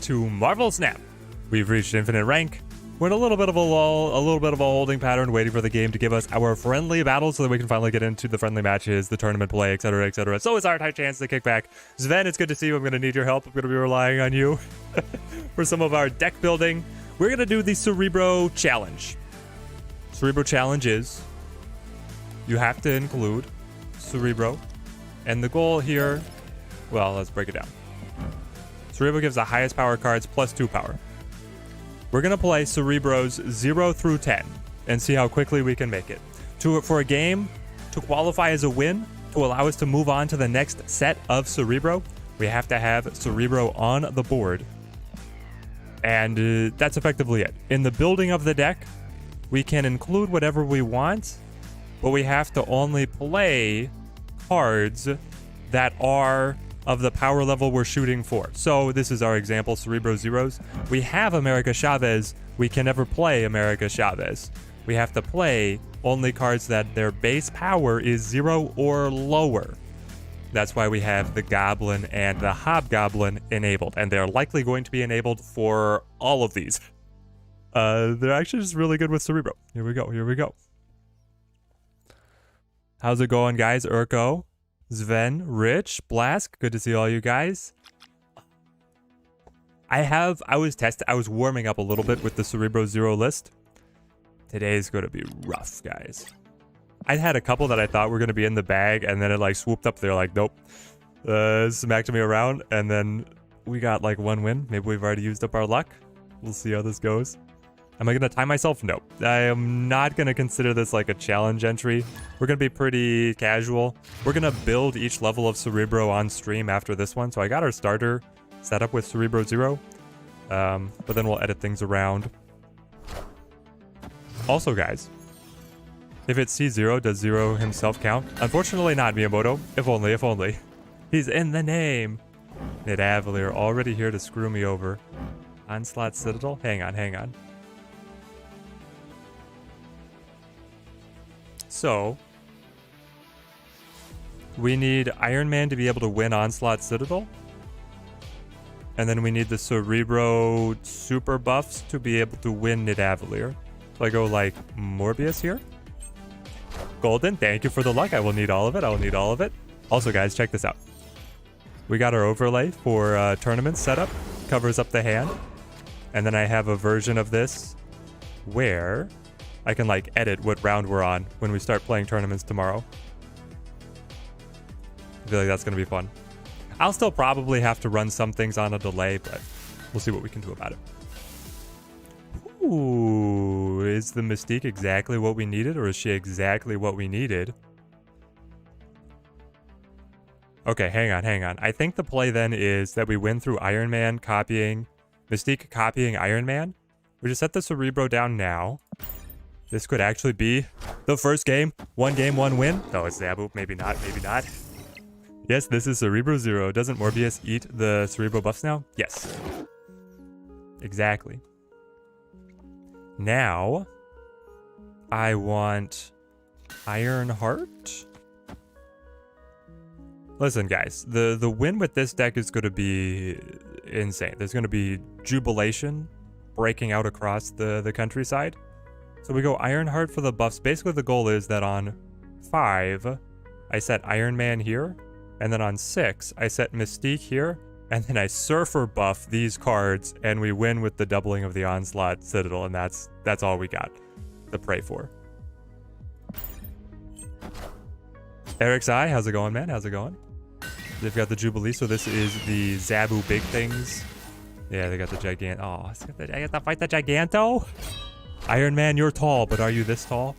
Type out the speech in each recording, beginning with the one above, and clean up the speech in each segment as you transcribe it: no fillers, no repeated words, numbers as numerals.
to Marvel Snap. We've reached infinite rank. We're in a little bit of a lull, a little bit of a holding pattern, waiting for the game to give us our friendly battles so that we can finally get into the friendly matches, the tournament play, etc., etc. So it's our high chance to kick back. Sven, it's good to see you. I'm going to need your help. I'm going to be relying on you for some of our deck building. We're going to do the Cerebro Challenge. Cerebro Challenge is you have to include Cerebro. And the goal here, well, let's break it down. Cerebro gives the highest power cards plus 2 power. We're going to play Cerebros 0 through 10 and see how quickly we can make it. For a game, to qualify as a win, to allow us to move on to the next set of Cerebro, we have to have Cerebro on the board. And that's effectively it. In the building of the deck, we can include whatever we want, but we have to only play cards that are of the power level we're shooting for. So this is our example, Cerebro Zeros. We have America Chavez. We can never play America Chavez. We have to play only cards that their base power is 0 or lower. That's why we have the Goblin and the Hobgoblin enabled, and they're likely going to be enabled for all of these. They're actually just really good with Cerebro. Here we go, here we go. How's it going, guys? Urko, Sven, Rich, Blask, good to see all you guys. I was warming up a little bit with the Cerebro Zero list. Today's gonna be rough, guys. I had a couple that I thought were gonna be in the bag, and then it like swooped up there like, nope. Smacked me around, and then we got like 1 win. Maybe we've already used up our luck. We'll see how this goes. Am I gonna time myself? No. I am not gonna consider this like a challenge entry. We're gonna be pretty casual. We're gonna build each level of Cerebro on stream after this one. So I got our starter set up with Cerebro Zero. But then we'll edit things around. Also, guys, if it's C0, does Zero himself count? Unfortunately not, Miyamoto. If only, if only. He's in the name. Nidavellir already here to screw me over. Onslaught Citadel? Hang on, hang on. So, we need Iron Man to be able to win Onslaught Citadel. And then we need the Cerebro super buffs to be able to win Nidavellir. So I go like Morbius here. Golden, thank you for the luck. I will need all of it. I will need all of it. Also, guys, check this out. We got our overlay for tournament setup. Covers up the hand. And then I have a version of this where I can like edit what round we're on when we start playing tournaments tomorrow. I feel like that's going to be fun. I'll still probably have to run some things on a delay, but we'll see what we can do about it. Ooh, is the Mystique exactly what we needed, or is she exactly what we needed? Okay, hang on, hang on. I think the play then is that we win through Iron Man copying, Mystique copying Iron Man. We just set the Cerebro down now. This could actually be the first game. 1 win. Oh, it's Zabu. Maybe not, maybe not. Yes, this is Cerebro Zero. Doesn't Morbius eat the Cerebro buffs now? Yes. Exactly. Now, I want Ironheart. Listen, guys, the win with this deck is going to be insane. There's going to be jubilation breaking out across the countryside. So we go Ironheart for the buffs. Basically, the goal is that on 5, I set Iron Man here. And then on 6, I set Mystique here. And then I Surfer buff these cards. And we win with the doubling of the Onslaught Citadel. And that's all we got to pray for. Eric's Eye, how's it going, man? How's it going? They've got the Jubilee. So this is the Zabu Big Things. Yeah, they got the Gigant. Oh, I get to fight the Giganto? Iron Man, you're tall, but are you this tall?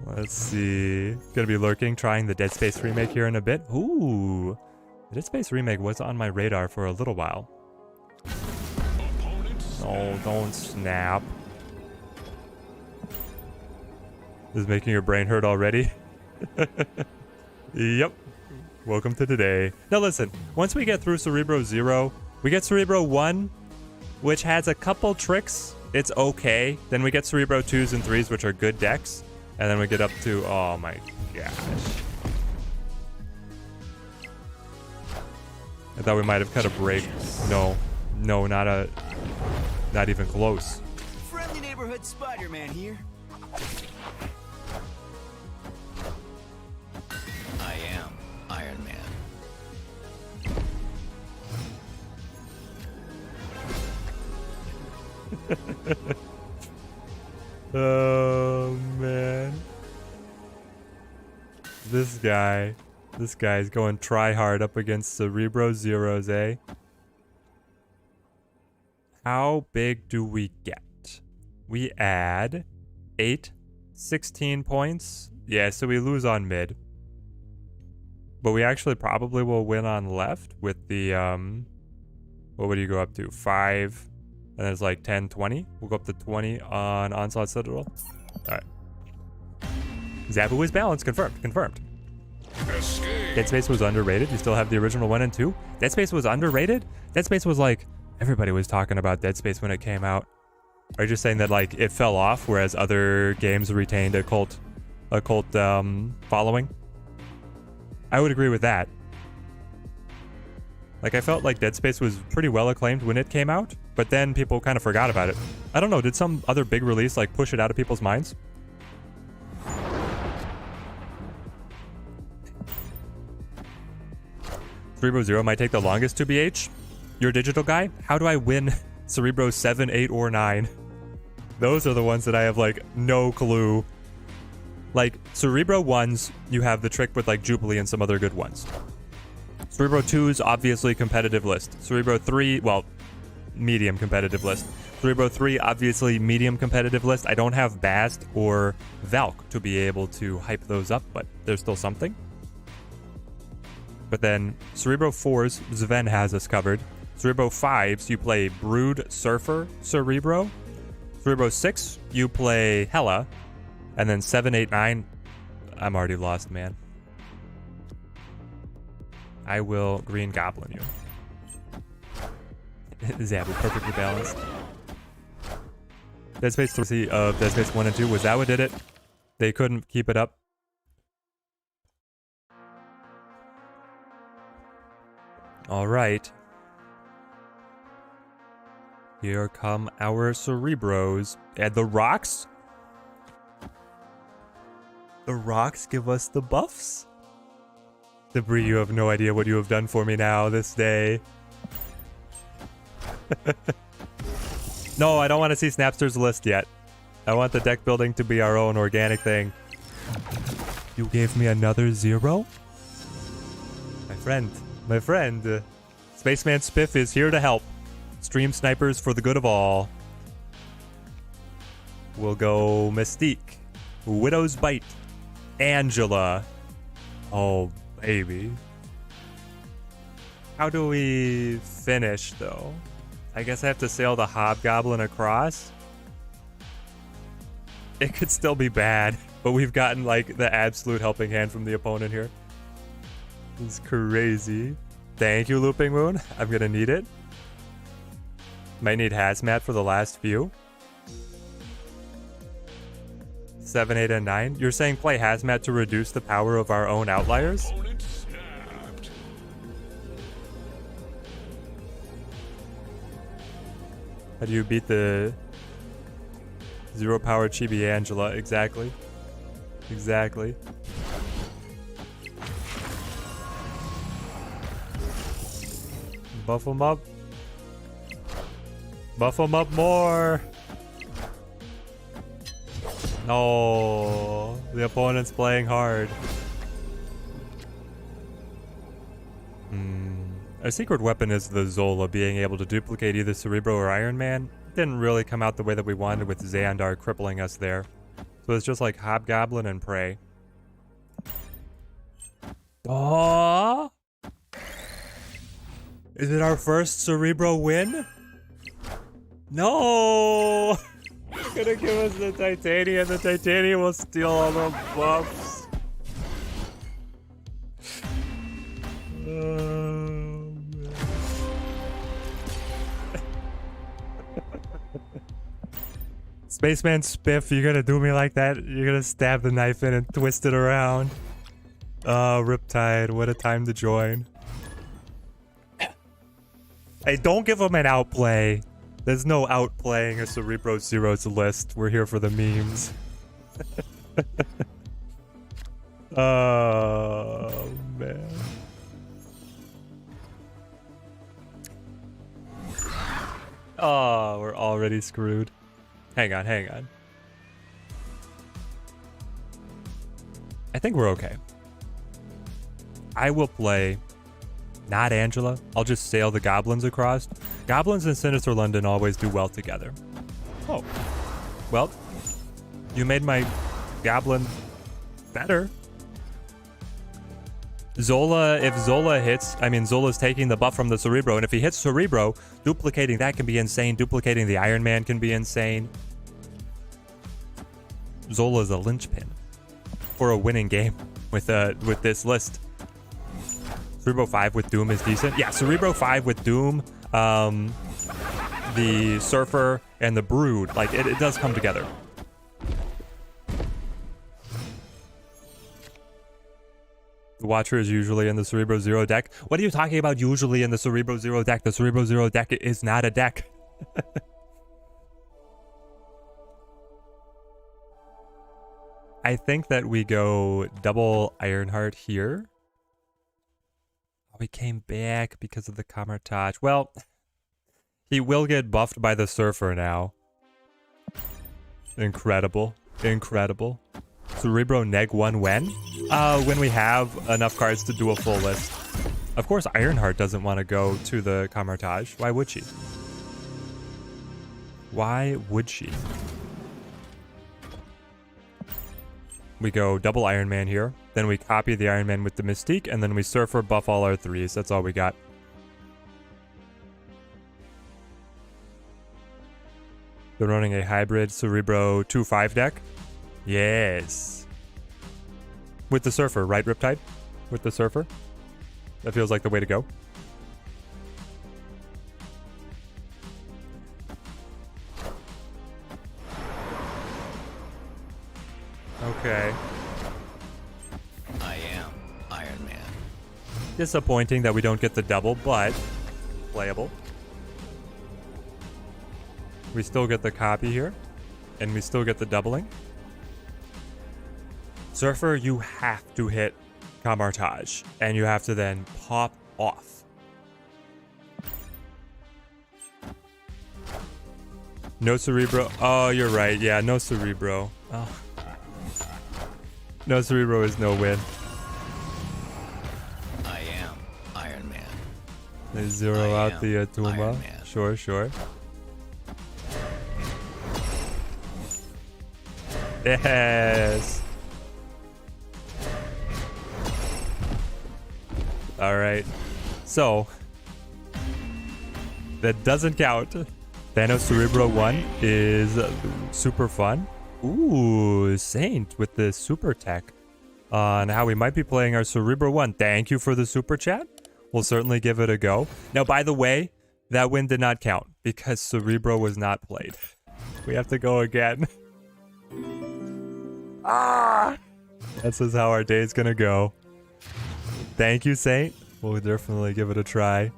Let's see. Gonna be lurking, trying the Dead Space remake here in a bit. Ooh. The Dead Space remake was on my radar for a little while. Oh, don't snap. This is making your brain hurt already? Yep. Welcome to today. Now listen, once we get through Cerebro Zero, we get Cerebro 1, which has a couple tricks. It's okay. Then we get Cerebro 2s and 3s, which are good decks. And then we get up to, oh my gosh. I thought we might have cut a break. No. No, not even close. Friendly neighborhood Spider-Man here. I am Iron Man. Oh man. This guy's going try hard up against Cerebro Zeros, eh? How big do we get? We add 8, 16 points. Yeah, so we lose on mid. But we actually probably will win on left with the, what would you go up to? 5, and then it's like 10, 20. We'll go up to 20 on Onslaught Citadel. Alright. Zabu is balanced. Confirmed. Escape. Dead Space was underrated. You still have the original 1 and 2. Dead Space was underrated? Dead Space was like, everybody was talking about Dead Space when it came out. Are you just saying that like it fell off, whereas other games retained a cult following? I would agree with that. Like I felt like Dead Space was pretty well acclaimed when it came out, but then people kind of forgot about it. I don't know, did some other big release like push it out of people's minds? Cerebro Zero might take the longest to BH. You're a digital guy? How do I win Cerebro 7, 8, or 9? Those are the ones that I have like no clue. Like Cerebro 1s, you have the trick with like Jubilee and some other good ones. Cerebro 2's obviously competitive list. Cerebro 3, well, medium competitive list. Cerebro 3, obviously medium competitive list. I don't have Bast or Valk to be able to hype those up, but there's still something. But then Cerebro 4's, Zven has us covered. Cerebro 5's, you play Brood, Surfer, Cerebro. Cerebro 6, you play Hella. And then 7, 8, 9, I'm already lost, man. I will Green Goblin you. Zabu, perfectly balanced. Dead Space 3 of Dead Space 1 and 2, was that what did it? They couldn't keep it up. All right. Here come our Cerebros. And the rocks? The rocks give us the buffs? Debris, you have no idea what you have done for me now this day. No, I don't want to see Snapster's list yet. I want the deck building to be our own organic thing. You gave me another 0? My friend, Spaceman Spiff is here to help. Stream snipers for the good of all. We'll go Mystique, Widow's Bite, Angela. Oh, baby. How do we finish, though? I guess I have to sail the Hobgoblin across. It could still be bad, but we've gotten, like, the absolute helping hand from the opponent here. It's crazy. Thank you, Looping Moon. I'm gonna need it. Might need Hazmat for the last few. 7, 8, and 9. You're saying play Hazmat to reduce the power of our own outliers? How do you beat the 0 power Chibi Angela? Exactly. Exactly. Buff them up. Buff them up more. No, the opponent's playing hard. A secret weapon is the Zola, being able to duplicate either Cerebro or Iron Man. Didn't really come out the way that we wanted with Xandar crippling us there. So it's just like Hobgoblin and Prey. Oh! Is it our first Cerebro win? No! They're gonna give us the Titanium. The Titanium will steal all the buffs. Spaceman Spiff, you're gonna do me like that? You're gonna stab the knife in and twist it around? Oh, Riptide, what a time to join. Hey, don't give him an outplay. There's no outplaying a Cerebro Zeros list. We're here for the memes. Oh, man. Oh, we're already screwed. Hang on, hang on. I think we're okay. I will play not Angela. I'll just sail the goblins across. Goblins and Sinister London always do well together. Oh. Well, you made my goblin better. Zola, if Zola hits, I mean, Zola's taking the buff from the Cerebro, and if he hits Cerebro, duplicating that can be insane. Duplicating the Iron Man can be insane. Zola's a linchpin for a winning game with this list. Cerebro 5 with Doom is decent. Yeah, Cerebro 5 with Doom, the Surfer, and the Brood. Like, it does come together. The Watcher is usually in the Cerebro Zero deck. What are you talking about usually in the Cerebro Zero deck? The Cerebro Zero deck is not a deck. I think that we go double Ironheart here. We came back because of the Camartage. Well, he will get buffed by the Surfer now. Incredible. Incredible. Cerebro neg 1 when? When we have enough cards to do a full list. Of course, Ironheart doesn't want to go to the Camartage. Why would she? Why would she? We go double Iron Man here. Then we copy the Iron Man with the Mystique, and then we Surfer buff all our 3s. That's all we got. They're running a hybrid Cerebro 2-5 deck. Yes. With the Surfer, right, Riptide? With the Surfer? That feels like the way to go. Okay. I am Iron Man. Disappointing that we don't get the double, but playable. We still get the copy here, and we still get the doubling. Surfer, you have to hit Camartage, and you have to then pop off. No Cerebro. Oh, you're right. Yeah, no Cerebro. Oh. No Cerebro is no win. I am Iron Man. They zero out the Atuma. Sure, sure. Yes. All right. So that doesn't count. Thanos Cerebro 1 is super fun. Ooh, Saint with the super tech on how we might be playing our Cerebro 1. Thank you for the super chat. We'll certainly give it a go. Now, by the way, that win did not count because Cerebro was not played. We have to go again. Ah! This is how our day is going to go. Thank you, Saint. We'll definitely give it a try.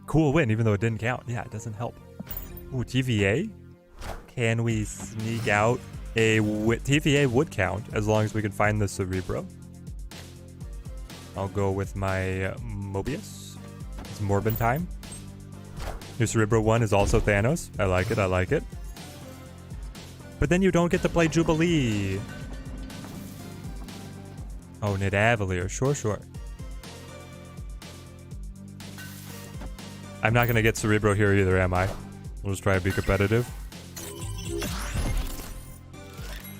Cool win, even though it didn't count. Yeah, it doesn't help. Ooh, TVA? Can we sneak out a... TVA would count as long as we can find the Cerebro. I'll go with my Mobius. It's Morbin time. Your Cerebro 1 is also Thanos. I like it, I like it. But then you don't get to play Jubilee. Oh, Nidavellir. Sure, sure. I'm not going to get Cerebro here either, am I? We'll just try to be competitive.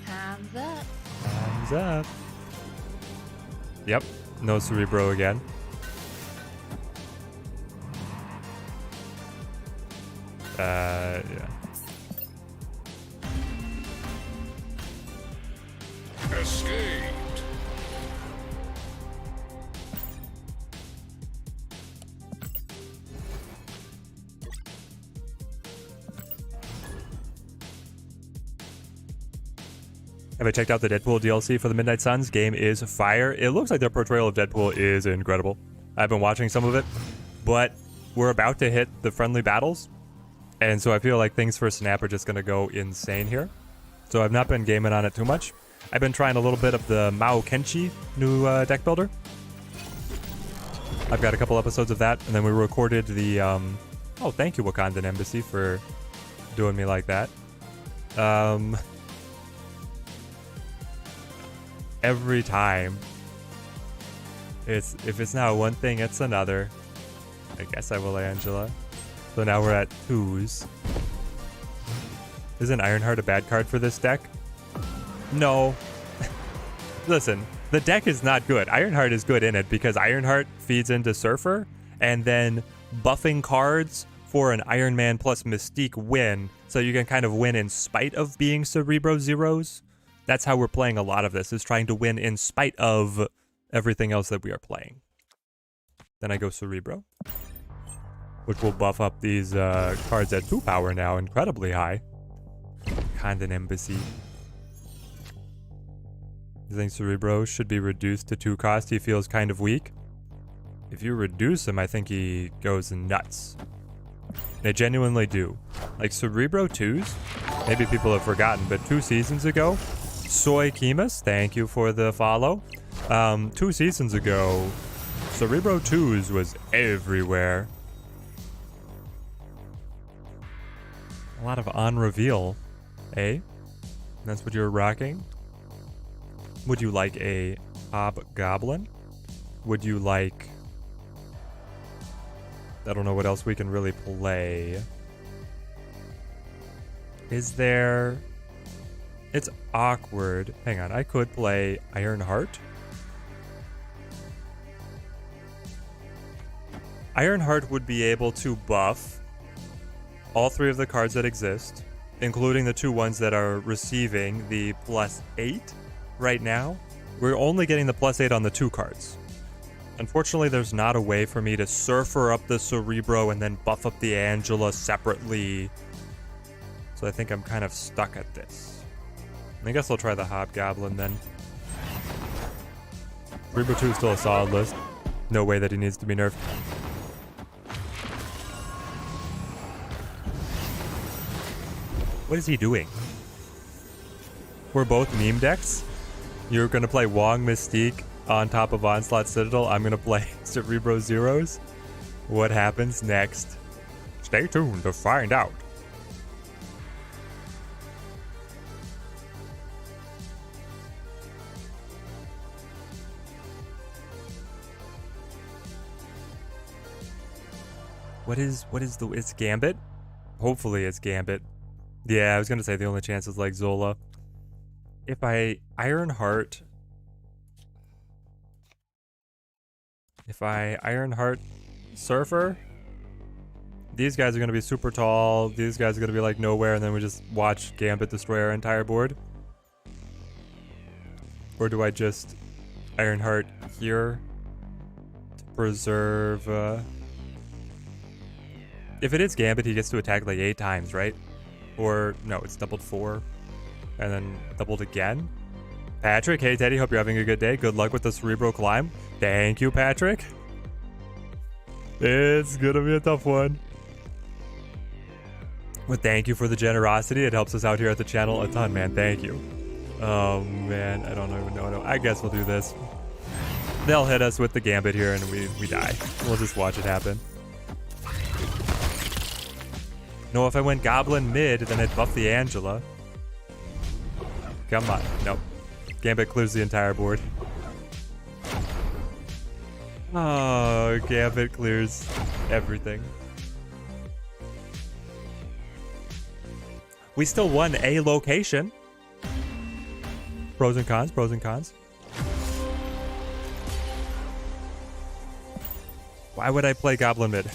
Hands up. Hands up. Yep. No Cerebro again. Yeah. Escaped. Have I checked out the Deadpool DLC for the Midnight Suns? Game is fire. It looks like their portrayal of Deadpool is incredible. I've been watching some of it, but we're about to hit the friendly battles. And so I feel like things for Snap are just going to go insane here. So I've not been gaming on it too much. I've been trying a little bit of the Mao Kenshi new deck builder. I've got a couple episodes of that. And then we recorded the... oh, thank you, Wakandan Embassy, for doing me like that. Every time. If it's not one thing, it's another. I guess I will, Angela. So now we're at 2s. Isn't Ironheart a bad card for this deck? No. Listen, the deck is not good. Ironheart is good in it because Ironheart feeds into Surfer, and then buffing cards for an Iron Man plus Mystique win, so you can kind of win in spite of being Cerebro zeros. That's how we're playing a lot of this, is trying to win in spite of everything else that we are playing. Then I go Cerebro, which will buff up these cards at 2 power now, incredibly high. Wakandan Embassy. You think Cerebro should be reduced to 2 cost? He feels kind of weak. If you reduce him, I think he goes nuts. They genuinely do. Like Cerebro 2s, maybe people have forgotten, but 2 seasons ago, Soy Kimas, thank you for the follow. 2 seasons ago, Cerebro 2s was everywhere. A lot of on reveal, eh? That's what you're rocking? Would you like a Hobgoblin? Would you like... I don't know what else we can really play. Is there... It's awkward. Hang on, I could play Ironheart. Ironheart would be able to buff all 3 of the cards that exist, including the 2 ones that are receiving the +8 right now. We're only getting the +8 on the 2 cards. Unfortunately, there's not a way for me to Surfer up the Cerebro and then buff up the Angela separately. So I think I'm kind of stuck at this. I guess I'll try the Hobgoblin then. Cerebro 2 is still a solid list. No way that he needs to be nerfed. What is he doing? We're both meme decks. You're going to play Wong Mystique on top of Onslaught Citadel. I'm going to play Cerebro Zeros. What happens next? Stay tuned to find out. It's Gambit? Hopefully it's Gambit. Yeah, I was going to say the only chance is like Zola. If I Ironheart... If I Ironheart Surfer, these guys are going to be super tall. These guys are going to be like nowhere, and then we just watch Gambit destroy our entire board. Or do I just Ironheart here to preserve... If it is Gambit, he gets to attack like 8 times, right? Or, no, it's doubled 4. And then doubled again. Patrick, hey Teddy, hope you're having a good day. Good luck with the Cerebro climb. Thank you, Patrick. It's gonna be a tough one. But thank you for the generosity. It helps us out here at the channel a ton, man. Thank you. Oh, man. I don't even know. I guess we'll do this. They'll hit us with the Gambit here and we die. We'll just watch it happen. No, if I went Goblin mid, then I'd buff the Angela. Come on. Nope. Gambit clears the entire board. Oh, Gambit clears everything. We still won a location. Pros and cons, pros and cons. Why would I play Goblin mid?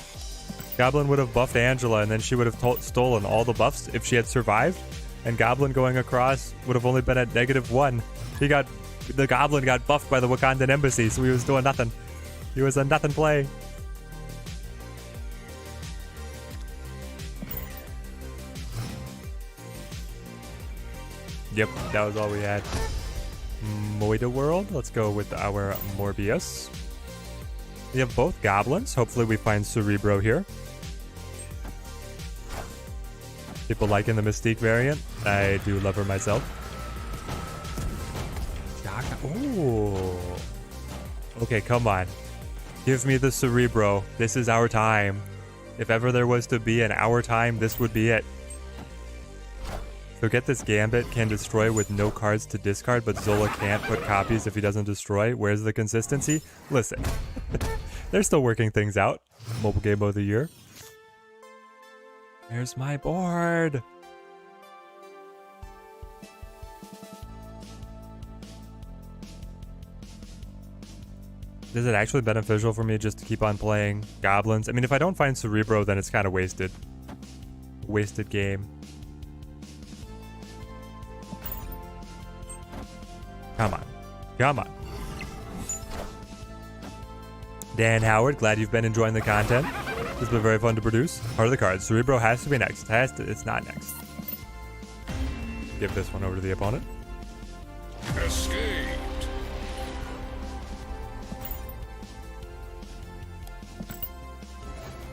Goblin would have buffed Angela, and then she would have stolen all the buffs if she had survived. And Goblin going across would have only been at -1. The Goblin got buffed by the Wakandan Embassy, so he was doing nothing. He was a nothing play. Yep, that was all we had. Moida World. Let's go with our Morbius. We have both goblins. Hopefully we find Cerebro here. People liking the Mystique variant. I do love her myself. Ooh. Okay, come on. Give me the Cerebro. This is our time. If ever there was to be an our time, this would be it. So get this Gambit can destroy with no cards to discard, but Zola can't put copies if he doesn't destroy. Where's the consistency? Listen, they're still working things out. Mobile Game of the Year. There's my board. Is it actually beneficial for me just to keep on playing goblins? I mean, if I don't find Cerebro, then it's kind of wasted. Wasted game. Come on. Come on. Dan Howard, glad you've been enjoying the content. It's been very fun to produce. Heart of the cards. Cerebro has to be next. It's not next. Give this one over to the opponent. Escaped.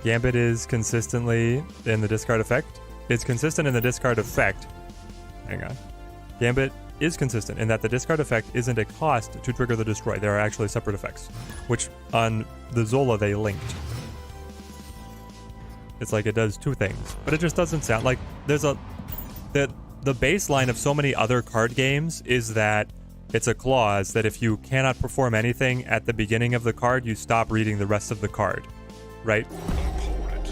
Gambit is consistently in the discard effect. It's consistent in the discard effect. Hang on. Gambit is consistent in that the discard effect isn't a cost to trigger the destroy. There are actually separate effects, which on the Zola they linked. It's like it does two things, but it just doesn't sound like there's a... The baseline of so many other card games is that it's a clause that if you cannot perform anything at the beginning of the card, you stop reading the rest of the card, right?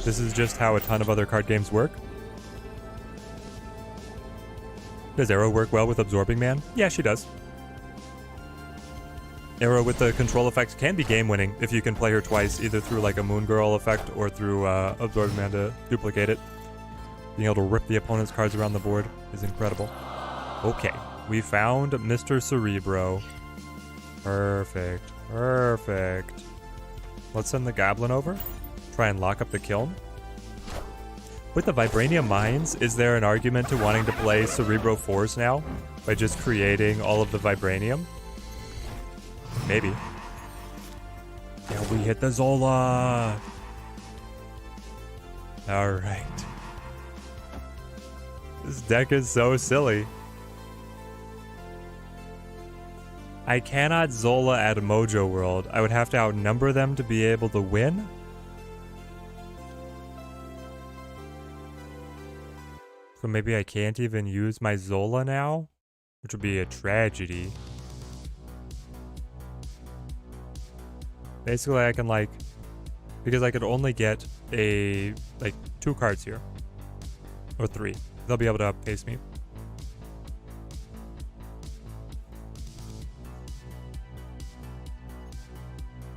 This is just how a ton of other card games work. Does Arrow work well with Absorbing Man? Yeah, she does. Arrow with the control effect can be game-winning if you can play her twice, either through like a Moon Girl effect or through Absorbing Man to duplicate it. Being able to rip the opponent's cards around the board is incredible. Okay, we found Mr. Cerebro. Perfect, perfect. Let's send the Goblin over. Try and lock up the Kiln. With the Vibranium Mines, is there an argument to wanting to play Cerebro 4s now? By just creating all of the Vibranium? Maybe. Yeah, we hit the Zola! Alright. This deck is so silly. I cannot Zola at Mojo World. I would have to outnumber them to be able to win? So maybe I can't even use my Zola now? Which would be a tragedy. Basically, I can like... Because I could only get a... like 2 cards here. Or 3. They'll be able to outpace me.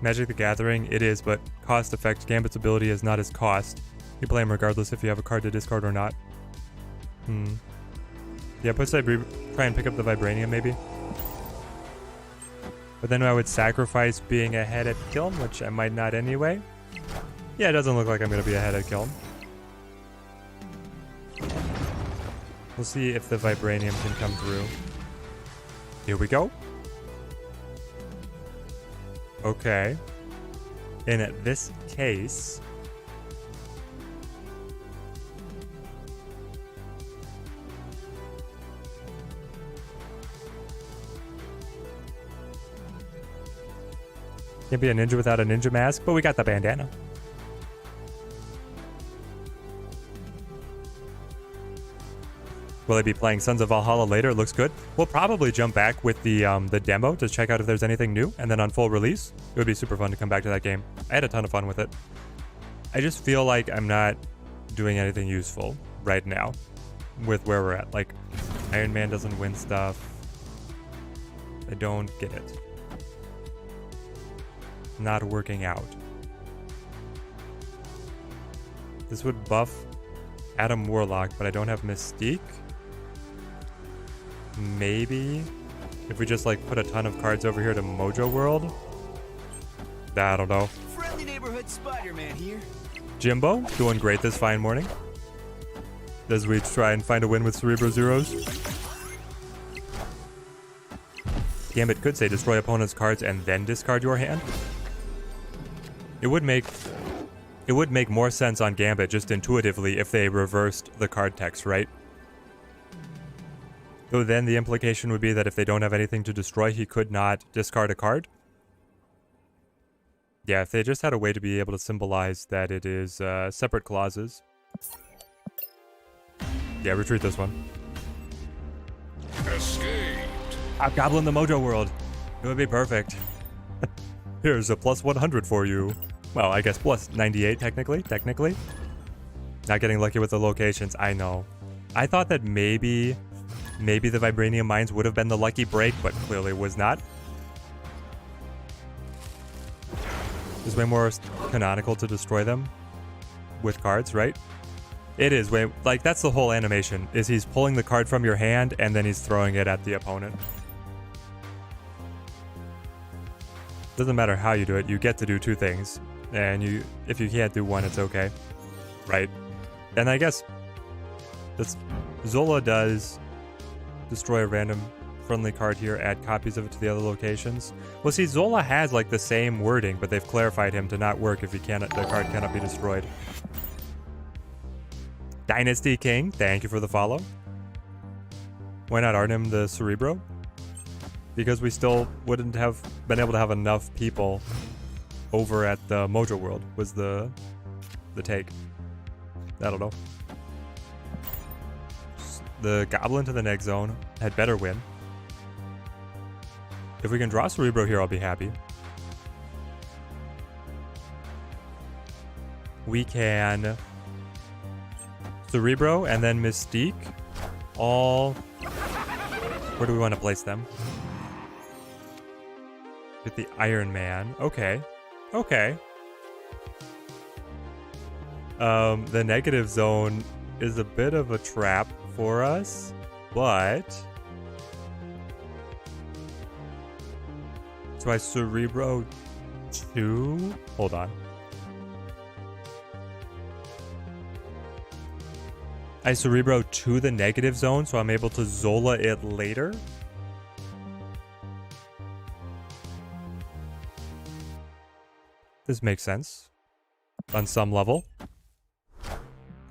Magic the Gathering, it is, but cost effect. Gambit's ability is not as cost. You play him regardless if you have a card to discard or not. Yeah, try and pick up the Vibranium maybe. But then I would sacrifice being ahead at Kiln, which I might not anyway. Yeah, it doesn't look like I'm going to be ahead at Kiln. We'll see if the Vibranium can come through. Here we go. Okay. In this case... Can't be a ninja without a ninja mask, but we got the bandana. Will I be playing Sons of Valhalla later? It looks good. We'll probably jump back with the demo to check out if there's anything new, and then on full release, it would be super fun to come back to that game. I had a ton of fun with it. I just feel like I'm not doing anything useful right now with where we're at. Like, Iron Man doesn't win stuff. I don't get it. Not working out. This would buff Adam Warlock, but I don't have Mystique. Maybe if we just like put a ton of cards over here to Mojo World. I don't know. Friendly neighborhood Spider-Man here. Jimbo doing great this fine morning as we try and find a win with Cerebro Zeros. Gambit could say destroy opponent's cards and then discard your hand. It would make more sense on Gambit just intuitively if they reversed the card text, right? Though then the implication would be that if they don't have anything to destroy, he could not discard a card. Yeah, if they just had a way to be able to symbolize that it is separate clauses. Yeah, retreat this one. Escaped. Hobgoblin the Mojo World. It would be perfect. Here's a plus 100 for you. Well, I guess plus 98 technically. Not getting lucky with the locations, I know. I thought that maybe the Vibranium Mines would have been the lucky break, but clearly was not. It's way more canonical to destroy them with cards, right? It is way, like, that's the whole animation, is he's pulling the card from your hand and then he's throwing it at the opponent. Doesn't matter how you do it, you get to do two things. And if you can't do one, it's okay. Right? And I guess Zola does destroy a random friendly card here, add copies of it to the other locations. Well, see, Zola has like the same wording, but they've clarified him to not work if the card cannot be destroyed. Dynasty King, thank you for the follow. Why not Arnim the Cerebro? Because we still wouldn't have been able to have enough people over at the Mojo World was the take. I don't know. The Goblin to the next zone had better win. If we can draw Cerebro here, I'll be happy. We can Cerebro and then Mystique. All... Where do we want to place them? With the Iron Man. Okay. Okay. The negative zone is a bit of a trap for us, but... So I Cerebro 2? Hold on. I Cerebro to the negative zone, so I'm able to Zola it later. This makes sense. On some level.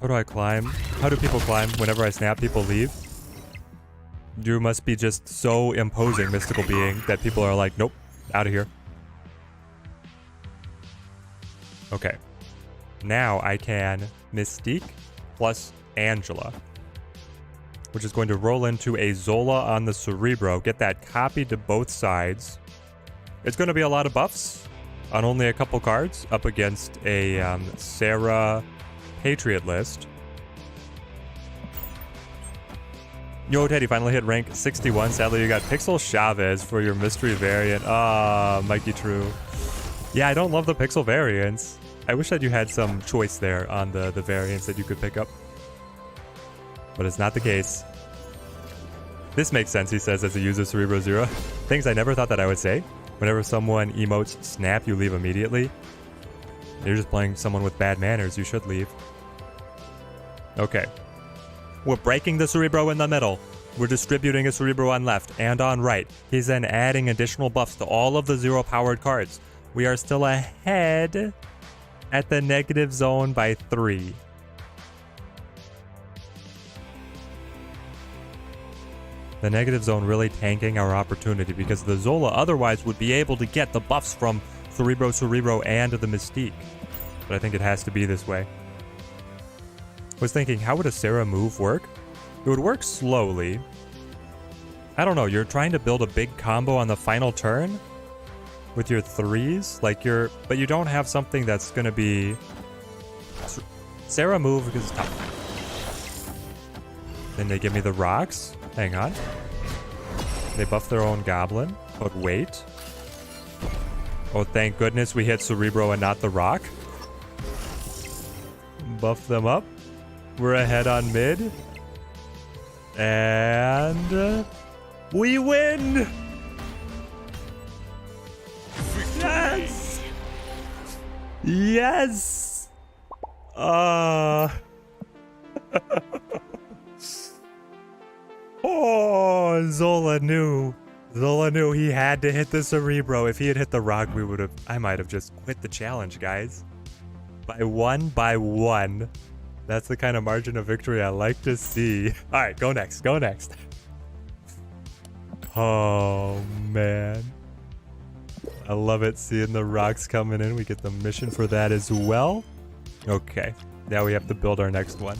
How do I climb? How do people climb? Whenever I snap, people leave. You must be just so imposing, mystical being, that people are like, nope, out of here. Okay. Now I can Mystique plus Angela, which is going to roll into a Zola on the Cerebro, get that copied to both sides. It's going to be a lot of buffs on only a couple cards up against a Sarah Patriot list. Yo, Teddy finally hit rank 61. Sadly, you got Pixel Chavez for your mystery variant. Ah, Mikey True. Yeah, I don't love the Pixel variants. I wish that you had some choice there on the variants that you could pick up. But it's not the case. This makes sense, he says, as a user Cerebro Zero. Things I never thought that I would say. Whenever someone emotes snap, you leave immediately. You're just playing someone with bad manners. You should leave. Okay. We're breaking the Cerebro in the middle. We're distributing a Cerebro on left and on right. He's then adding additional buffs to all of the zero-powered cards. We are still ahead at the negative zone by 3. The negative zone really tanking our opportunity because the Zola otherwise would be able to get the buffs from Cerebro, and the Mystique. But I think it has to be this way. I was thinking, how would a Sarah move work? It would work slowly. I don't know, you're trying to build a big combo on the final turn with your 3s, but you don't have something that's gonna be Sarah move because it's tough. Then they give me the rocks. Hang on. They buff their own goblin, but wait. Oh, thank goodness we hit Cerebro and not the rock. Buff them up. We're ahead on mid. And we win! Yes! Yes! Oh, Zola knew. Zola knew he had to hit the Cerebro. If he had hit the rock, I might have just quit the challenge, guys. By one. That's the kind of margin of victory I like to see. All right, go next. Oh, man. I love it seeing the rocks coming in. We get the mission for that as well. Okay, now we have to build our next one.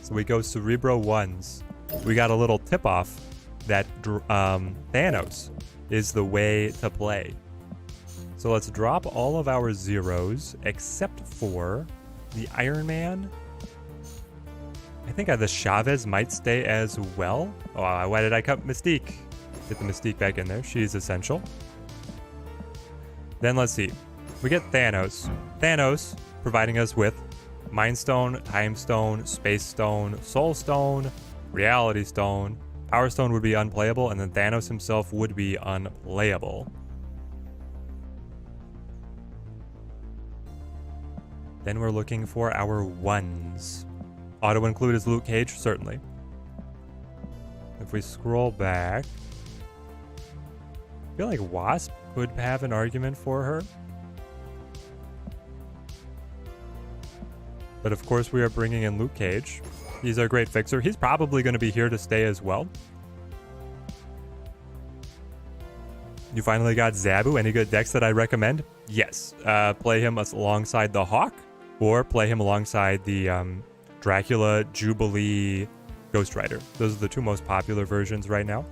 So we go Cerebro 1s. We got a little tip-off that Thanos is the way to play. So let's drop all of our zeros except for the Iron Man. I think the Chavez might stay as well. Oh, why did I cut Mystique? Get the Mystique back in there. She's essential. Then let's see. We get Thanos. Thanos providing us with Mind Stone, Time Stone, Space Stone, Soul Stone, Reality Stone. Power Stone would be unplayable, and then Thanos himself would be unplayable. Then we're looking for our ones. Auto include is Luke Cage, certainly. If we scroll back, I feel like Wasp could have an argument for her. But of course we are bringing in Luke Cage. He's our great fixer. He's probably going to be here to stay as well. You finally got Zabu. Any good decks that I recommend? Yes. Play him alongside the Hawk, or play him alongside the Dracula, Jubilee, Ghost Rider. Those are the two most popular versions right now.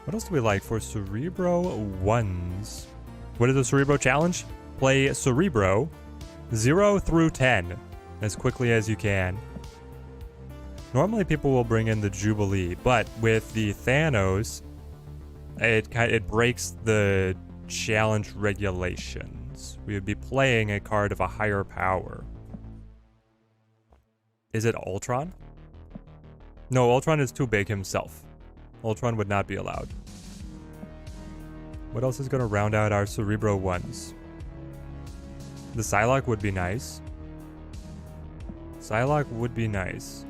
What else do we like for Cerebro 1s? What is the Cerebro challenge? Play Cerebro 0 through 10 as quickly as you can. Normally people will bring in the Jubilee, but with the Thanos, it breaks the challenge regulations. We would be playing a card of a higher power. Is it Ultron? No, Ultron is too big himself. Ultron would not be allowed. What else is going to round out our Cerebro 1s? The Psylocke would be nice. Psylocke would be nice.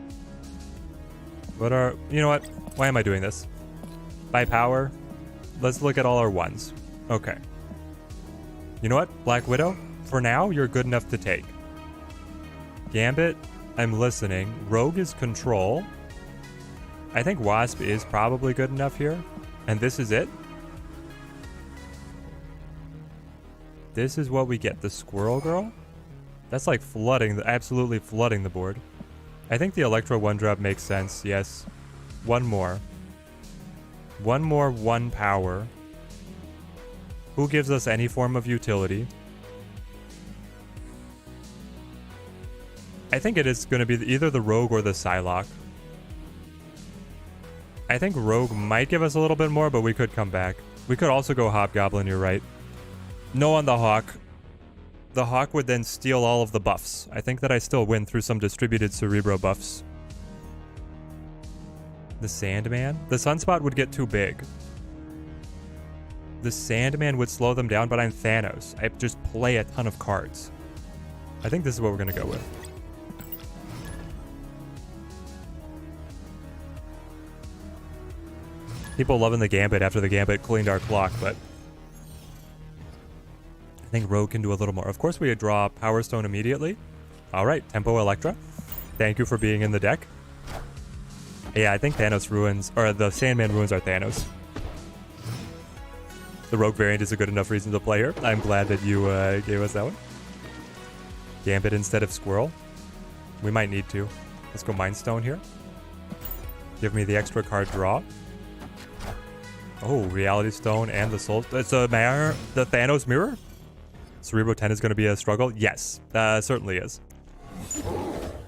What are... You know what? Why am I doing this? By power? Let's look at all our 1s. Okay. You know what? Black Widow? For now, you're good enough to take. Gambit? I'm listening. Rogue is control. I think Wasp is probably good enough here. And this is it? This is what we get. The Squirrel Girl? That's like absolutely flooding the board. I think the Electro 1-drop makes sense, yes. One more. One more 1 power. Who gives us any form of utility? I think it is going to be either the Rogue or the Psylocke. I think Rogue might give us a little bit more, but we could come back. We could also go Hobgoblin, you're right. No on the Hawk. The Hawk would then steal all of the buffs. I think that I still win through some distributed Cerebro buffs. The Sandman? The Sunspot would get too big. The Sandman would slow them down, but I'm Thanos. I just play a ton of cards. I think this is what we're going to go with. People loving the Gambit after the Gambit cleaned our clock, but I think Rogue can do a little more. Of course, we draw Power Stone immediately. All right, Tempo Electra. Thank you for being in the deck. Yeah, I think Thanos ruins, or the Sandman ruins our Thanos. The Rogue variant is a good enough reason to play her. I'm glad that you gave us that one. Gambit instead of Squirrel. We might need to. Let's go Mind Stone here. Give me the extra card draw. Oh, Reality Stone and the Soul. It's a mirror, the Thanos mirror. Cerebro 10 is going to be a struggle. Yes, certainly is.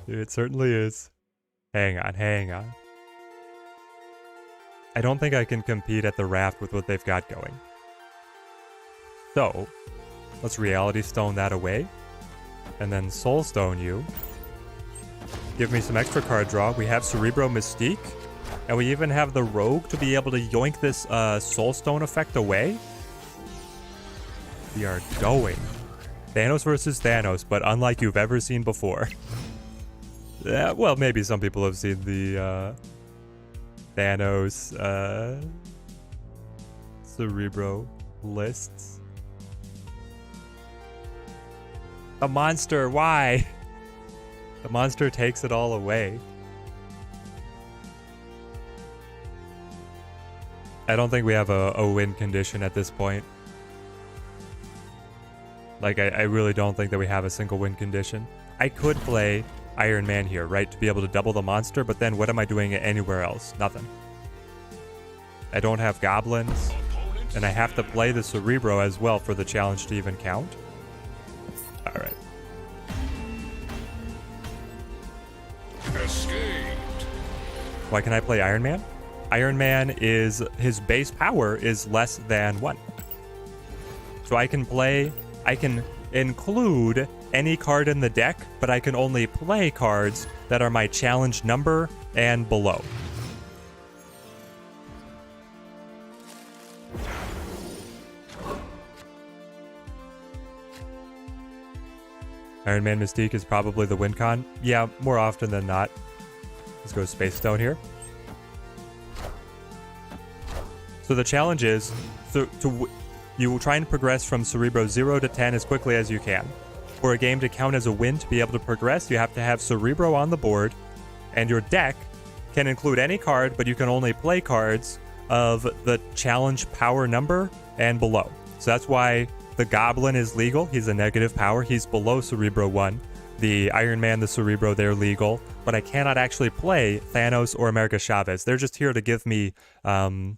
It certainly is. Hang on, hang on. I don't think I can compete at the raft with what they've got going. So, let's Reality Stone that away. And then Soul Stone you. Give me some extra card draw. We have Cerebro Mystique. And we even have the Rogue to be able to yoink this Soul Stone effect away. We are going. Thanos versus Thanos, but unlike you've ever seen before. Yeah, well, maybe some people have seen the Thanos, Cerebro lists. The monster, why? The monster takes it all away. I don't think we have a win condition at this point. Like, I really don't think that we have a single win condition. I could play Iron Man here, right? To be able to double the monster, but then what am I doing anywhere else? Nothing. I don't have goblins, and I have to play the Cerebro as well for the challenge to even count. Alright. Escaped. Why can I play Iron Man? Iron Man is, his base power is less than 1. So I can include any card in the deck, but I can only play cards that are my challenge number and below. Iron Man Mystique is probably the win con. Yeah, more often than not. Let's go Space Stone here. So the challenge is you will try and progress from Cerebro 0 to 10 as quickly as you can. For a game to count as a win, to be able to progress, you have to have Cerebro on the board, and your deck can include any card, but you can only play cards of the challenge power number and below. So that's why the Goblin is legal. He's a negative power. He's below Cerebro 1. The Iron Man, the Cerebro, they're legal. But I cannot actually play Thanos or America Chavez. They're just here to give me the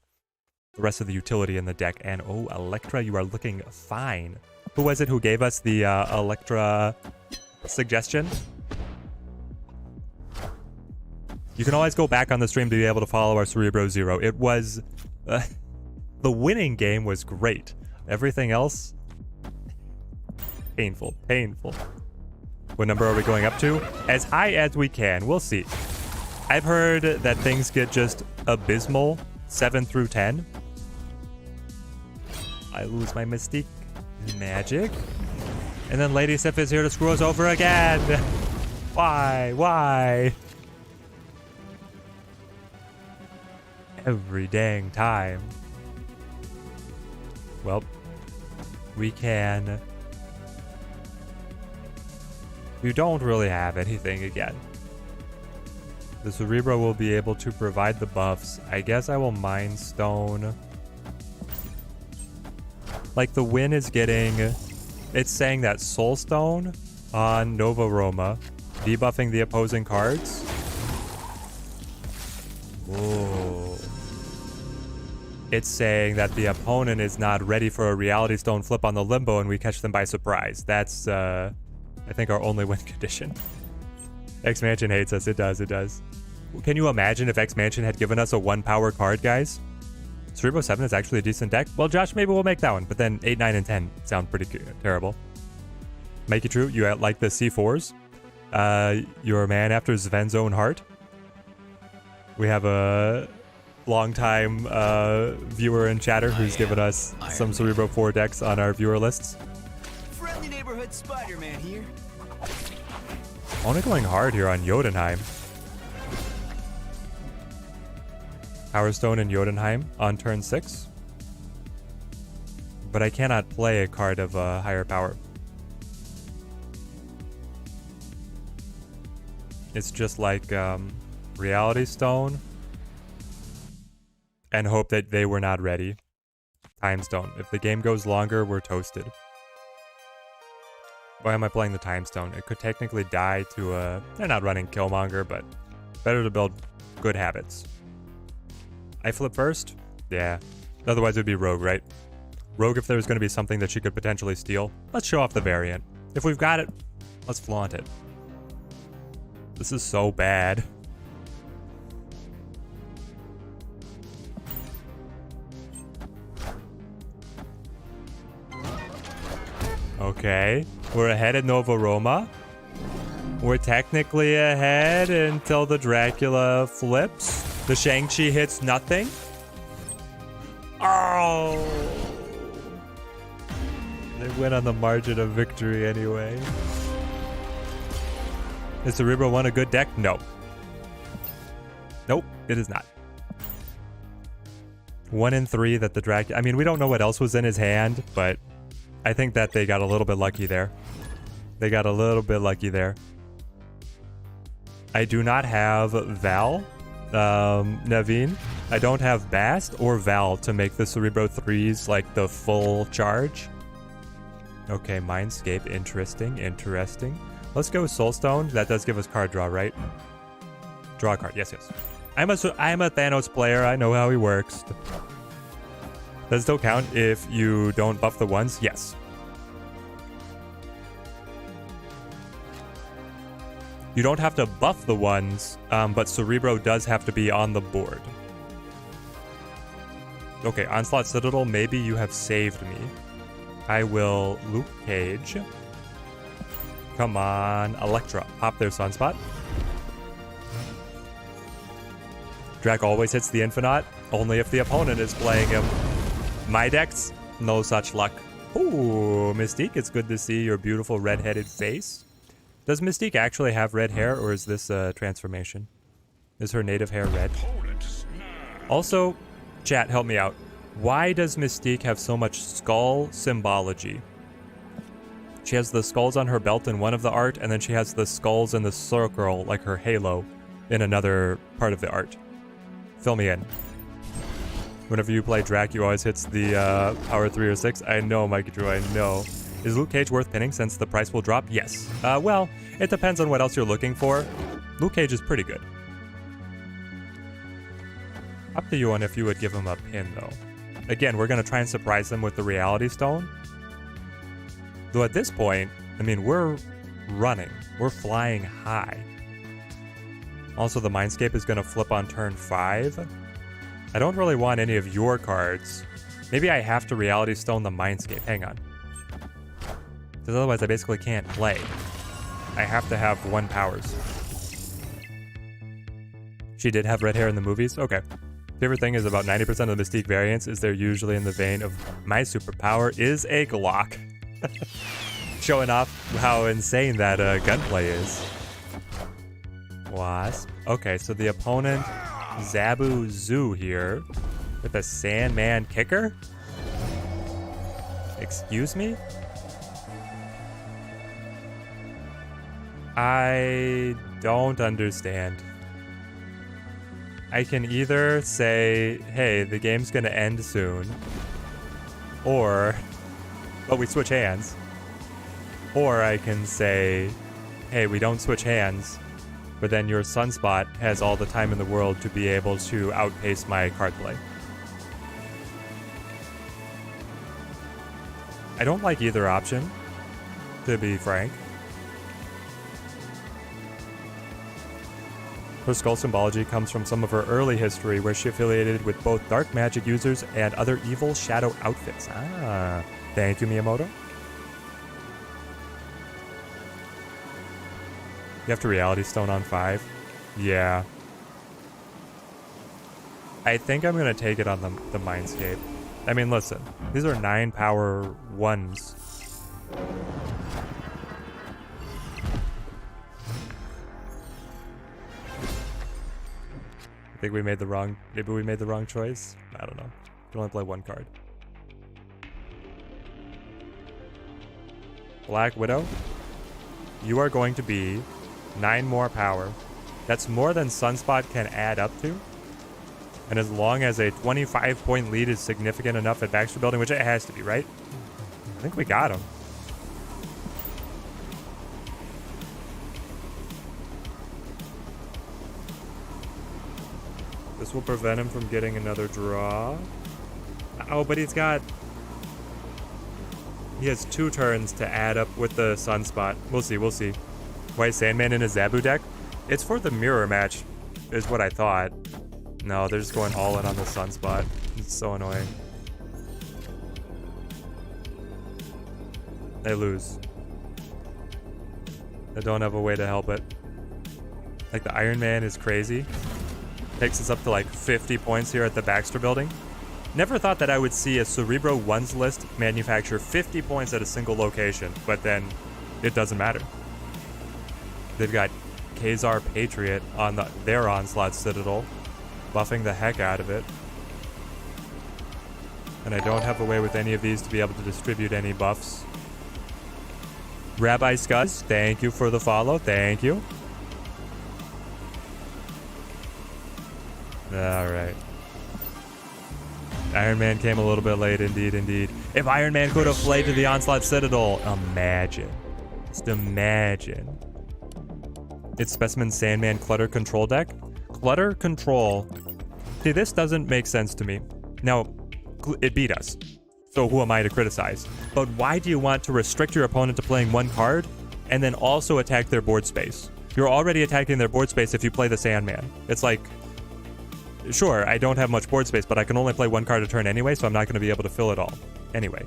rest of the utility in the deck. And oh, Electra, you are looking fine. Who was it who gave us the Electra suggestion? You can always go back on the stream to be able to follow our Cerebro 0. It was... the winning game was great. Everything else... painful, painful. What number are we going up to? As high as we can. We'll see. I've heard that things get just abysmal 7 through 10. I lose my Mystique. Magic. And then Lady Sif is here to screw us over again. Why? Why? Every dang time. Well, we can... You don't really have anything again. The Cerebro will be able to provide the buffs. I guess I will Mind Stone. Like, the win is getting... It's saying that Soul Stone on Nova Roma, debuffing the opposing cards. Whoa. It's saying that the opponent is not ready for a Reality Stone flip on the Limbo and we catch them by surprise. That's, I think, our only win condition. X-Mansion hates us. It does, it does. Can you imagine if X-Mansion had given us a 1-power card, guys? Cerebro 7 is actually a decent deck. Well, Josh, maybe we'll make that one, but then 8, 9, and 10 sound pretty terrible. Make it true. You like the C4s? You're a man after Sven's own heart. We have a long-time viewer and chatter who's given us some Cerebro 4 decks on our viewer lists. Friendly neighborhood Spider-Man here. Only going hard here on Jotunheim. Power Stone and Jotunheim on turn 6. But I cannot play a card of higher power. It's just like Reality Stone and hope that they were not ready. Time Stone. If the game goes longer, we're toasted. Why am I playing the Time Stone? It could technically die to a... They're not running Killmonger, but better to build good habits. I flip first? Yeah. Otherwise it would be Rogue, right? Rogue, if there's going to be something that she could potentially steal, let's show off the variant. If we've got it, let's flaunt it. This is so bad. Okay. We're ahead at Nova Roma. We're technically ahead until the Dracula flips. The Shang-Chi hits nothing. Oh! They win on the margin of victory anyway. Is Cerebro 1 a good deck? No. Nope, it is not. 1 in 3 that the Dracula... I mean, we don't know what else was in his hand, but I think that they got a little bit lucky there. They got a little bit lucky there. I do not have Val, Naveen. I don't have Bast or Val to make the Cerebro 3s like the full charge. Okay, Mindscape. Interesting, interesting. Let's go Soulstone. That does give us card draw, right? Draw a card. Yes, yes. I'm a Thanos player. I know how he works. Does it still count if you don't buff the ones? Yes. You don't have to buff the ones, but Cerebro does have to be on the board. Okay, Onslaught Citadel, maybe you have saved me. I will Luke Cage. Come on, Electra. Pop their Sunspot. Drac always hits the Infinite, only if the opponent is playing him. My decks, no such luck. Ooh, Mystique, it's good to see your beautiful red-headed face. Does Mystique actually have red hair, or is this a transformation? Is her native hair red? Also, chat, help me out. Why does Mystique have so much skull symbology? She has the skulls on her belt in one of the art, and then she has the skulls in the circle, like her halo, in another part of the art. Fill me in. Whenever you play Drac, you always hits the power 3 or 6. I know, Mikey Drew, I know. Is Luke Cage worth pinning since the price will drop? Yes. Well, it depends on what else you're looking for. Luke Cage is pretty good. Up to you on if you would give him a pin, though. Again, we're going to try and surprise him with the Reality Stone. Though at this point, I mean, we're running. We're flying high. Also, the Mindscape is going to flip on turn 5. I don't really want any of your cards. Maybe I have to Reality Stone the Mindscape. Hang on. Because otherwise I basically can't play. I have to have 1 powers. She did have red hair in the movies? Okay. Favorite thing is about 90% of the Mystique variants is they're usually in the vein of my superpower is a Glock. Showing off how insane that gunplay is. Wasp. Okay, so the opponent, Zabu Zoo here, with a Sandman kicker? Excuse me? I don't understand. I can either say, hey, the game's gonna end soon, or, but we switch hands. Or I can say, hey, we don't switch hands, but then your Sunspot has all the time in the world to be able to outpace my card play. I don't like either option, to be frank. Her skull symbology comes from some of her early history where she affiliated with both dark magic users and other evil shadow outfits. Ah, thank you, Miyamoto. You have to Reality Stone on 5? Yeah. I think I'm going to take it on the Mindscape. I mean, listen. These are 9 power 1s. I think we made the wrong... Maybe we made the wrong choice? I don't know. Can only play 1 card. Black Widow, you are going to be 9 more power. That's more than Sunspot can add up to. And as long as a 25-point lead is significant enough at Baxter Building, which it has to be, right? I think we got him. This will prevent him from getting another draw. Oh, but he's got... He has 2 turns to add up with the Sunspot. We'll see, we'll see. White Sandman in a Zabu deck? It's for the mirror match, is what I thought. No, they're just going all in on the Sunspot. It's so annoying. They lose. They don't have a way to help it. Like, the Iron Man is crazy. Takes us up to like 50 points here at the Baxter Building. Never thought that I would see a Cerebro ones list manufacture 50 points at a single location, but then it doesn't matter. They've got Khazar Patriot on their Onslaught Citadel, buffing the heck out of it. And I don't have a way with any of these to be able to distribute any buffs. Rabbi Scuzz, thank you for the follow. Thank you. Alright. Iron Man came a little bit late, indeed, indeed. If Iron Man could have played to the Onslaught Citadel, imagine. Just imagine. It's Specimen Sandman Clutter Control deck. Clutter Control. See, this doesn't make sense to me. Now, it beat us. So who am I to criticize? But why do you want to restrict your opponent to playing one card and then also attack their board space? You're already attacking their board space if you play the Sandman. It's like, sure, I don't have much board space, but I can only play one card a turn anyway, so I'm not going to be able to fill it all. Anyway.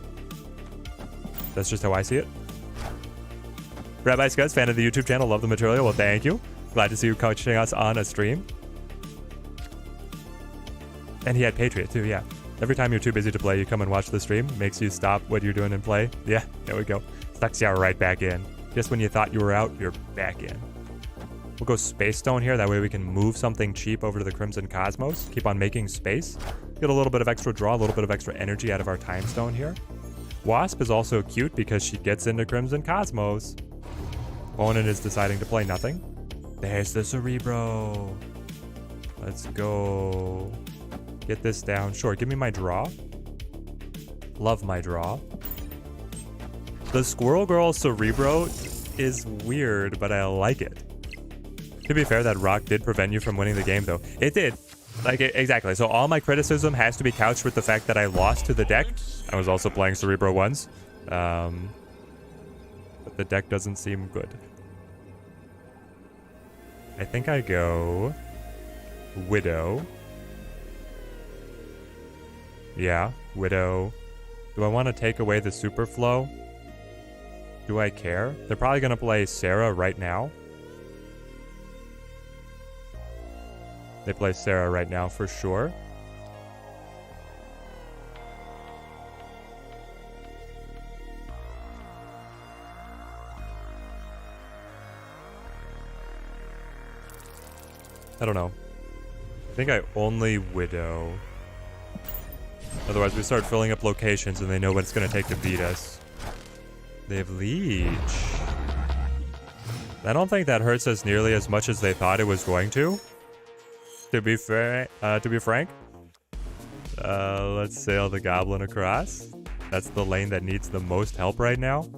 That's just how I see it. Rabbi Scuzz, fan of the YouTube channel, love the material. Well, thank you. Glad to see you coaching us on a stream. And he had Patriot too, yeah. Every time you're too busy to play, you come and watch the stream. Makes you stop what you're doing and play. Yeah, there we go. Sucks you right back in. Just when you thought you were out, you're back in. We'll go Space Stone here. That way we can move something cheap over to the Crimson Cosmos. Keep on making space. Get a little bit of extra draw, a little bit of extra energy out of our Time Stone here. Wasp is also cute because she gets into Crimson Cosmos. Opponent is deciding to play nothing. There's the Cerebro. Let's go. Get this down. Sure, give me my draw. Love my draw. The Squirrel Girl Cerebro is weird, but I like it. To be fair, that rock did prevent you from winning the game, though. It did. Like, exactly. So all my criticism has to be couched with the fact that I lost to the deck. I was also playing Cerebro once. But the deck doesn't seem good. I think I go Widow. Yeah, Widow. Do I want to take away the Super Flow? Do I care? They're probably going to play Sarah right now. They play Sarah right now for sure. I don't know. I think I only Widow. Otherwise, we start filling up locations and they know what it's going to take to beat us. They have Leech. I don't think that hurts us nearly as much as they thought it was going to. To be frank, let's sail the Goblin across. That's the lane that needs the most help right now.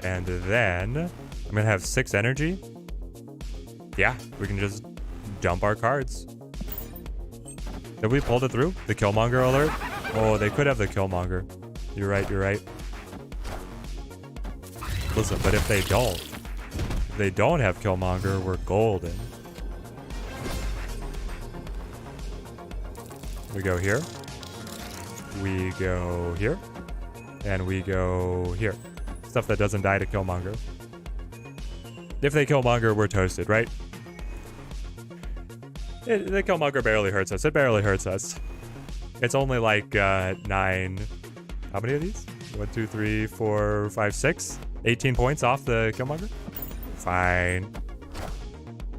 And then I'm going to have 6 energy. Yeah, we can just dump our cards. Have we pulled it through? The Killmonger alert? Oh, they could have the Killmonger. You're right, you're right. Listen, but if they don't have Killmonger, we're golden. We go here. We go here. And we go here. Stuff that doesn't die to Killmonger. If they Killmonger, we're toasted, right? The Killmonger barely hurts us. It barely hurts us. It's only like 9... How many of these? 1, 2, 3, 4, 5, 6? 18 points off the Killmonger? Fine.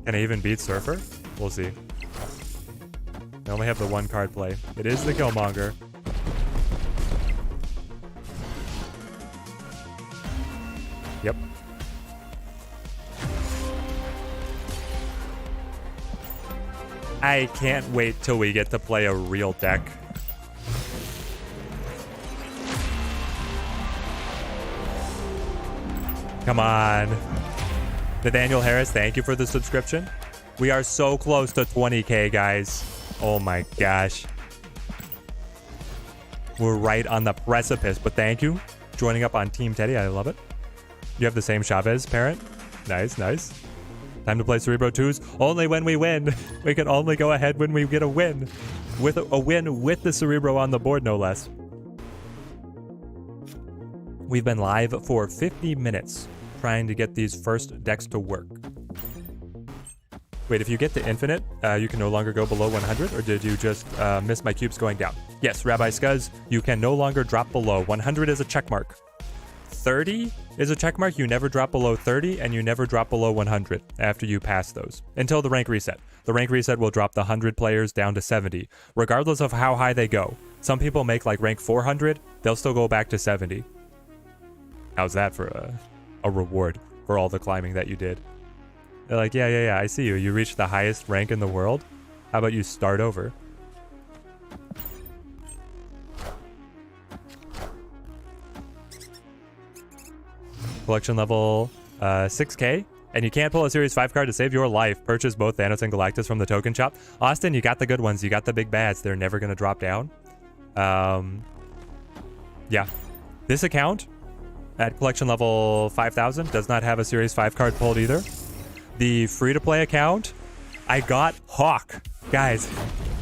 Can I even beat Surfer? We'll see. I only have the one card play. It is the Killmonger. Yep. I can't wait till we get to play a real deck. Come on. Nathaniel Harris, thank you for the subscription. We are so close to 20K, guys. Oh my gosh. We're right on the precipice, but thank you. Joining up on Team Teddy, I love it. You have the same Chavez parent? Nice, nice. Time to play Cerebro 2s. Only when we win. We can only go ahead when we get a win. With a win with the Cerebro on the board, no less. We've been live for 50 minutes trying to get these first decks to work. Wait, if you get to infinite, you can no longer go below 100, or did you just miss my cubes going down? Yes, Rabbi Scuzz, you can no longer drop below. 100 is a check mark. 30 is a check mark. You never drop below 30, and you never drop below 100 after you pass those, until the rank reset. The rank reset will drop the 100 players down to 70, regardless of how high they go. Some people make like rank 400, they'll still go back to 70. How's that for a reward for all the climbing that you did? They're like, yeah, I see you. You reached the highest rank in the world. How about you start over? Collection level 6K. And you can't pull a Series 5 card to save your life. Purchase both Thanos and Galactus from the token shop. Austin, you got the good ones. You got the big bads. They're never going to drop down. Yeah. This account at collection level 5,000 does not have a Series 5 card pulled either. The free-to-play account, I got Hawk. Guys,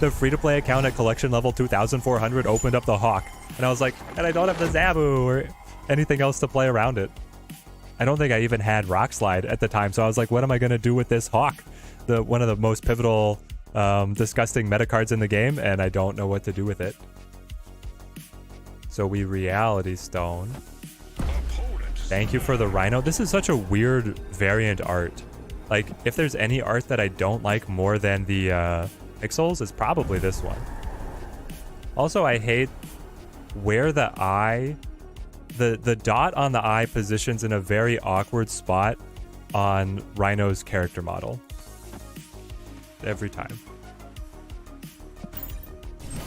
the free-to-play account at collection level 2,400 opened up the Hawk. And I was like, and I don't have the Zabu or anything else to play around it. I don't think I even had Rock Slide at the time, so I was like, what am I going to do with this Hawk? One of the most pivotal, disgusting meta cards in the game, and I don't know what to do with it. So we Reality Stone. Thank you for the Rhino. This is such a weird variant art. Like, if there's any art that I don't like more than the pixels, it's probably this one. Also, I hate where the eye... The dot on the eye positions in a very awkward spot on Rhino's character model. Every time.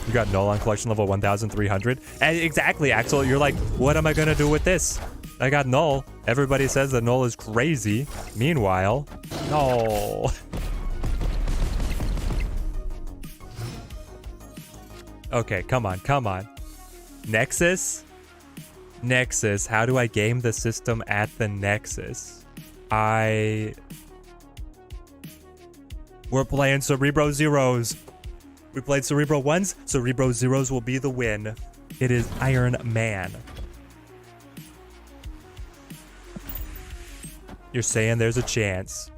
You got Null on collection level 1,300. And exactly, Axel. You're like, what am I going to do with this? I got Null. Everybody says that Null is crazy. Meanwhile, no. Okay, come on. Nexus? Nexus. How do I game the system at the Nexus? We're playing Cerebro Zeros. We played Cerebro 1s. Cerebro Zeros will be the win. It is Iron Man. You're saying there's a chance.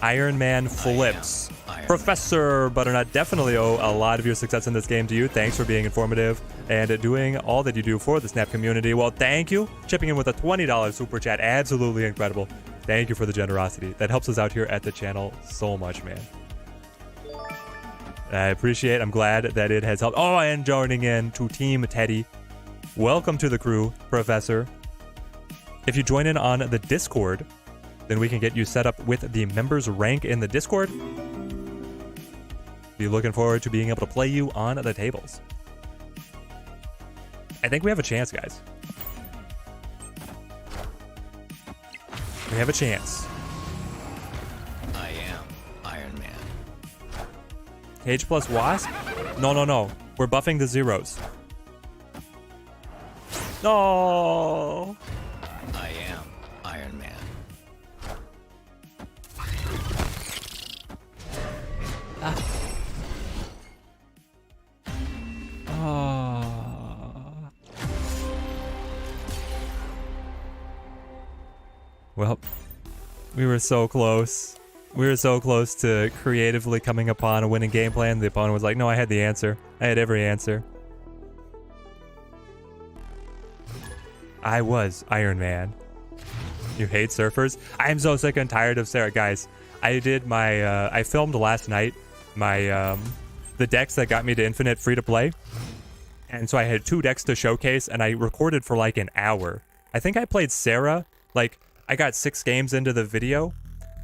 Iron Man flips. Professor Butternut, definitely owe a lot of your success in this game to you. Thanks for being informative and doing all that you do for the Snap community. Well, thank you. Chipping in with a $20 super chat. Absolutely incredible. Thank you for the generosity. That helps us out here at the channel so much, man. I appreciate it. I'm glad that it has helped. Oh, and joining in to Team Teddy. Welcome to the crew, Professor. If you join in on the Discord, then we can get you set up with the members rank in the Discord. Be looking forward to being able to play you on the tables. I think we have a chance, guys. We have a chance. I am Iron Man. Cage plus Wasp? No. We're buffing the zeros. No. I am Iron Man. Well, we were so close. We were so close to creatively coming upon a winning game plan. The opponent was like, no, I had the answer. I had every answer. I was Iron Man. You hate surfers? I am so sick and tired of Sarah. Guys, I did my, I filmed last night my, the decks that got me to Infinite free to play. And so I had 2 decks to showcase and I recorded for like an hour. I think I played Sarah, like I got 6 games into the video.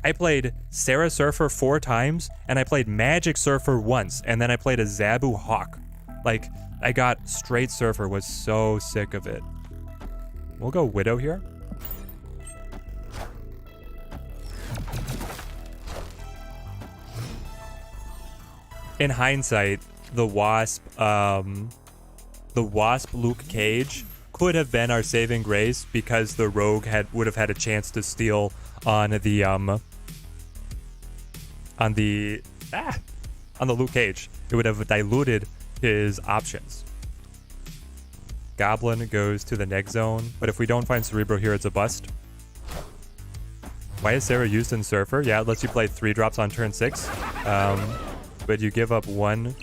I played Sarah Surfer 4 times and I played Magic Surfer once. And then I played a Zabu Hawk. Like I got straight Surfer, was so sick of it. We'll go Widow here. In hindsight, the Wasp Luke Cage could have been our saving grace because the Rogue would have had a chance to steal on the Luke Cage. It would have diluted his options. Goblin goes to the next zone, but if we don't find Cerebro here, it's a bust. Why is Sarah used in Surfer? Yeah, it lets you play 3 drops on turn 6. But you give up 1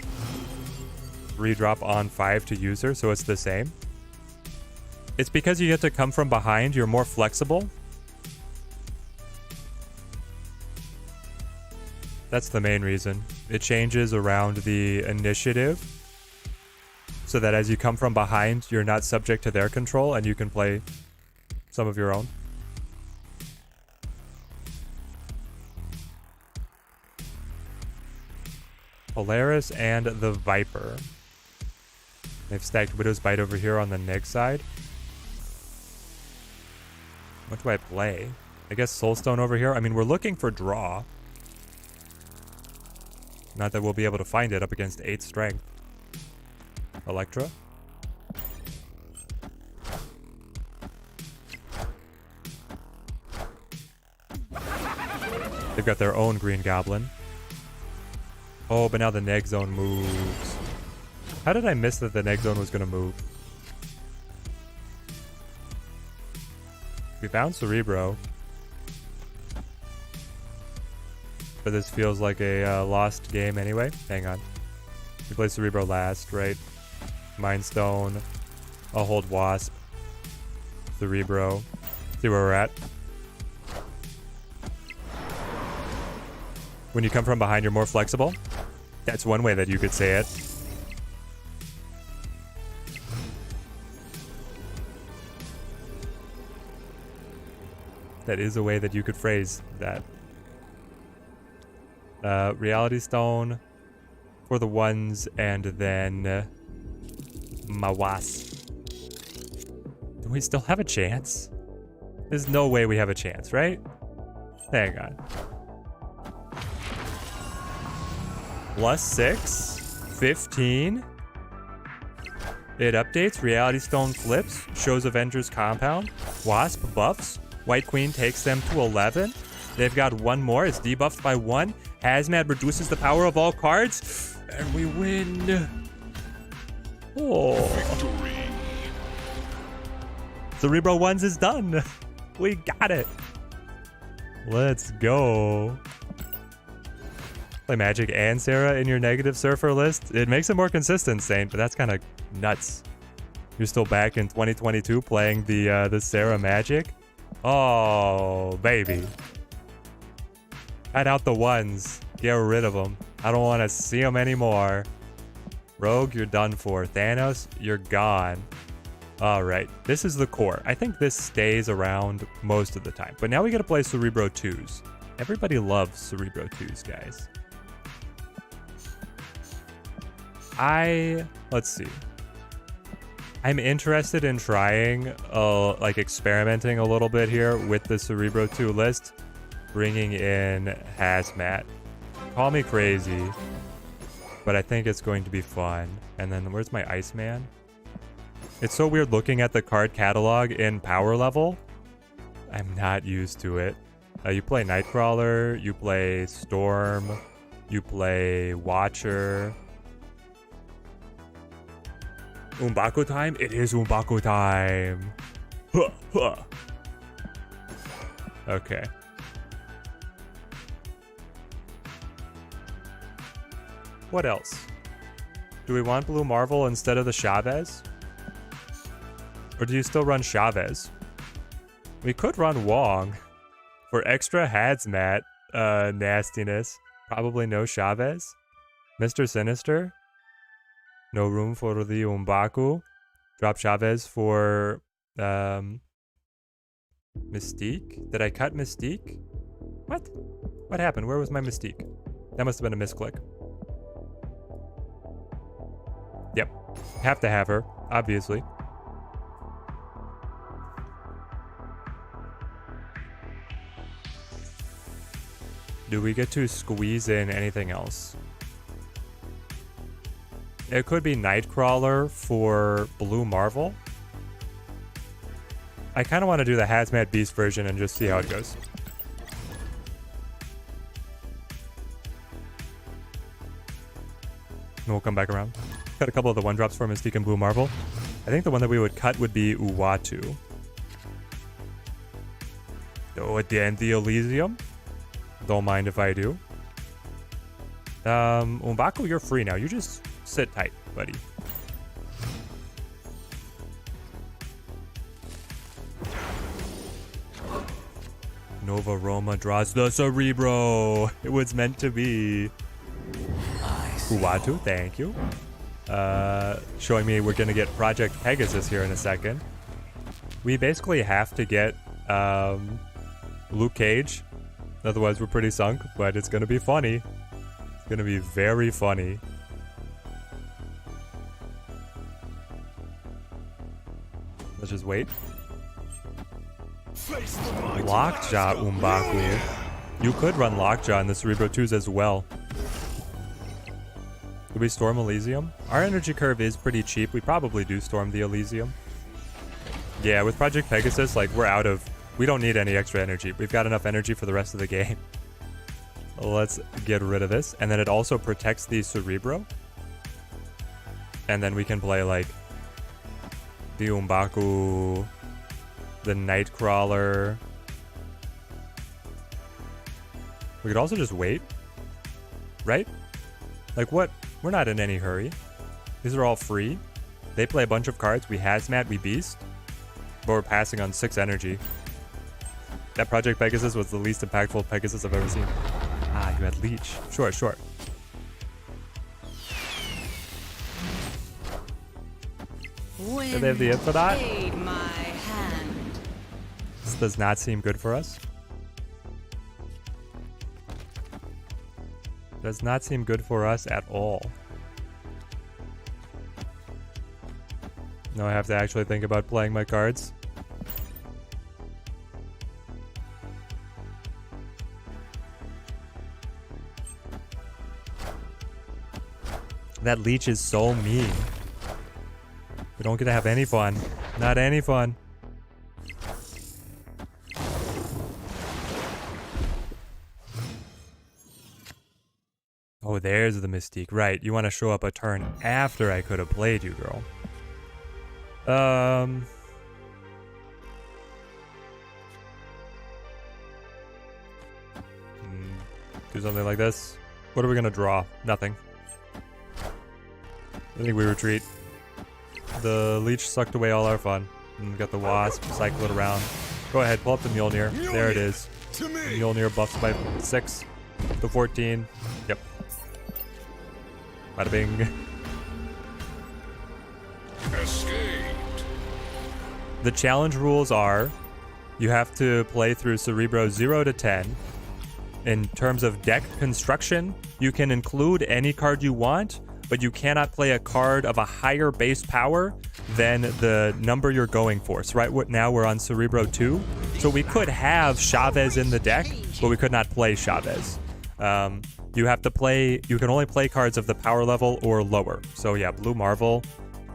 3-drop on 5 to use her, so it's the same. It's because you get to come from behind, you're more flexible. That's the main reason. It changes around the initiative. so that as you come from behind, you're not subject to their control and you can play some of your own. Polaris and the Viper. They've stacked Widow's Bite over here on the Nig side. What do I play? I guess Soulstone over here. I mean, we're looking for draw. Not that we'll be able to find it up against 8 strength. Electra. They've got their own Green Goblin. Oh, but now the Neg Zone moves. How did I miss that the Neg Zone was going to move? We found Cerebro. But this feels like a lost game anyway. Hang on. We play Cerebro last, right? Mind Stone. I'll hold Wasp. Cerebro. See where we're at. When you come from behind, you're more flexible. That's one way that you could say it. That is a way that you could phrase that. Reality Stone for the ones, and then Mawas. Do we still have a chance? There's no way we have a chance, right? Hang on. +6, 15. It updates. Reality Stone flips. Shows Avengers Compound. Wasp buffs. White Queen takes them to 11. They've got one more. It's debuffed by 1. Hazmat reduces the power of all cards. And we win. Oh. Victory. Cerebro Ones is done. We got it. Let's go. Play Magic and Sarah in your negative surfer list. It makes it more consistent, Saint, but that's kind of nuts. You're still back in 2022 playing the Sarah Magic. Oh, baby. Add out the ones. Get rid of them. I don't want to see them anymore. Rogue, you're done for. Thanos, you're gone. All right. This is the core. I think this stays around most of the time. But now we got to play Cerebro 2s. Everybody loves Cerebro 2s, guys. Let's see. I'm interested in trying, like experimenting a little bit here with the Cerebro 2 list, bringing in Hazmat. Call me crazy, but I think it's going to be fun. And then where's my Iceman? It's so weird looking at the card catalog in power level. I'm not used to it. You play Nightcrawler, you play Storm, you play Watcher. Umbaku time? It is Umbaku time. Huh, huh. Okay. What else? Do we want Blue Marvel instead of the Chavez? Or do you still run Chavez? We could run Wong for extra Hazmat nastiness. Probably no Chavez. Mr. Sinister? No room for the Umbaku. Drop Chavez for Mystique. Did I cut Mystique? What? What happened? Where was my Mystique? That must have been a misclick. Yep. Have to have her, obviously. Do we get to squeeze in anything else? It could be Nightcrawler for Blue Marvel. I kind of want to do the Hazmat Beast version and just see how it goes. And we'll come back around. Cut a couple of the 1-drops for Mystique and Blue Marvel. I think the one that we would cut would be Uatu. Oh, and the Elysium. Don't mind if I do. Umbaku, you're free now. You just sit tight, buddy. Nova Roma draws the Cerebro. It was meant to be. Uatu, thank you. showing me we're going to get Project Pegasus here in a second. We basically have to get Luke Cage. Otherwise, we're pretty sunk, but it's going to be funny. It's going to be very funny. Let's just wait. Lockjaw Umbaku. You could run Lockjaw in the Cerebro 2s as well. Could we storm Elysium? Our energy curve is pretty cheap. We probably do storm the Elysium. Yeah, with Project Pegasus, like, we're out of... We don't need any extra energy. We've got enough energy for the rest of the game. Let's get rid of this. And then it also protects the Cerebro. And then we can play, like, the Umbaku, the Nightcrawler. We could also just wait. Right? Like, what? We're not in any hurry. These are all free. They play a bunch of cards. We Hazmat, we Beast. But we're passing on 6 energy. That Project Pegasus was the least impactful Pegasus I've ever seen. Ah, you had Leech. Sure, sure. Do they have the Infinite? My hand. This does not seem good for us. Does not seem good for us at all. Now I have to actually think about playing my cards. That Leech is so mean. We don't get to have any fun. Not any fun. Oh, there's the Mystique. Right, you want to show up a turn after I could have played you, girl. Do something like this. What are we going to draw? Nothing. I think we retreat. The Leech sucked away all our fun. And we got the Wasp, cycle it around. Go ahead, pull up the Mjolnir. There it is. To me. Mjolnir buffs by 6 to 14. Yep. Bada bing. Escaped. The challenge rules are you have to play through Cerebro 0 to 10. In terms of deck construction, you can include any card you want, but you cannot play a card of a higher base power than the number you're going for. So right now we're on Cerebro 2. So we could have Chavez in the deck, but we could not play Chavez. You have to play, you can only play cards of the power level or lower. So yeah, Blue Marvel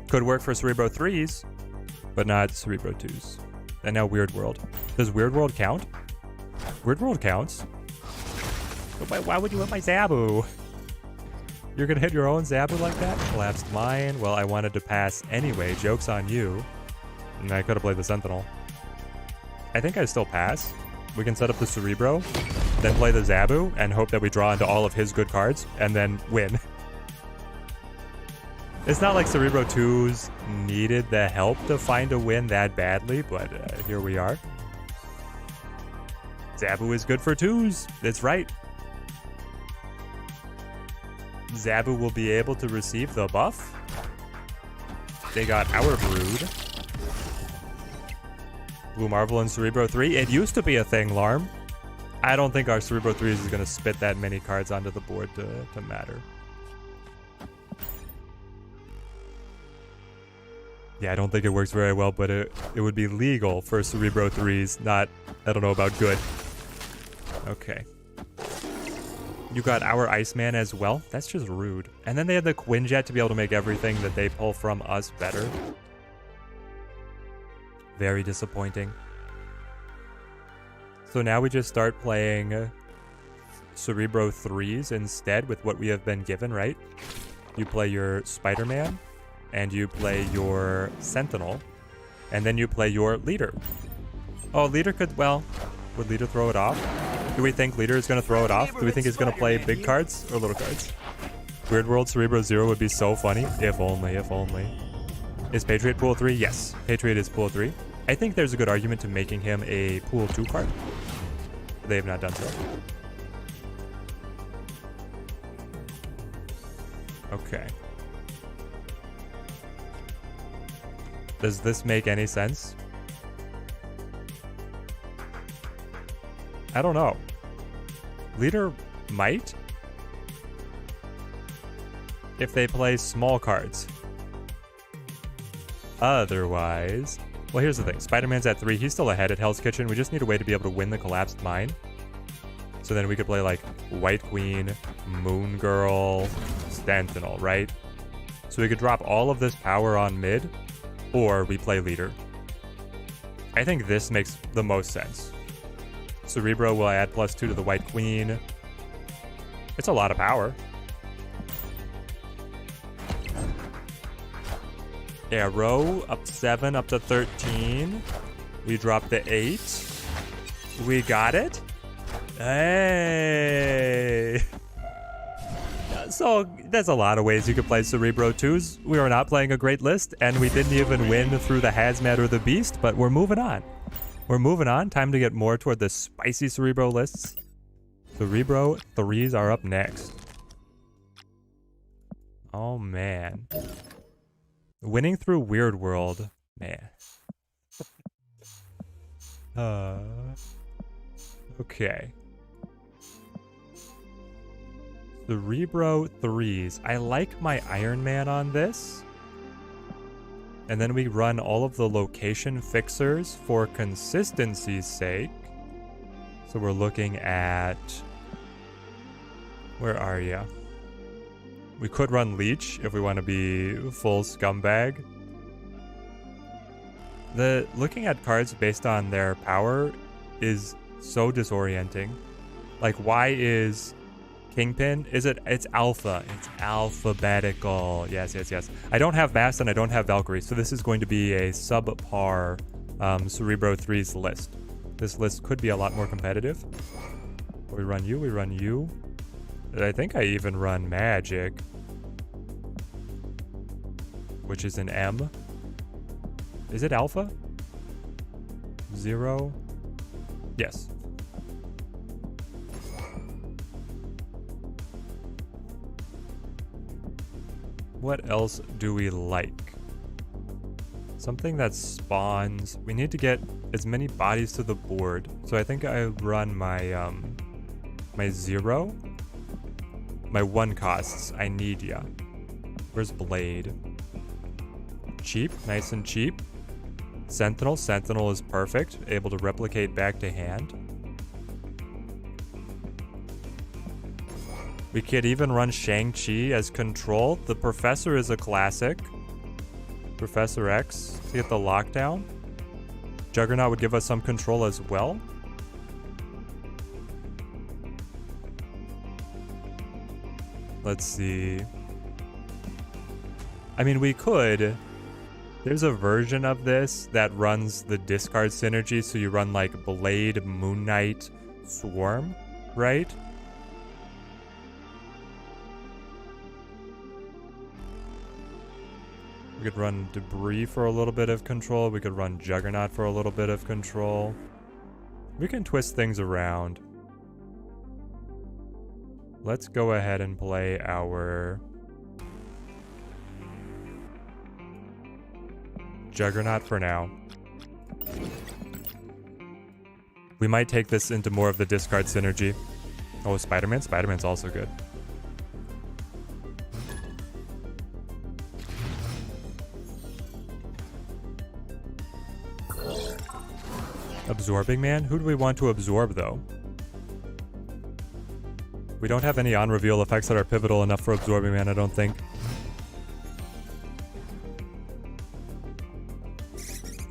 could work for Cerebro 3s, but not Cerebro 2s. And now Weird World. Does Weird World count? Weird World counts. But why would you hit my Zabu? You're gonna hit your own Zabu like that? Collapsed mine. Well, I wanted to pass anyway. Joke's on you. And I could have played the Sentinel. I think I still pass. We can set up the Cerebro, then play the Zabu, and hope that we draw into all of his good cards, and then win. It's not like Cerebro 2s needed the help to find a win that badly, but here we are. Zabu is good for 2s. That's right. Zabu will be able to receive the buff. They got our Brood. Blue Marvel and Cerebro 3. It used to be a thing, Larm. I don't think our Cerebro 3 is going to spit that many cards onto the board to matter. Yeah, I don't think it works very well, but it would be legal for Cerebro 3s, not, I don't know about good. Okay. You got our Iceman as well? That's just rude. And then they had the Quinjet to be able to make everything that they pull from us better. Very disappointing. So now we just start playing Cerebro 3s instead with what we have been given, right? You play your Spider-Man, and you play your Sentinel, and then you play your Leader. Oh, Leader could, well, would Leader throw it off? Do we think Leader is going to throw it off? Do we think he's going to play big cards or little cards? Weird World Cerebro 0 would be so funny. If only, if only. Is Patriot Pool 3? Yes, Patriot is Pool 3. I think there's a good argument to making him a Pool 2 card. They have not done so. Okay. Does this make any sense? I don't know. Leader might? If they play small cards. Otherwise... Well, here's the thing. Spider-Man's at 3. He's still ahead at Hell's Kitchen. We just need a way to be able to win the collapsed mine. So then we could play like White Queen, Moon Girl, Sentinel, right? So we could drop all of this power on mid, or we play leader. I think this makes the most sense. Cerebro will add +2 to the White Queen. It's a lot of power. Arrow up 7, up to 13. We drop the 8. We got it. Hey. So there's a lot of ways you could play Cerebro 2s. We are not playing a great list, and we didn't even win through the Hazmat or the Beast, but we're moving on. We're moving on. Time to get more toward the spicy Cerebro lists. Cerebro 3s are up next. Oh, man. Winning through Weird World. Man. Okay. Cerebro 3s. I like my Iron Man on this. And then we run all of the location fixers for consistency's sake. So we're looking at... Where are you? We could run Leech if we want to be full scumbag. Looking at cards based on their power is so disorienting. Like, why is Kingpin? It's alpha. It's alphabetical. Yes. I don't have Bass and I don't have Valkyrie, so this is going to be a subpar Cerebro 3's list. This list could be a lot more competitive. We run you. I think I even run Magic, which is an M. Is it alpha? 0? Yes. What else do we like? Something that spawns. We need to get as many bodies to the board. So I think I run my my 0. My 1 costs. I need ya. Where's Blade? Cheap, nice and cheap. Sentinel. Sentinel is perfect. Able to replicate back to hand. We could even run Shang-Chi as control. The Professor is a classic. Professor X to get the lockdown. Juggernaut would give us some control as well. Let's see. I mean, we could. There's a version of this that runs the discard synergy, so you run like Blade, Moon Knight, Swarm, right? We could run Debris for a little bit of control. We could run Juggernaut for a little bit of control. We can twist things around. Let's go ahead and play our Juggernaut for now. We might take this into more of the discard synergy. Oh, Spider-Man? Spider-Man's also good. Absorbing Man? Who do we want to absorb, though? We don't have any on-reveal effects that are pivotal enough for Absorbing Man, I don't think.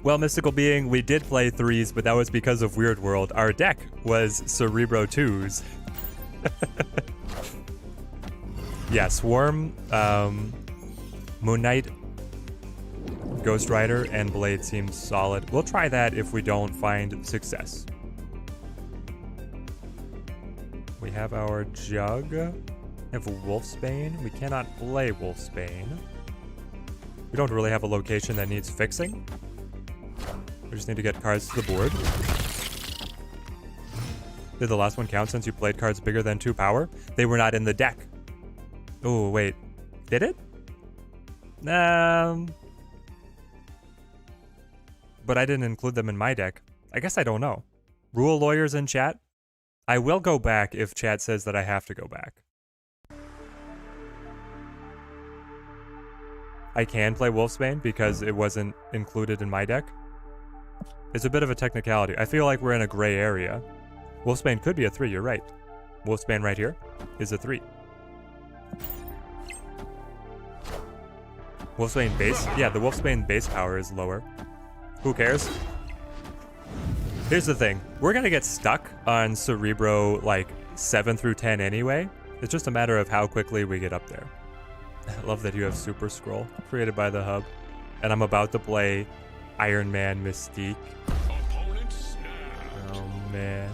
Well, Mystical Being, we did play 3s, but that was because of Weird World. Our deck was Cerebro 2s. Yeah, Swarm, Moon Knight, Ghost Rider, and Blade seems solid. We'll try that if we don't find success. We have our Jug. We have Wolfsbane. We cannot play Wolfsbane. We don't really have a location that needs fixing. We just need to get cards to the board. Did the last one count since you played cards bigger than 2 power? They were not in the deck. Oh, wait. Did it? but I didn't include them in my deck. I guess I don't know. Rule lawyers in chat? I will go back if chat says that I have to go back. I can play Wolfsbane because it wasn't included in my deck. It's a bit of a technicality. I feel like we're in a gray area. Wolfsbane could be a 3, you're right. Wolfsbane right here is a 3. Wolfsbane base? Yeah, the Wolfsbane base power is lower. Who cares? Here's the thing. We're gonna get stuck on Cerebro like 7 through 10 anyway. It's just a matter of how quickly we get up there. I love that you have Super Scroll created by the hub. And I'm about to play Iron Man Mystique. Oh man.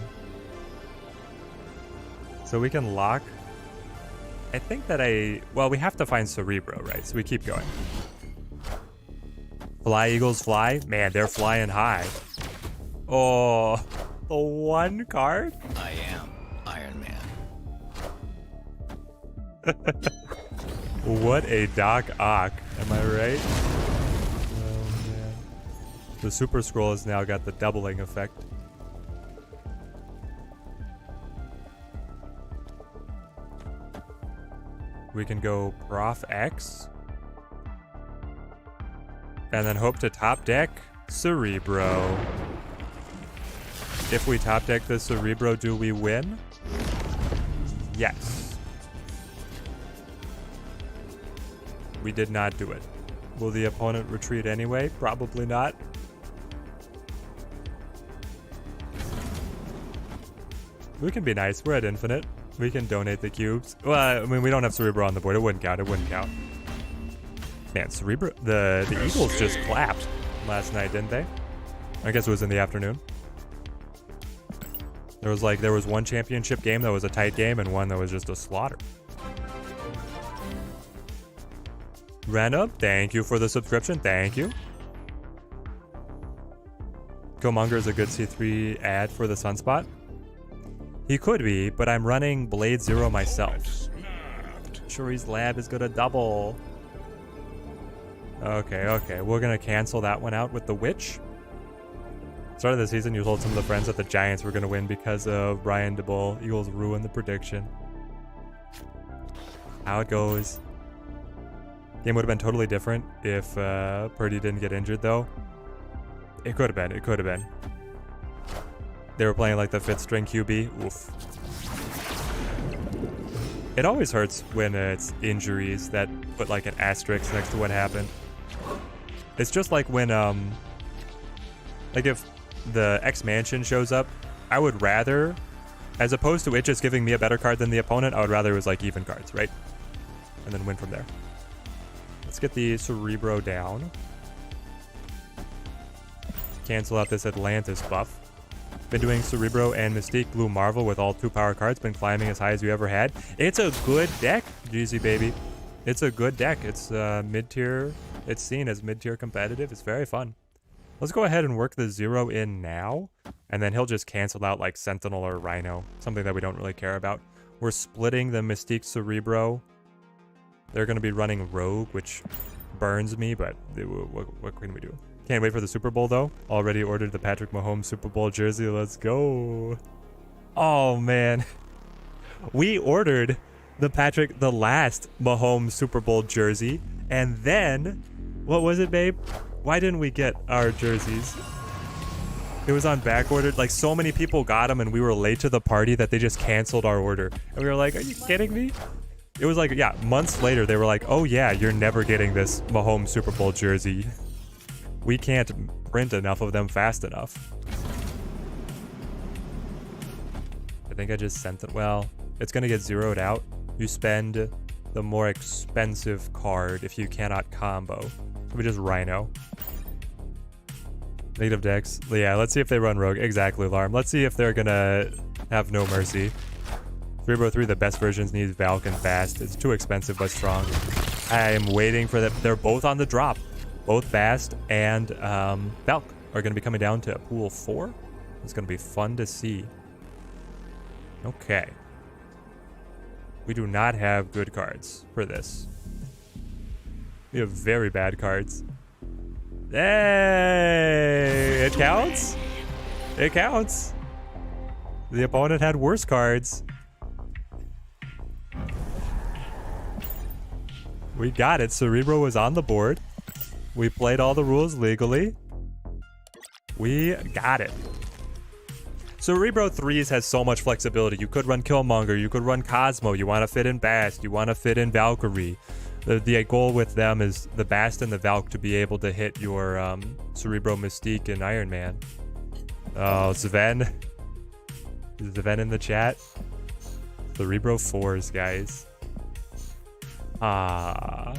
So we can lock. I think that well, we have to find Cerebro, right? So we keep going. Fly, Eagles, fly. Man, they're flying high. Oh, the one card? I am Iron Man. What a Doc Ock. Am I right? Oh, man. The Super Scroll has now got the doubling effect. We can go Prof X. And then hope to top deck Cerebro. If we top deck the Cerebro, do we win? Yes. We did not do it. Will the opponent retreat anyway? Probably not. We can be nice. We're at infinite. We can donate the cubes. Well, I mean, we don't have Cerebro on the board. It wouldn't count. It wouldn't count. Man, Cerebro... The Eagles just clapped last night, didn't they? I guess it was in the afternoon. There was one championship game that was a tight game and one that was just a slaughter. Random, thank you for the subscription. Thank you. Killmonger is a good C3 ad for the Sunspot. He could be, but I'm running Blade Zero myself. Shuri's Lab is gonna double. Okay. We're gonna cancel that one out with the Witch. Start of the season, you told some of the friends that the Giants were gonna win because of Brian DeBull. Eagles ruined the prediction. How it goes. Game would have been totally different if Purdy didn't get injured, though. It could have been. It could have been. They were playing like the 5th string QB. Oof. It always hurts when it's injuries that put like an asterisk next to what happened. It's just like when like if the X-Mansion shows up, I would rather, as opposed to it just giving me a better card than the opponent, I would rather it was like even cards, right? And then win from there. Let's get the Cerebro down. Cancel out this Atlantis buff. Been doing Cerebro and Mystique Blue Marvel with all 2 power cards. Been climbing as high as you ever had. It's a good deck, GZ baby. It's a good deck. It's mid-tier. It's seen as mid-tier competitive. It's very fun. Let's go ahead and work the 0 in now. And then he'll just cancel out like Sentinel or Rhino. Something that we don't really care about. We're splitting the Mystique Cerebro. They're going to be running Rogue, which burns me, but what can we do? Can't wait for the Super Bowl, though. Already ordered the Patrick Mahomes Super Bowl jersey. Let's go. Oh, man. We ordered the last Mahomes Super Bowl jersey. And then, what was it, babe? Why didn't we get our jerseys? It was on back order. Like, so many people got them, and we were late to the party that they just canceled our order. And we were like, are you kidding me? It was like, yeah, months later, they were like, oh, yeah, you're never getting this Mahomes Super Bowl jersey. We can't print enough of them fast enough. I think I just sent it. Well, it's going to get zeroed out. You spend the more expensive card if you cannot combo. So we just Rhino. Native decks. Yeah, let's see if they run Rogue. Exactly, Alarm. Let's see if they're going to have no mercy. Cerebro 3, the best versions needs Valk and Fast. It's too expensive but strong. I am waiting for them. They're both on the drop. Both Fast and Valk are going to be coming down to pool 4. It's going to be fun to see. Okay. We do not have good cards for this. We have very bad cards. Hey, it counts. It counts. The opponent had worse cards. We got it. Cerebro was on the board. We played all the rules legally. We got it. Cerebro 3s has so much flexibility. You could run Killmonger. You could run Cosmo. You want to fit in Bast. You want to fit in Valkyrie. The goal with them is the Bast and the Valk to be able to hit your Cerebro Mystique and Iron Man. Oh, Sven. Is Sven in the chat? Cerebro 4s, guys. Ah.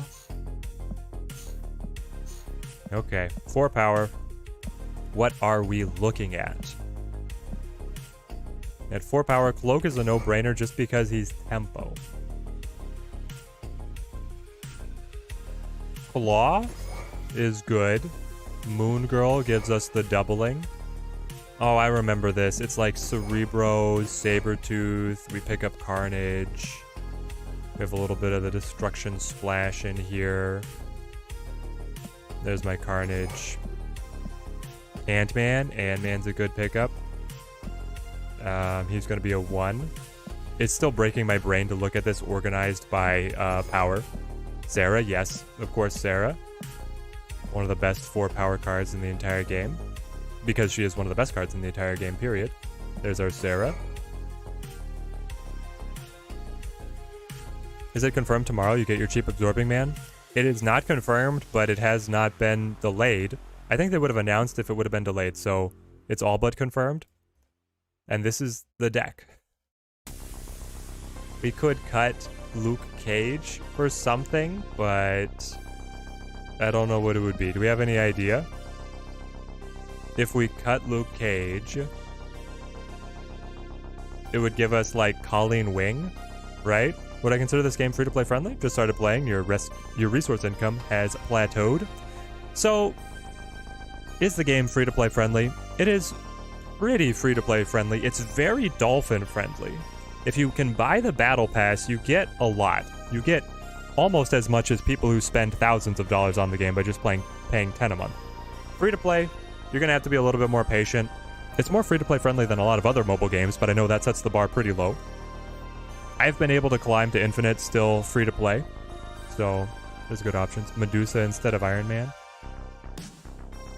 Okay, 4 power. What are we looking at? At 4 power, Cloak is a no-brainer just because he's tempo. Claw is good. Moon Girl gives us the doubling. Oh, I remember this. It's like Cerebro, Sabretooth. We pick up Carnage. We have a little bit of the Destruction Splash in here. There's my Carnage. Ant-Man. Ant-Man's a good pickup. He's going to be a 1. It's still breaking my brain to look at this organized by power. Sarah, yes, of course, Sarah. One of the best 4 power cards in the entire game. Because she is one of the best cards in the entire game, period. There's our Sarah. Is it confirmed tomorrow you get your cheap Absorbing Man? It is not confirmed, but it has not been delayed. I think they would have announced if it would have been delayed, so it's all but confirmed. And this is the deck. We could cut Luke Cage for something, but I don't know what it would be. Do we have any idea? If we cut Luke Cage, it would give us like Colleen Wing, right? Would I consider this game free-to-play friendly? Just started playing. Your resource income has plateaued. So, is the game free-to-play friendly? It is pretty free-to-play friendly. It's very Dolphin friendly. If you can buy the Battle Pass, you get a lot. You get almost as much as people who spend thousands of dollars on the game by just paying 10 a month. Free-to-play, you're going to have to be a little bit more patient. It's more free-to-play friendly than a lot of other mobile games, but I know that sets the bar pretty low. I've been able to climb to Infinite still free-to-play, so there's good options. Medusa instead of Iron Man.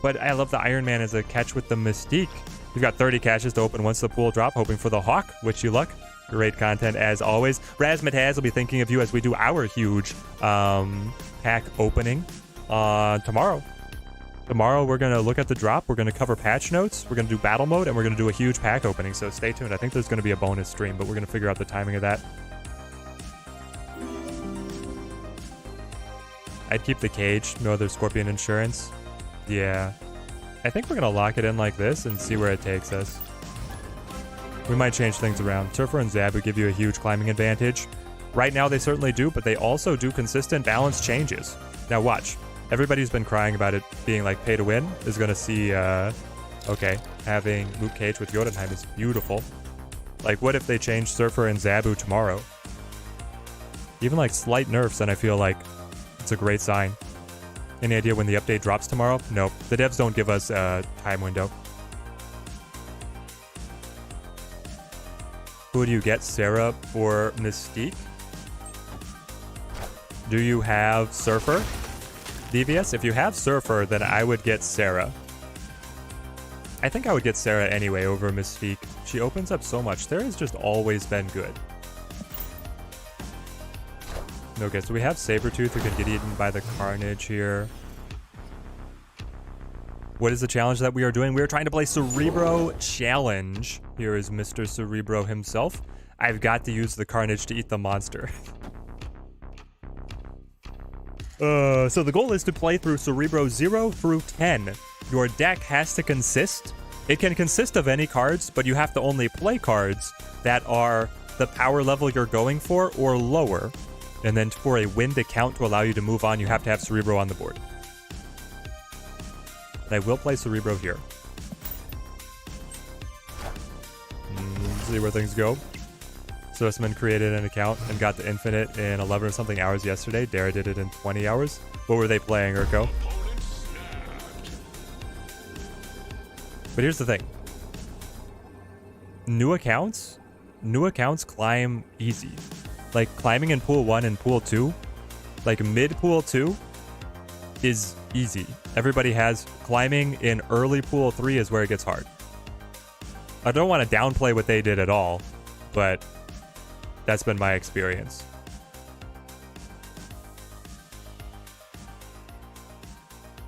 But I love the Iron Man as a catch with the Mystique. You've got 30 caches to open once the pool drop, hoping for the Hawk. Wish you luck. Great content as always. Razmataz will be thinking of you as we do our huge pack opening tomorrow. Tomorrow we're going to look at the drop, we're going to cover patch notes, we're going to do battle mode, and we're going to do a huge pack opening, so stay tuned. I think there's going to be a bonus stream, but we're going to figure out the timing of that. I'd keep the Cage, no other Scorpion insurance. Yeah. I think we're going to lock it in like this and see where it takes us. We might change things around. Surfer and Zabu give you a huge climbing advantage. Right now they certainly do, but they also do consistent balance changes. Now watch. Everybody who's been crying about it being like pay to win is going to see, okay, having Luke Cage with Jotunheim is beautiful. Like, what if they change Surfer and Zabu tomorrow? Even like slight nerfs, and I feel like it's a great sign. Any idea when the update drops tomorrow? Nope. The devs don't give us a time window. Who do you get, Sarah or Mystique? Do you have Surfer? Devious? If you have Surfer, then I would get Sarah. I think I would get Sarah anyway over Mystique. She opens up so much. Sarah's just always been good. Okay, so we have Sabretooth who can get eaten by the Carnage here. What is the challenge that we are doing? We are trying to play Cerebro Challenge. Here is Mr. Cerebro himself. I've got to use the Carnage to eat the monster. So the goal is to play through Cerebro 0 through 10. Your deck has to consist. It can consist of any cards, but you have to only play cards that are the power level you're going for or lower. And then for a win to count to allow you to move on, you have to have Cerebro on the board. And I will play Cerebro here. See where things go. Sussman created an account and got to Infinite in 11 or something hours yesterday. Dara did it in 20 hours. What were they playing, Urko? But here's the thing. New accounts climb easy. Like climbing in pool 1 and pool 2, like mid pool 2 is easy. Everybody has. Climbing in early pool 3 is where it gets hard. I don't want to downplay what they did at all, but that's been my experience.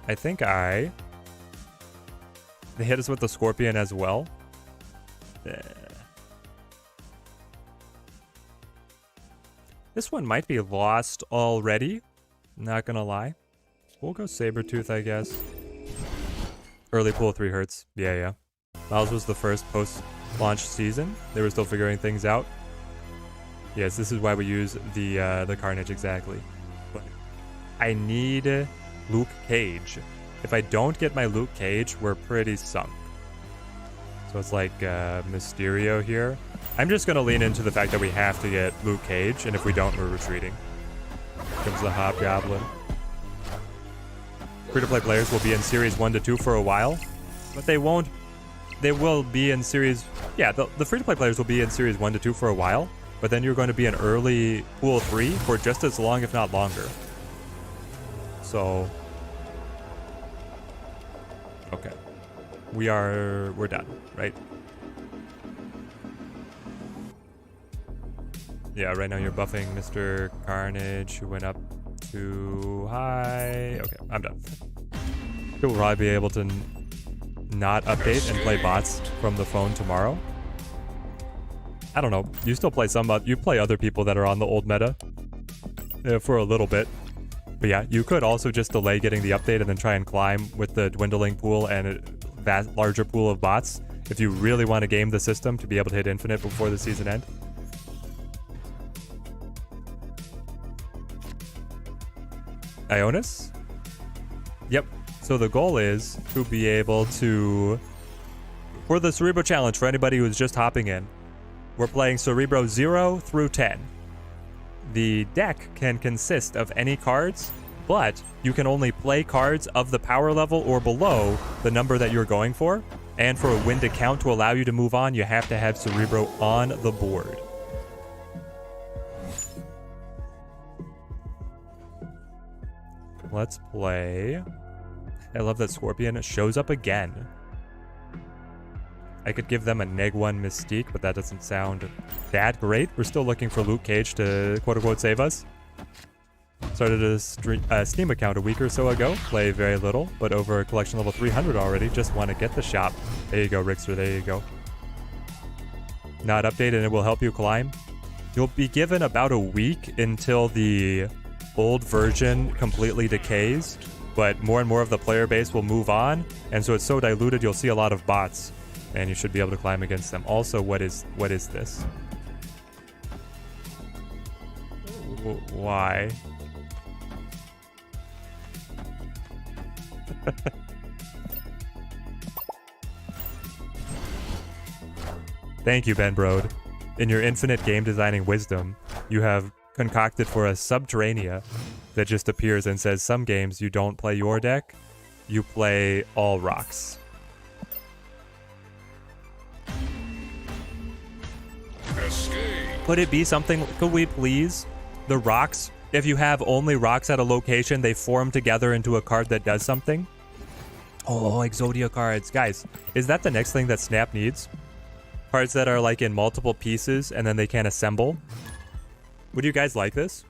I think they hit us with the Scorpion as well. This one might be lost already. Not gonna lie. We'll go Sabretooth, I guess. Early pool 3 hurts. Yeah. Miles was the first post-launch season. They were still figuring things out. Yes, this is why we use the Carnage exactly. But I need Luke Cage. If I don't get my Luke Cage, we're pretty sunk. So it's like Mysterio here. I'm just going to lean into the fact that we have to get Luke Cage, and if we don't, we're retreating. Here comes the Hobgoblin. Free-to-play players will be in Series 1 to 2 for a while, but they won't. They will be in Series... Yeah, the free-to-play players will be in Series 1 to 2 for a while, but then you're going to be in early Pool 3 for just as long, if not longer. So... Okay. We're done, right? Yeah, right now you're buffing Mr. Carnage, who went up too high. Okay, I'm done. We'll probably be able to not update and play bots from the phone tomorrow. I don't know. You still play you play other people that are on the old meta for a little bit. But yeah, you could also just delay getting the update and then try and climb with the dwindling pool and a vast larger pool of bots if you really want to game the system to be able to hit infinite before the season end. Ionis? Yep. So the goal is to be able to... For the Cerebro Challenge, for anybody who's just hopping in, we're playing Cerebro 0 through 10. The deck can consist of any cards, but you can only play cards of the power level or below the number that you're going for. And for a win to count to allow you to move on, you have to have Cerebro on the board. Let's play. I love that Scorpion shows up again. I could give them a -1 Mystique, but that doesn't sound that great. We're still looking for Luke Cage to quote-unquote save us. Started a Steam account a week or so ago. Play very little, but over a collection level 300 already. Just want to get the shop. There you go, Rickster. There you go. Not updated, and it will help you climb. You'll be given about a week until the old version completely decays, but more and more of the player base will move on, and so it's so diluted you'll see a lot of bots, and you should be able to climb against them. Also, what is this? Why? Thank you, Ben Brode. In your infinite game designing wisdom, you have concocted for us Subterranea that just appears and says some games you don't play your deck, you play all rocks. Escape. Could it be something, could we please, the rocks, if you have only rocks at a location, they form together into a card that does something? Oh, Exodia cards. Guys, is that the next thing that Snap needs? Cards that are like in multiple pieces and then they can't assemble? Would you guys like this?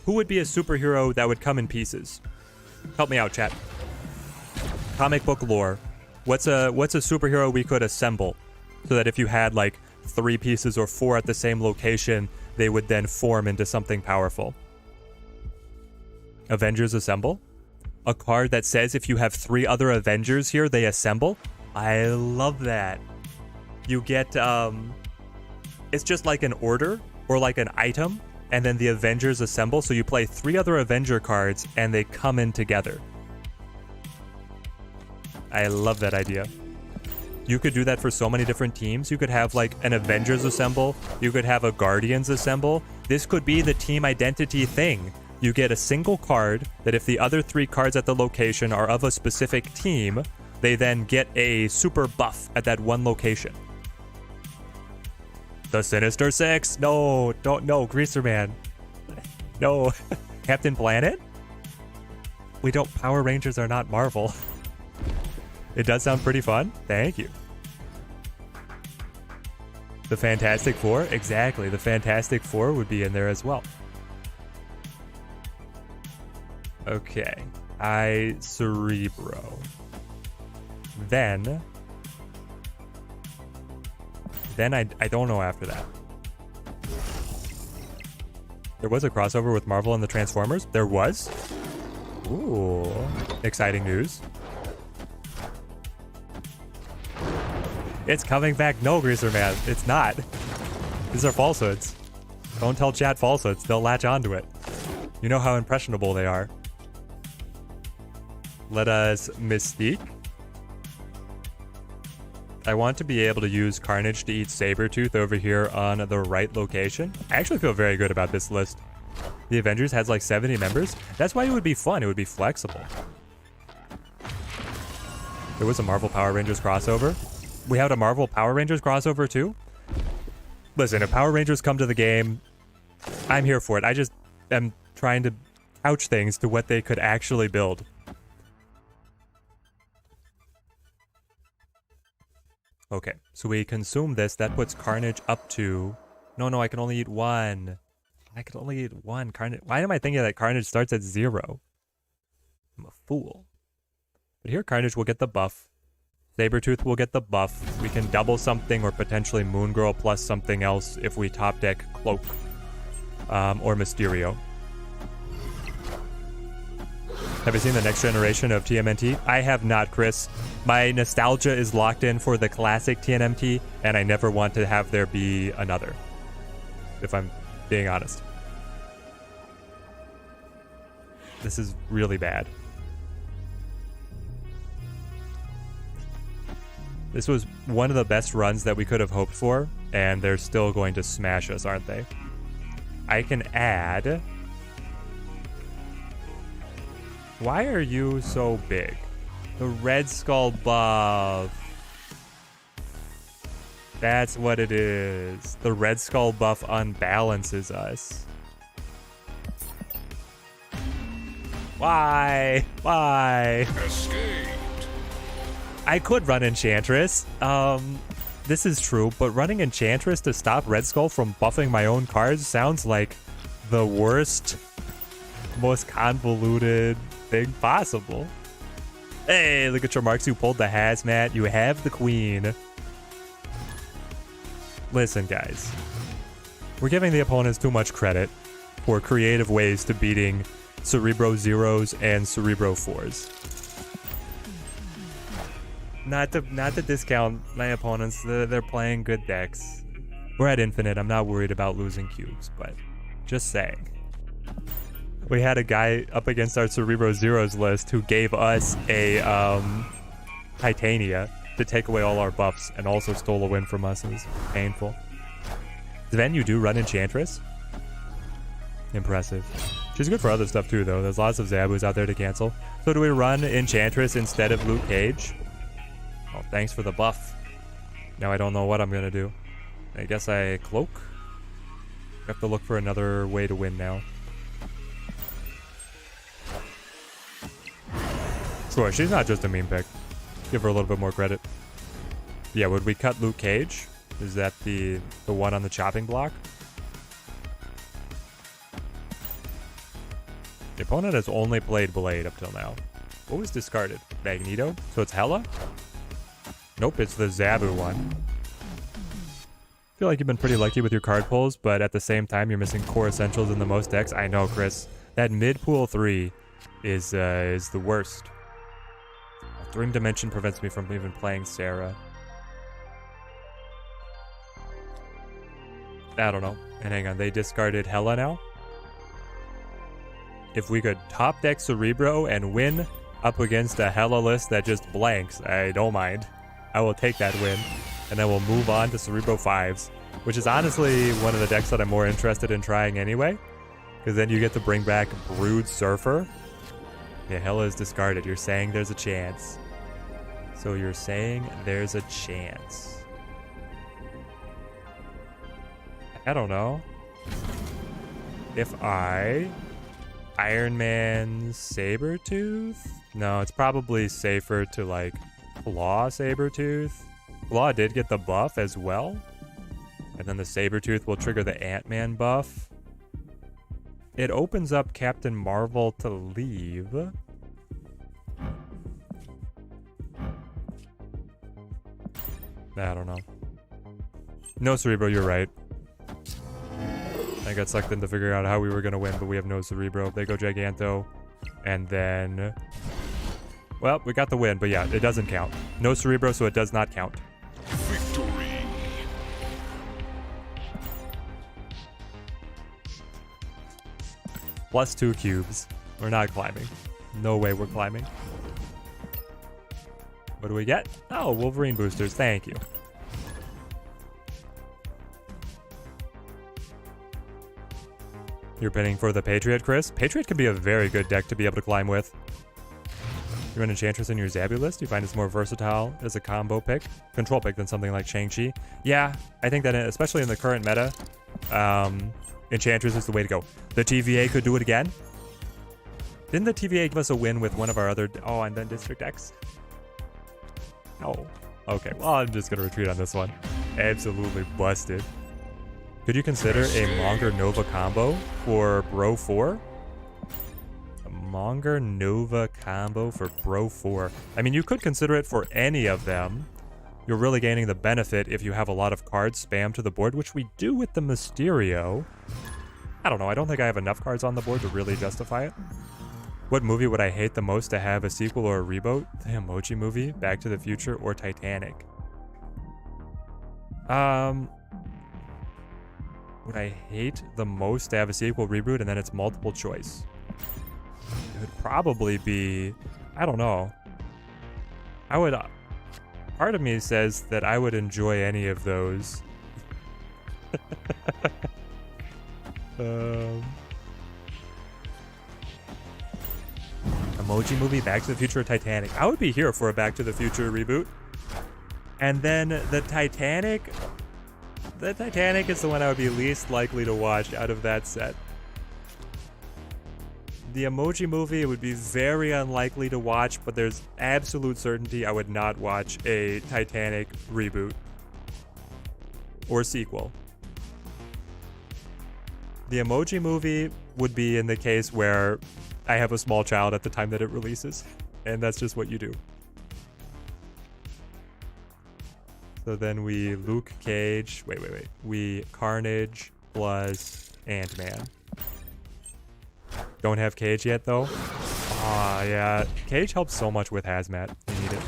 Who would be a superhero that would come in pieces? Help me out, chat. Comic book lore. What's a superhero we could assemble so that if you had like 3 pieces or 4 at the same location, they would then form into something powerful? Avengers Assemble? A card that says if you have 3 other Avengers here, they assemble? I love that. You get, it's just like an order or like an item, and then the Avengers assemble, so you play 3 other Avenger cards and they come in together. I love that idea. You could do that for so many different teams. You could have like an Avengers assemble. You could have a Guardians assemble. This could be the team identity thing. You get a single card that if the other 3 cards at the location are of a specific team, they then get a super buff at that one location. The Sinister Six? No, don't, no, Greaser Man. No. Captain Planet? We don't, Power Rangers are not Marvel. It does sound pretty fun. Thank you. The Fantastic Four? Exactly. The Fantastic Four would be in there as well. Okay. Cerebro. Then I don't know after that. There was a crossover with Marvel and the Transformers? There was? Ooh. Exciting news. It's coming back. No, Greaser Man. It's not. These are falsehoods. Don't tell chat falsehoods. They'll latch onto it. You know how impressionable they are. Let us Mystique. I want to be able to use Carnage to eat Sabretooth over here on the right location. I actually feel very good about this list. The Avengers has like 70 members. That's why it would be fun. It would be flexible. There was a Marvel Power Rangers crossover. We had a Marvel Power Rangers crossover too. Listen, if Power Rangers come to the game, I'm here for it. I just am trying to couch things to what they could actually build. Okay, so we consume this. That puts Carnage up to... No, I can only eat one. I can only eat one. Carnage. Why am I thinking that Carnage starts at 0? I'm a fool. But here Carnage will get the buff. Sabretooth will get the buff. We can double something or potentially Moon Girl plus something else if we top deck Cloak. Or Mysterio. Have you seen the next generation of TMNT? I have not, Chris. My nostalgia is locked in for the classic TNMT, and I never want to have there be another, if I'm being honest. This is really bad. This was one of the best runs that we could have hoped for, and they're still going to smash us, aren't they? I can add... Why are you so big? The Red Skull buff. That's what it is. The Red Skull buff unbalances us. Why? Why? Escaped. I could run Enchantress. This is true, but running Enchantress to stop Red Skull from buffing my own cards sounds like the worst, most convoluted thing possible. Hey, look at your marks. You pulled the hazmat. You have the queen. Listen, guys. We're giving the opponents too much credit for creative ways to beating Cerebro Zeros and Cerebro 4s. Not to discount my opponents. They're playing good decks. We're at infinite. I'm not worried about losing cubes, but just saying. We had a guy up against our Cerebro Zeros list who gave us a Titania to take away all our buffs and also stole a win from us. It was painful. Sven, you do run Enchantress? Impressive. She's good for other stuff too, though. There's lots of Zabus out there to cancel. So do we run Enchantress instead of Luke Cage? Oh, thanks for the buff. Now I don't know what I'm going to do. I guess I Cloak? I have to look for another way to win now. Sure, she's not just a meme pick. Give her a little bit more credit. Yeah, would we cut Luke Cage? Is that the one on the chopping block? The opponent has only played Blade up till now. What was discarded? Magneto? So it's Hela? Nope, it's the Zabu one. I feel like you've been pretty lucky with your card pulls, but at the same time, you're missing core essentials in the most decks. I know, Chris. That mid-pool 3 is the worst. Dream Dimension prevents me from even playing Sarah. I don't know. And hang on, they discarded Hela now? If we could top deck Cerebro and win up against a Hela list that just blanks, I don't mind. I will take that win. And then we'll move on to Cerebro 5s, which is honestly one of the decks that I'm more interested in trying anyway. Because then you get to bring back Brood Surfer. Yeah, Hela is discarded. You're saying there's a chance. So you're saying there's a chance. I don't know. If I Iron Man Sabretooth? No, it's probably safer to like Claw Sabretooth. Claw did get the buff as well. And then the Sabretooth will trigger the Ant-Man buff. It opens up Captain Marvel to leave. I don't know. No, Cerebro, you're right. I got sucked into figuring out how we were going to win, but we have no Cerebro. They go Giganto. And then... Well, we got the win, but yeah, it doesn't count. No Cerebro, so it does not count. Victory. Plus 2 cubes. We're not climbing. No way we're climbing. What do we get? Oh, Wolverine boosters. Thank you. You're pinning for the Patriot, Chris? Patriot can be a very good deck to be able to climb with. You run Enchantress in your Zabu list. You find it's more versatile as a combo pick, control pick than something like Shang-Chi. Yeah, I think that especially in the current meta, Enchantress is the way to go. The TVA could do it again. Didn't the TVA give us a win with one of our other... Oh, and then District X? Oh. Okay, well, I'm just going to retreat on this one. Absolutely busted. Could you consider a Monger Nova combo for Bro 4? A Monger Nova combo for Bro 4. I mean, you could consider it for any of them. You're really gaining the benefit if you have a lot of cards spammed to the board, which we do with the Mysterio. I don't know. I don't think I have enough cards on the board to really justify it. What movie would I hate the most to have a sequel or a reboot? The Emoji Movie, Back to the Future, or Titanic? Would I hate the most to have a sequel, reboot, and then it's multiple choice? It would probably be... I don't know. I would... Part of me says that I would enjoy any of those. Emoji Movie, Back to the Future, or Titanic? I would be here for a Back to the Future reboot. And then the Titanic... The Titanic is the one I would be least likely to watch out of that set. The Emoji Movie, it would be very unlikely to watch, but there's absolute certainty I would not watch a Titanic reboot or sequel. The Emoji Movie would be in the case where I have a small child at the time that it releases, and that's just what you do. So then we Luke Cage, wait. We Carnage plus Ant-Man. Don't have Cage yet though. Ah, yeah. Cage helps so much with Hazmat. You need it.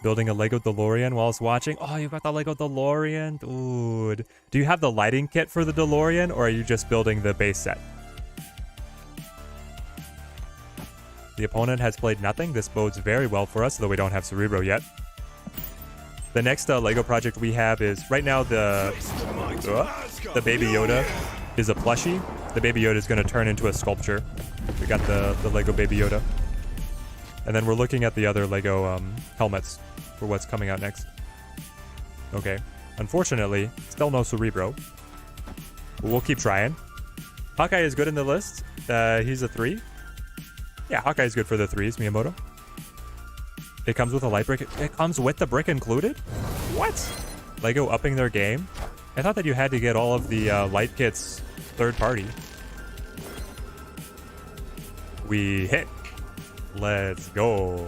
Building a Lego DeLorean whilst watching. Oh, you got the Lego DeLorean? Dude. Do you have the lighting kit for the DeLorean, or are you just building the base set? The opponent has played nothing. This bodes very well for us, though we don't have Cerebro yet. The next Lego project we have is, right now, the Baby Yoda is a plushie. The Baby Yoda is going to turn into a sculpture. We got the Lego Baby Yoda. And then we're looking at the other Lego helmets for what's coming out next. Okay. Unfortunately, still no Cerebro. But we'll keep trying. Hawkeye is good in the list. He's a 3. Yeah, Hawkeye's good for the 3s, Miyamoto. It comes with a light brick. It comes with the brick included? What? Lego upping their game? I thought that you had to get all of the light kits third party. We hit. Let's go.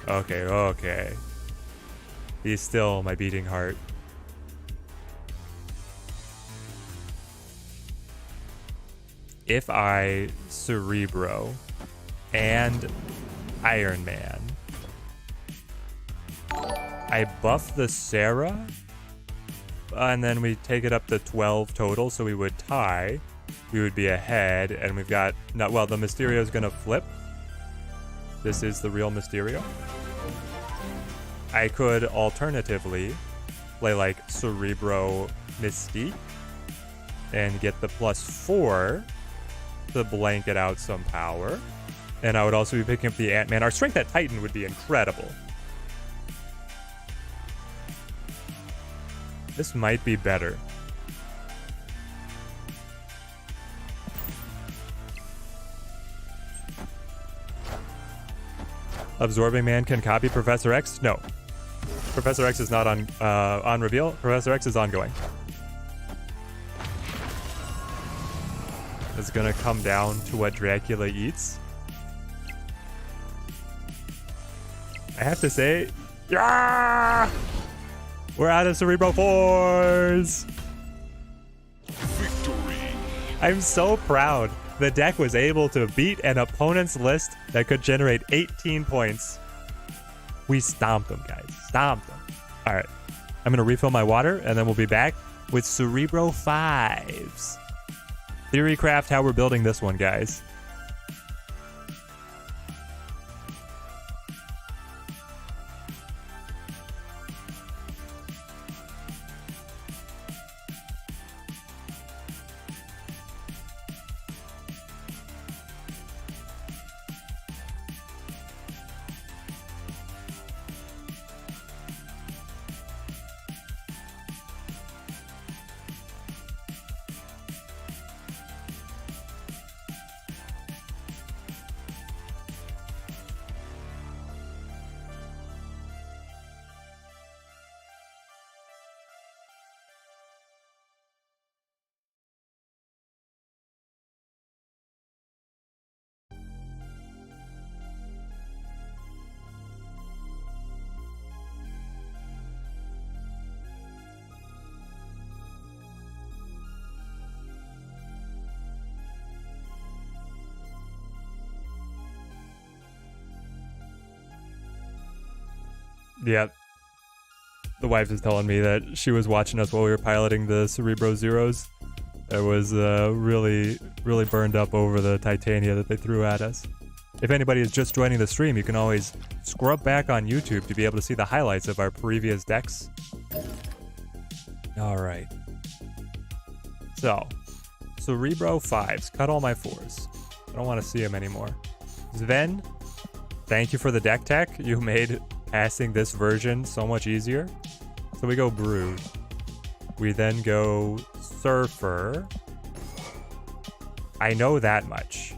Okay. He's still my beating heart. If I Cerebro and Iron Man, I buff the Sarah, and then we take it up to 12 total, so we would tie. We would be ahead, and we've got... Not well, the Mysterio is going to flip. This is the real Mysterio. I could alternatively play like Cerebro Mystique and get the +4. to blanket out some power. And I would also be picking up the Ant-Man. Our strength at Titan would be incredible. This might be better. Absorbing Man can copy Professor X? No. Professor X is not on reveal. Professor X is ongoing. It's gonna come down to what Dracula eats. I have to say, yeah! We're out of Cerebro 4s! Victory. I'm so proud. The deck was able to beat an opponent's list that could generate 18 points. We stomped them, guys. Stomped them. All right. I'm going to refill my water, and then we'll be back with Cerebro 5s. Theorycraft how we're building this one, guys. Yep. The wife is telling me that she was watching us while we were piloting the Cerebro Zeros. It was really burned up over the Titania that they threw at us. If anybody is just joining the stream, you can always scrub back on YouTube to be able to see the highlights of our previous decks. All right. So, Cerebro 5s. Cut all my 4s. I don't want to see them anymore. Sven, thank you for the deck tech. You made passing this version so much easier. So we go Brood. We then go Surfer. I know that much.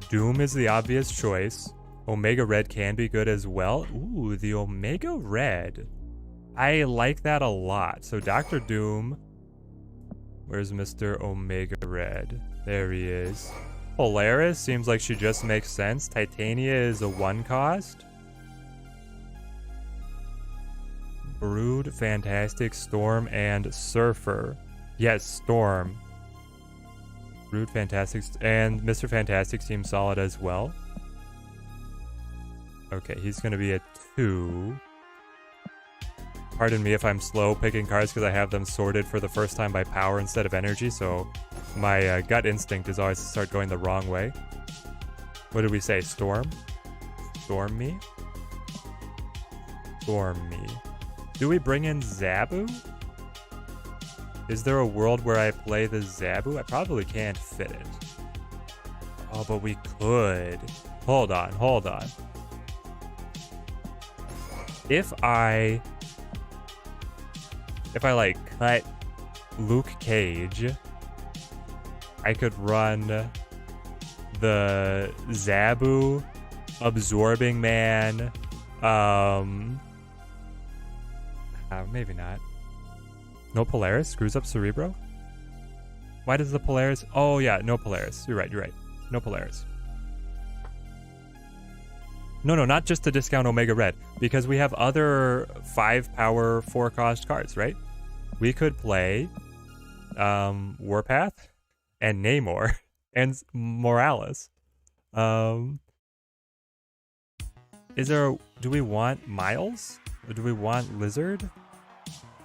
Doom is the obvious choice. Omega Red can be good as well. Ooh, the Omega Red. I like that a lot. So Dr. Doom. Where's Mr. Omega Red? There he is. Polaris seems like she just makes sense. Titania is a 1 cost. Brood, Fantastic, Storm, and Surfer. Yes, Storm. Brood, Fantastic, and Mr. Fantastic seems solid as well. Okay, he's going to be a 2. Pardon me if I'm slow picking cards because I have them sorted for the first time by power instead of energy, so my gut instinct is always to start going the wrong way. What did we say? Storm? Storm me? Storm me. Do we bring in Zabu? Is there a world where I play the Zabu? I probably can't fit it. Oh, but we could. Hold on, hold on. If I like cut Luke Cage, I could run the Zabu, Absorbing Man, maybe not. No Polaris screws up Cerebro? Why does the Polaris? Oh yeah, no Polaris. You're right. No Polaris. No, not just to discount Omega Red, because we have other 5 power 4 cost cards, right? We could play Warpath and Namor and Morales. Do we want Miles? Or do we want Lizard?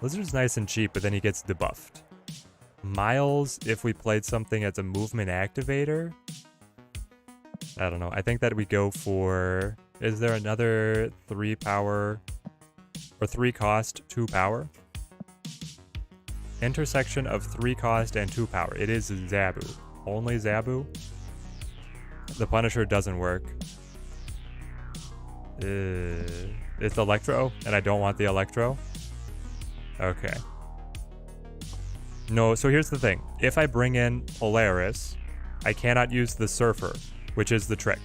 Lizard's nice and cheap, but then he gets debuffed. Miles, if we played something as a movement activator. I don't know. I think that we go for... Is there another 3 power or 3 cost 2 power? Intersection of 3 cost and 2 power. It is Zabu. Only Zabu. The Punisher doesn't work. It's Electro, and I don't want the Electro. Okay. No, so here's the thing. If I bring in Polaris, I cannot use the Surfer, which is the trick.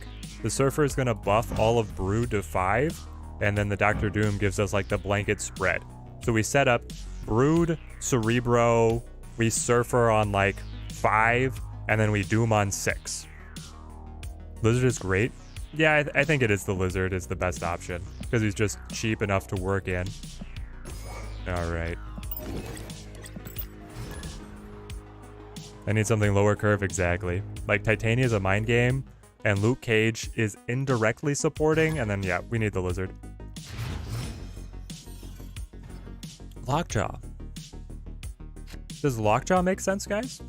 The Surfer is going to buff all of Brood to 5, and then the Doctor Doom gives us like the blanket spread. So we set up Brood, Cerebro, we Surfer on like 5, and then we Doom on 6. Lizard is great. Yeah, I think it is the Lizard is the best option, because he's just cheap enough to work in. Alright. I need something lower curve, exactly. Like, Titania is a mind game, and Luke Cage is indirectly supporting, and then, yeah, we need the Lizard. Lockjaw. Does Lockjaw make sense, guys?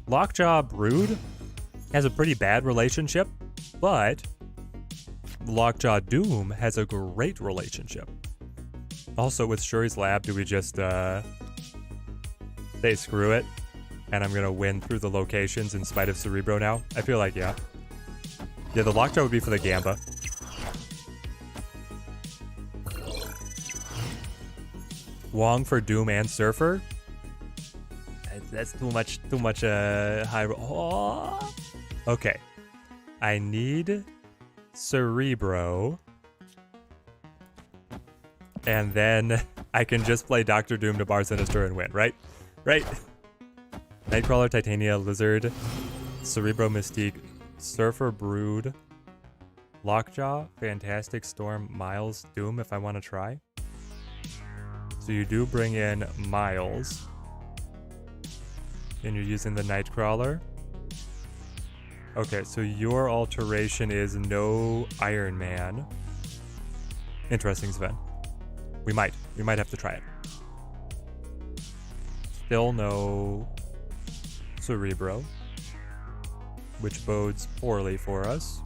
Lockjaw Brood has a pretty bad relationship, but Lockjaw Doom has a great relationship. Also, with Shuri's Lab, do we just say screw it? And I'm gonna win through the locations in spite of Cerebro now? I feel like, yeah. Yeah, the Lockjaw would be for the Gamba. Wong for Doom and Surfer? That's too much high. Oh. Okay. I need Cerebro. And then I can just play Doctor Doom to Bar Sinister and win, right? Right? Nightcrawler, Titania, Lizard, Cerebro, Mystique, Surfer, Brood, Lockjaw, Fantastic, Storm, Miles, Doom if I want to try. So you do bring in Miles. And you're using the Nightcrawler. Okay, so your alteration is no Iron Man. Interesting, Sven. We might have to try it. Still no Cerebro, which bodes poorly for us.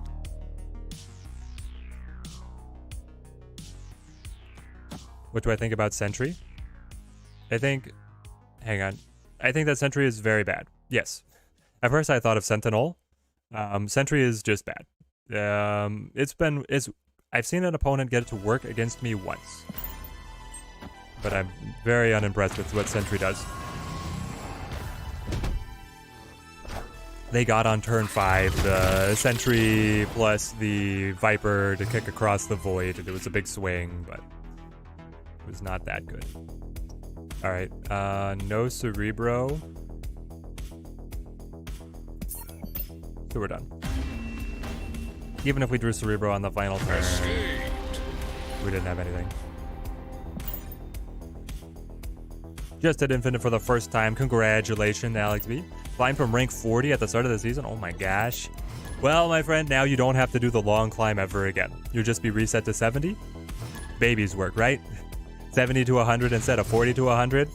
What do I think about Sentry? Hang on. I think that Sentry is very bad. Yes. At first I thought of Sentinel. Sentry is just bad. I've seen an opponent get it to work against me once. But I'm very unimpressed with what Sentry does. They got on turn 5 the Sentry plus the Viper to kick across the void, and it was a big swing, but it was not that good. Alright, no Cerebro. So we're done. Even if we drew Cerebro on the final turn, we didn't have anything. Just at Infinite for the first time. Congratulations, Alex B. Climb from rank 40 at the start of the season. Oh my gosh. Well, my friend, now you don't have to do the long climb ever again. You'll just be reset to 70. Baby's work, right? 70 to 100 instead of 40 to 100.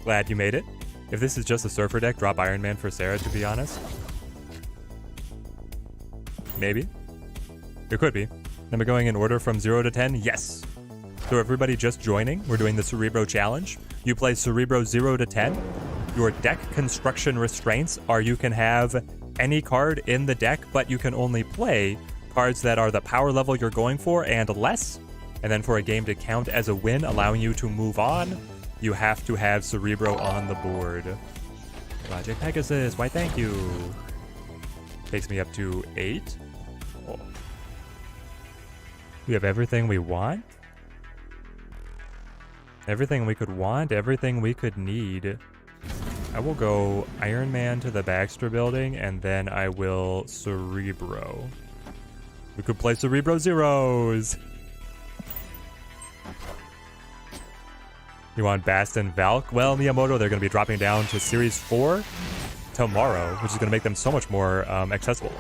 Glad you made it. If this is just a Surfer deck, drop Iron Man for Sarah, to be honest. Maybe. It could be. Am I going in order from 0 to 10? Yes. So everybody just joining, we're doing the Cerebro challenge. You play Cerebro 0 to 10. Your deck construction restraints are you can have any card in the deck, but you can only play cards that are the power level you're going for and less. And then for a game to count as a win, allowing you to move on, you have to have Cerebro on the board. Project Pegasus, why thank you. Takes me up to 8. Oh. We have everything we want? Everything we could want, everything we could need. I will go Iron Man to the Baxter building, and then I will Cerebro. We could play Cerebro Zeros. You want Bast and Valk? Well, Miyamoto, they're going to be dropping down to Series 4 tomorrow, which is going to make them so much more accessible.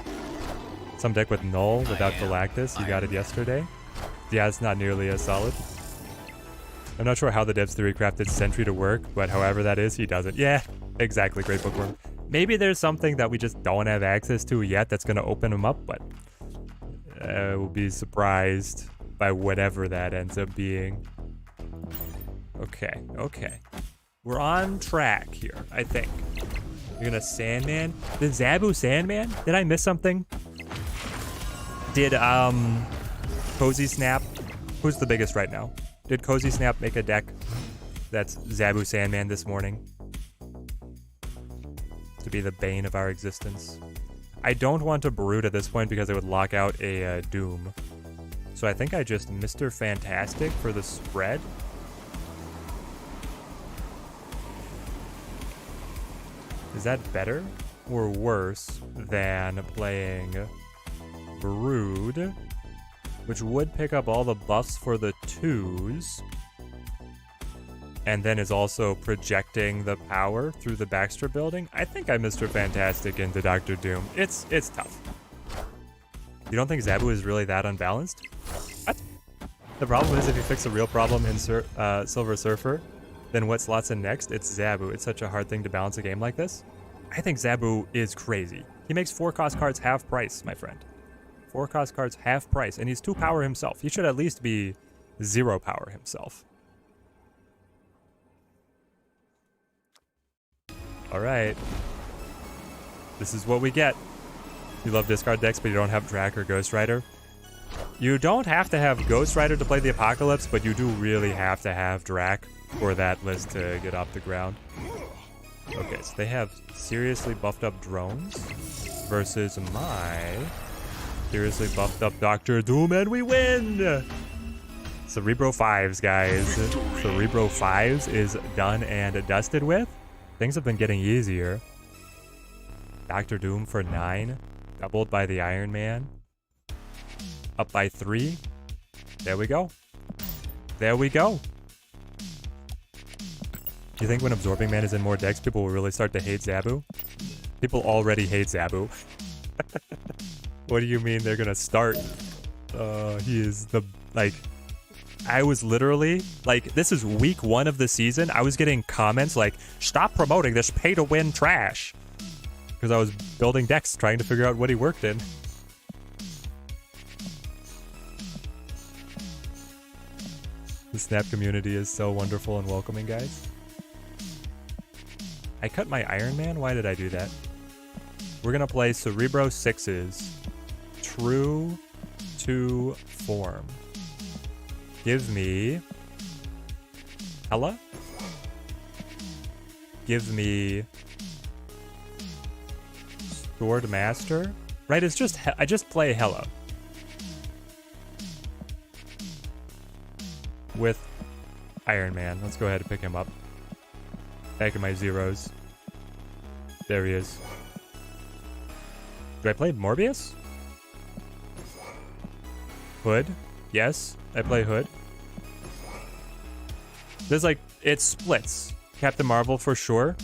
Some deck with Null without Galactus. You got it yesterday. Yeah, it's not nearly as solid. I'm not sure how the devs theory crafted Sentry to work, but however that is, he does it. Yeah, exactly. Great bookworm. Maybe there's something that we just don't have access to yet that's going to open them up, but we'll be surprised by whatever that ends up being. Okay. We're on track here, I think. You're gonna Sandman? The Zabu Sandman? Did I miss something? Did, Cozy Snap? Who's the biggest right now? Did Cozy Snap make a deck that's Zabu Sandman this morning? To be the bane of our existence. I don't want to Brood at this point because it would lock out a Doom. So I think I just Mr. Fantastic for the spread. Is that better or worse than playing Brood, which would pick up all the buffs for the 2s, and then is also projecting the power through the Baxter building? I think I Mr. Fantastic into Dr. Doom. It's tough. You don't think Zabu is really that unbalanced? What? The problem is if you fix a real problem in Silver Surfer, then what slots in next? It's Zabu. It's such a hard thing to balance a game like this. I think Zabu is crazy. He makes 4-cost cards half price, my friend. 4-cost cards half price, and he's 2 power himself. He should at least be 0 power himself. All right. This is what we get. You love discard decks, but you don't have Drac or Ghost Rider. You don't have to have Ghost Rider to play the Apocalypse, but you do really have to have Drac for that list to get off the ground. Okay, so they have seriously buffed up drones versus my seriously buffed up Dr. Doom, and we win! Cerebro 5s, guys. Cerebro 5s is done and dusted with. Things have been getting easier. Dr. Doom for 9, doubled by the Iron Man. Up by 3. There we go. There we go. Do you think when Absorbing Man is in more decks, people will really start to hate Zabu? People already hate Zabu. What do you mean they're gonna start? He is the, like, I was literally, like, this is week 1 of the season. I was getting comments like, stop promoting this pay-to-win trash. Because I was building decks trying to figure out what he worked in. The Snap community is so wonderful and welcoming, guys. I cut my Iron Man? Why did I do that? We're gonna play Cerebro 6s. True to form. Give me Hella. Give me Sword Master. Right, it's just I just play Hella with Iron Man. Let's go ahead and pick him up. Back in my zeros. There he is. Do I play Morbius? Hood? Yes, I play Hood. There's like, it splits. Captain Marvel for sure.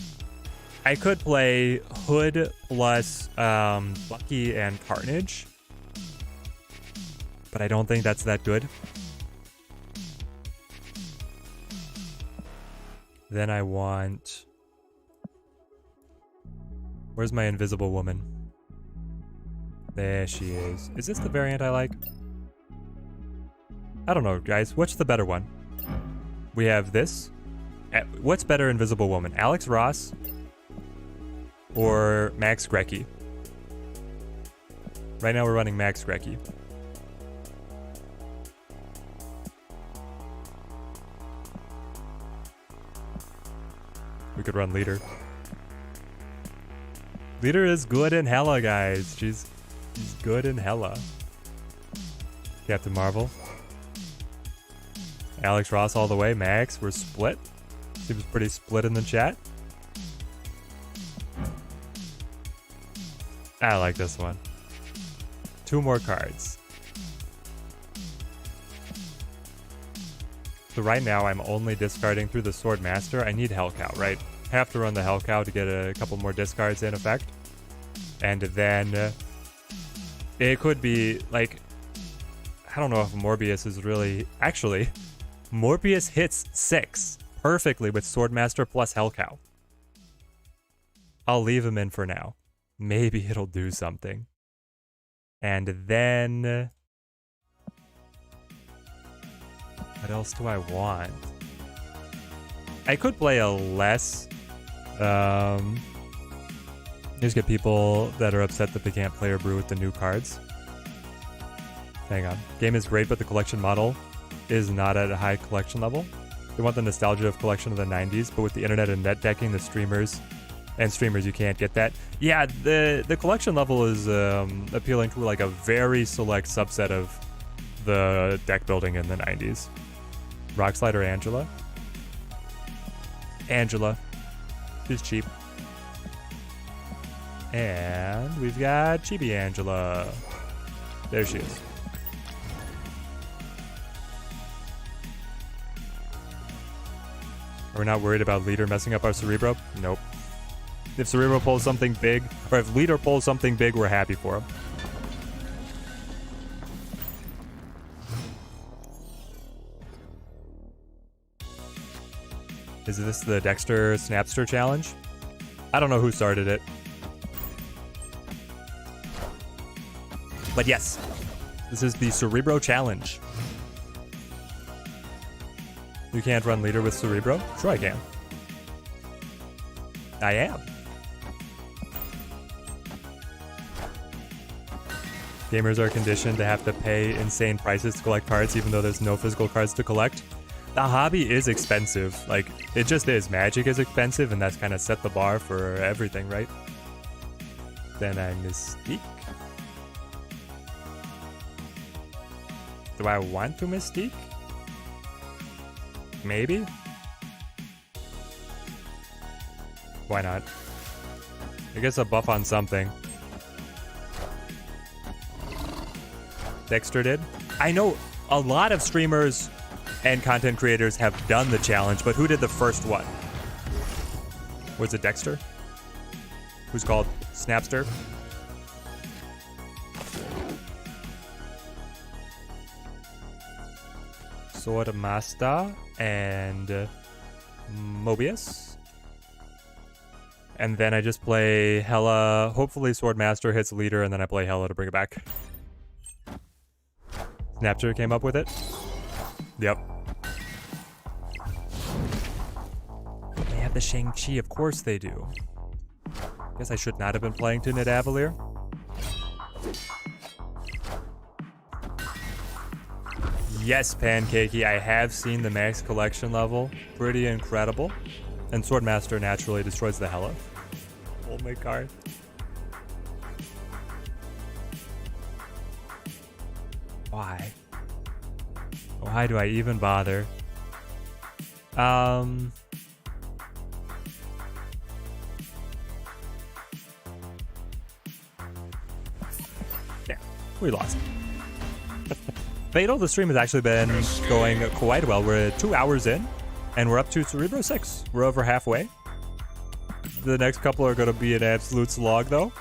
I could play Hood plus Bucky and Carnage. But I don't think that's that good. Then I want... Where's my Invisible Woman? There she is. Is this the variant I like? I don't know, guys. What's the better one? We have this. What's better, Invisible Woman? Alex Ross or Max Grecki? Right now we're running Max Grecki. We could run Leader. Leader is good in Hella, guys. She's good in Hella. Captain Marvel. Alex Ross all the way. Max, we're split. Seems pretty split in the chat. I like this one. 2 more cards. So right now I'm only discarding through the Sword Master. I need Hellcow, right? Have to run the Hellcow to get a couple more discards in effect. And then it could be like, I don't know if Morbius is really... Actually, Morbius hits 6 perfectly with Swordmaster plus Hellcow. I'll leave him in for now. Maybe it'll do something. And then... What else do I want? I could play a less. Just get people that are upset that they can't play or brew with the new cards. Hang on. Game is great, but the collection model is not at a high collection level. They want the nostalgia of collection of the 90s, but with the internet and net decking, the streamers, you can't get that. Yeah, the collection level is appealing to like a very select subset of the deck building in the 90s. Rock Slider Angela. Angela. She's cheap. And we've got Chibi Angela. There she is. Are we not worried about Leader messing up our Cerebro? Nope. If Cerebro pulls something big, or if Leader pulls something big, we're happy for him. Is this the Dexter Snapster challenge? I don't know who started it. But yes, this is the Cerebro challenge. You can't run Leader with Cerebro? Sure I can. I am. Gamers are conditioned to have to pay insane prices to collect cards even though there's no physical cards to collect. The hobby is expensive. Like, it just is. Magic is expensive, and that's kind of set the bar for everything, right? Then I Mystique. Do I want to Mystique? Maybe? Why not? I guess a buff on something. Dexter did? I know a lot of streamers and content creators have done the challenge, but who did the first one? Was it Dexter? Who's called Snapster? Sword Master and Mobius. And then I just play Hella. Hopefully Sword Master hits Leader, and then I play Hella to bring it back. Snapster came up with it? Yep. They have the Shang-Chi, of course they do. Guess I should not have been playing to Nidavellir. Yes, Pancakey, I have seen the max collection level. Pretty incredible. And Swordmaster naturally destroys the Hella. Oh my god. Why? Why do I even bother? Yeah, we lost. Fatal, the stream has actually been going quite well. We're 2 hours in, and we're up to Cerebro 6. We're over halfway. The next couple are going to be an absolute slog, though.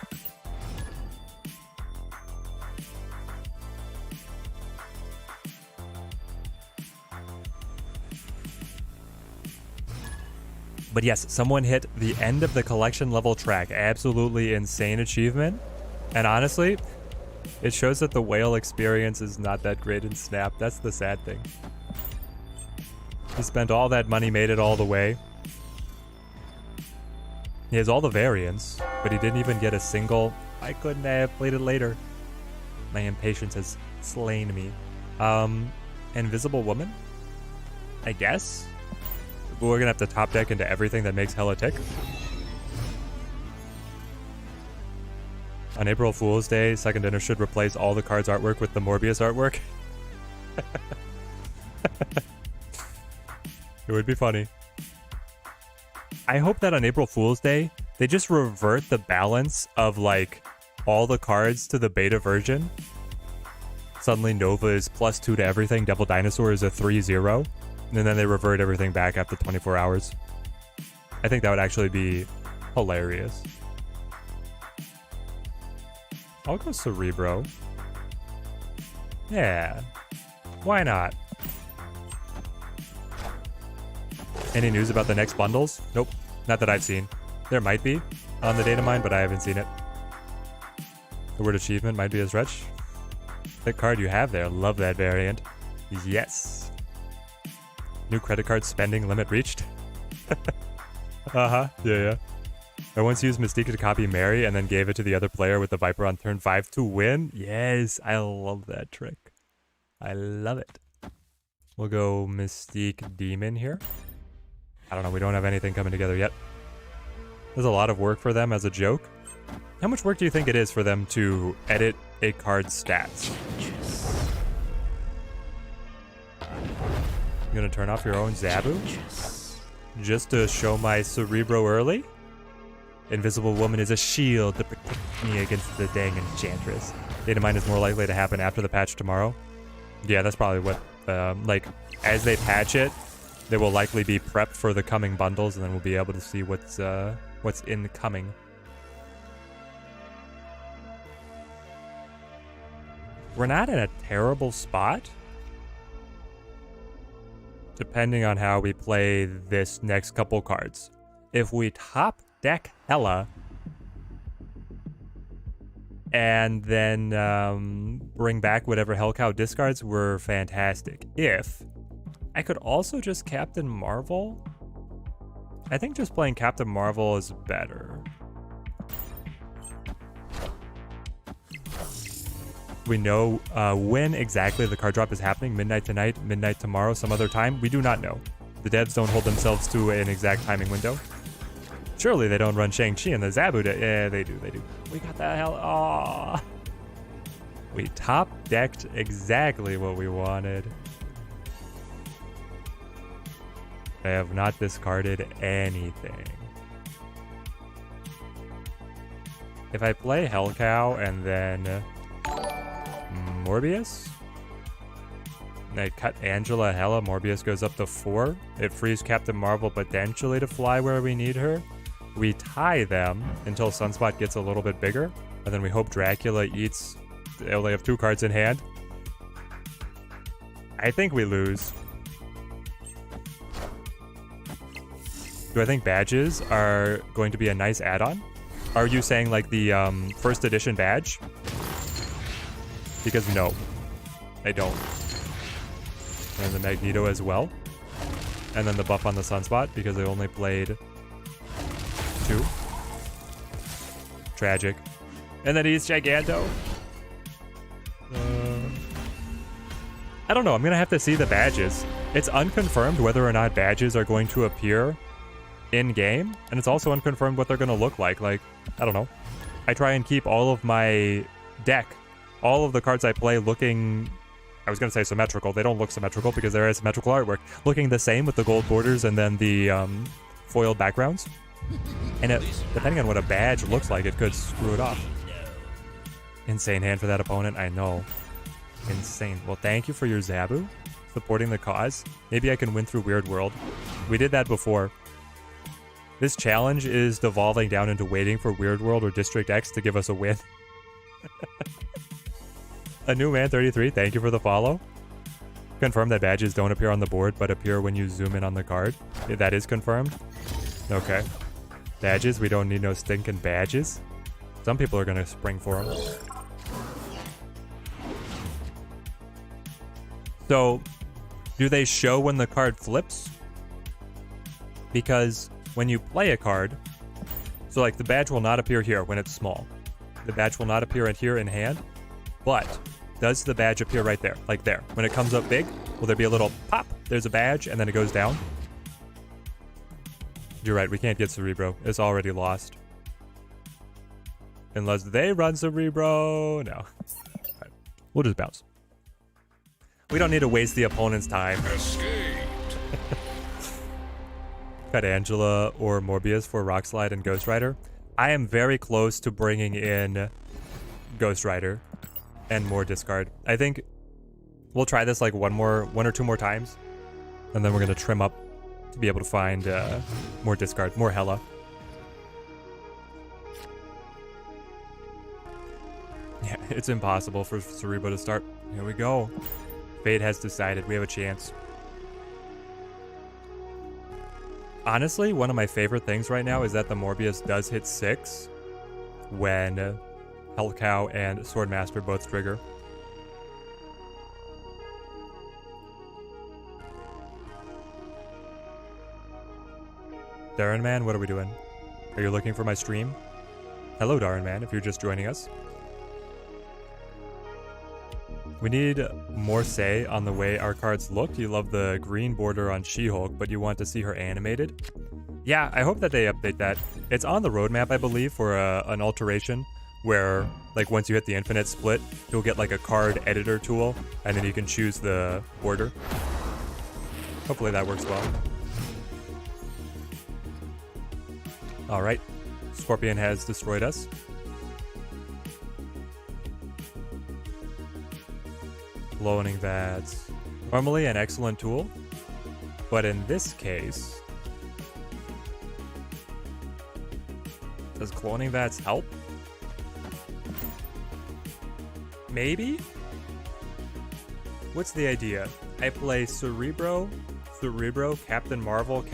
But yes, someone hit the end of the collection level track. Absolutely insane achievement. And honestly, it shows that the whale experience is not that great in Snap. That's the sad thing. He spent all that money, made it all the way. He has all the variants, but he didn't even get a single. I couldn't have played it later. My impatience has slain me. Invisible Woman? I guess? But we're gonna have to top deck into everything that makes Hella tick. On April Fool's Day, Second Dinner should replace all the cards artwork with the Morbius artwork. It would be funny. I hope that on April Fool's Day, they just revert the balance of like all the cards to the beta version. Suddenly Nova is +2 to everything, Devil Dinosaur is a 3-0, and then they revert everything back after 24 hours. I think that would actually be hilarious. I'll go Cerebro. Yeah. Why not? Any news about the next bundles? Nope. Not that I've seen. There might be on the data mine, but I haven't seen it. The word achievement might be a stretch. The card you have there. Love that variant. Yes. New credit card spending limit reached. Uh-huh. Yeah. I once used Mystique to copy Mary and then gave it to the other player with the Viper on turn 5 to win. Yes, I love that trick. I love it. We'll go Mystique Demon here. I don't know, we don't have anything coming together yet. There's a lot of work for them as a joke. How much work do you think it is for them to edit a card's stats? You gonna turn off your own Zabu? Just to show my Cerebro early? Invisible Woman is a shield to protect me against the dang Enchantress. Data mine is more likely to happen after the patch tomorrow. Yeah, that's probably what, like, as they patch it, they will likely be prepped for the coming bundles, and then we'll be able to see what's incoming. We're not in a terrible spot, depending on how we play this next couple cards. If we top deck Hella and then bring back whatever Hellcow discards, we're fantastic. If I could also just Captain Marvel, I think just playing Captain Marvel is better. We know when exactly the card drop is happening, midnight tonight, midnight tomorrow, some other time. We do not know. The devs don't hold themselves to an exact timing window. Surely they don't run Shang-Chi and the Zabu. Yeah, they do. We got that hell. Aww. We top decked exactly what we wanted. I have not discarded anything. If I play Hellcow and then Morbius, and I cut Angela Hella, Morbius goes up to 4. It frees Captain Marvel potentially to fly where we need her. We tie them until Sunspot gets a little bit bigger, and then we hope Dracula eats. They only have 2 cards in hand. I think we lose. Do I think badges are going to be a nice add-on? Are you saying like the first edition badge? Because no, I don't. And the Magneto as well. And then the buff on the Sunspot because they only played 2. Tragic. And then he's Giganto. I don't know. I'm going to have to see the badges. It's unconfirmed whether or not badges are going to appear in-game. And it's also unconfirmed what they're going to look like. Like, I don't know. I try and keep all of my deck, all of the cards I play looking, I was going to say symmetrical. They don't look symmetrical because there is symmetrical artwork. Looking the same with the gold borders and then the foiled backgrounds. And depending on what a badge looks like, it could screw it up. Insane hand for that opponent, I know. Insane. Well, thank you for your Zabu, supporting the cause. Maybe I can win through Weird World. We did that before. This challenge is devolving down into waiting for Weird World or District X to give us a win. A new man 33, thank you for the follow. Confirm that badges don't appear on the board, but appear when you zoom in on the card. That is confirmed. Okay. Badges, we don't need no stinking badges. Some people are gonna spring for them. So, do they show when the card flips? Because when you play a card, so like the badge will not appear here when it's small. The badge will not appear in here in hand, but does the badge appear right there, like there? When it comes up big, will there be a little pop? There's a badge, and then it goes down. You're right, we can't get Cerebro. It's already lost. Unless they run Cerebro. No. Right. We'll just bounce. We don't need to waste the opponent's time. Escaped. Cut Angela or Morbius for Rock Slide and Ghost Rider. I am very close to bringing in Ghost Rider and more discard. I think we'll try this like one or two more times, and then we're gonna trim up to be able to find more discard, more Hella. Yeah, it's impossible for Cerebro to start. Here we go. Fate has decided we have a chance. Honestly, one of my favorite things right now is that the Morbius does hit 6 when Hellcow and Swordmaster both trigger. Darren Man, what are we doing? Are you looking for my stream? Hello, Darren Man, if you're just joining us. We need more say on the way our cards look. You love the green border on She-Hulk, but you want to see her animated? Yeah, I hope that they update that. It's on the roadmap, I believe, for an alteration where, like, once you hit the infinite split, you'll get, like, a card editor tool, and then you can choose the border. Hopefully that works well. Alright, Scorpion has destroyed us. Cloning Vats. Normally an excellent tool, but in this case... Does cloning Vats help? Maybe? What's the idea? I play Cerebro, Captain Marvel,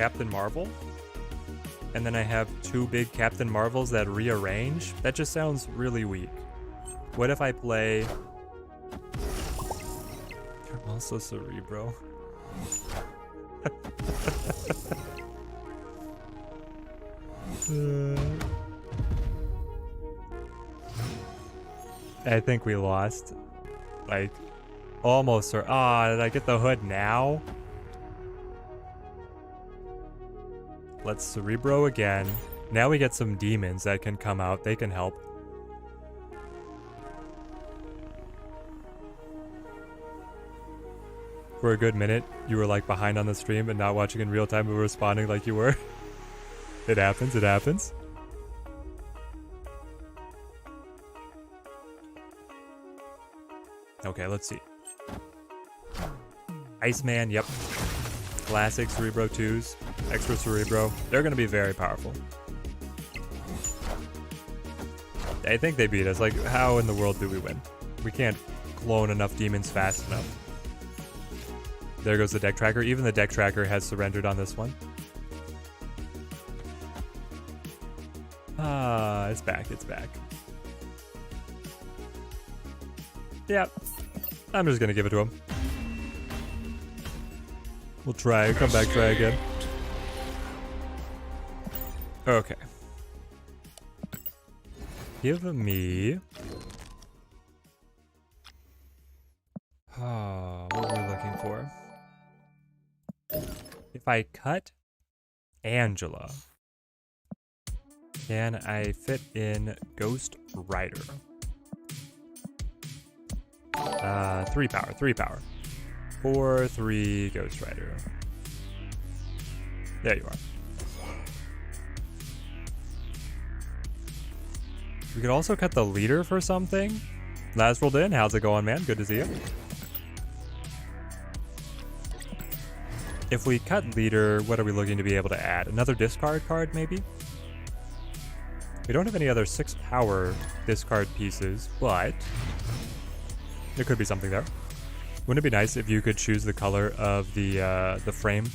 and then I have two big Captain Marvels that rearrange? That just sounds really weak. What if I play... I'm also Cerebro. I think we lost. Like, almost. Did I get the hood now? Let's Cerebro again. Now we get some demons that can come out. They can help. For a good minute, you were like behind on the stream and not watching in real time, but responding like you were. It happens, it happens. Okay, let's see. Iceman, yep. Classic Cerebro 2s. Extra Cerebro. They're going to be very powerful. I think they beat us. Like, how in the world do we win? We can't clone enough demons fast enough. There goes the deck tracker. Even the deck tracker has surrendered on this one. It's back. It's back. Yep. I'm just gonna give it to him. We'll try. Come back, try again. Okay. Give me... what are we looking for? If I cut Angela, can I fit in Ghost Rider? 3 power, 3 power. 4/3 Ghost Rider. There you are. We could also cut the leader for something. Last rolled in. How's it going, man? Good to see you. If we cut leader, what are we looking to be able to add? Another discard card, maybe? We don't have any other 6 power discard pieces, but there could be something there. Wouldn't it be nice if you could choose the color of the frame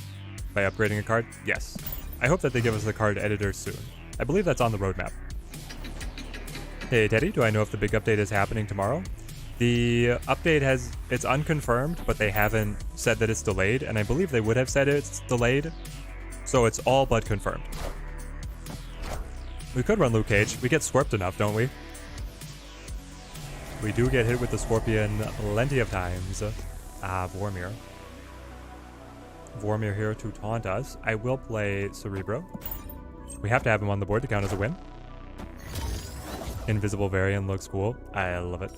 by upgrading a card? Yes. I hope that they give us the card editor soon. I believe that's on the roadmap. Hey Teddy, do I know if the big update is happening tomorrow? The update it's unconfirmed, but they haven't said that it's delayed, and I believe they would have said it's delayed. So it's all but confirmed. We could run Luke Cage. We get scorped enough, don't we? We do get hit with the Scorpion plenty of times. Vormir. Vormir here to taunt us. I will play Cerebro. We have to have him on the board to count as a win. Invisible Variant looks cool. I love it.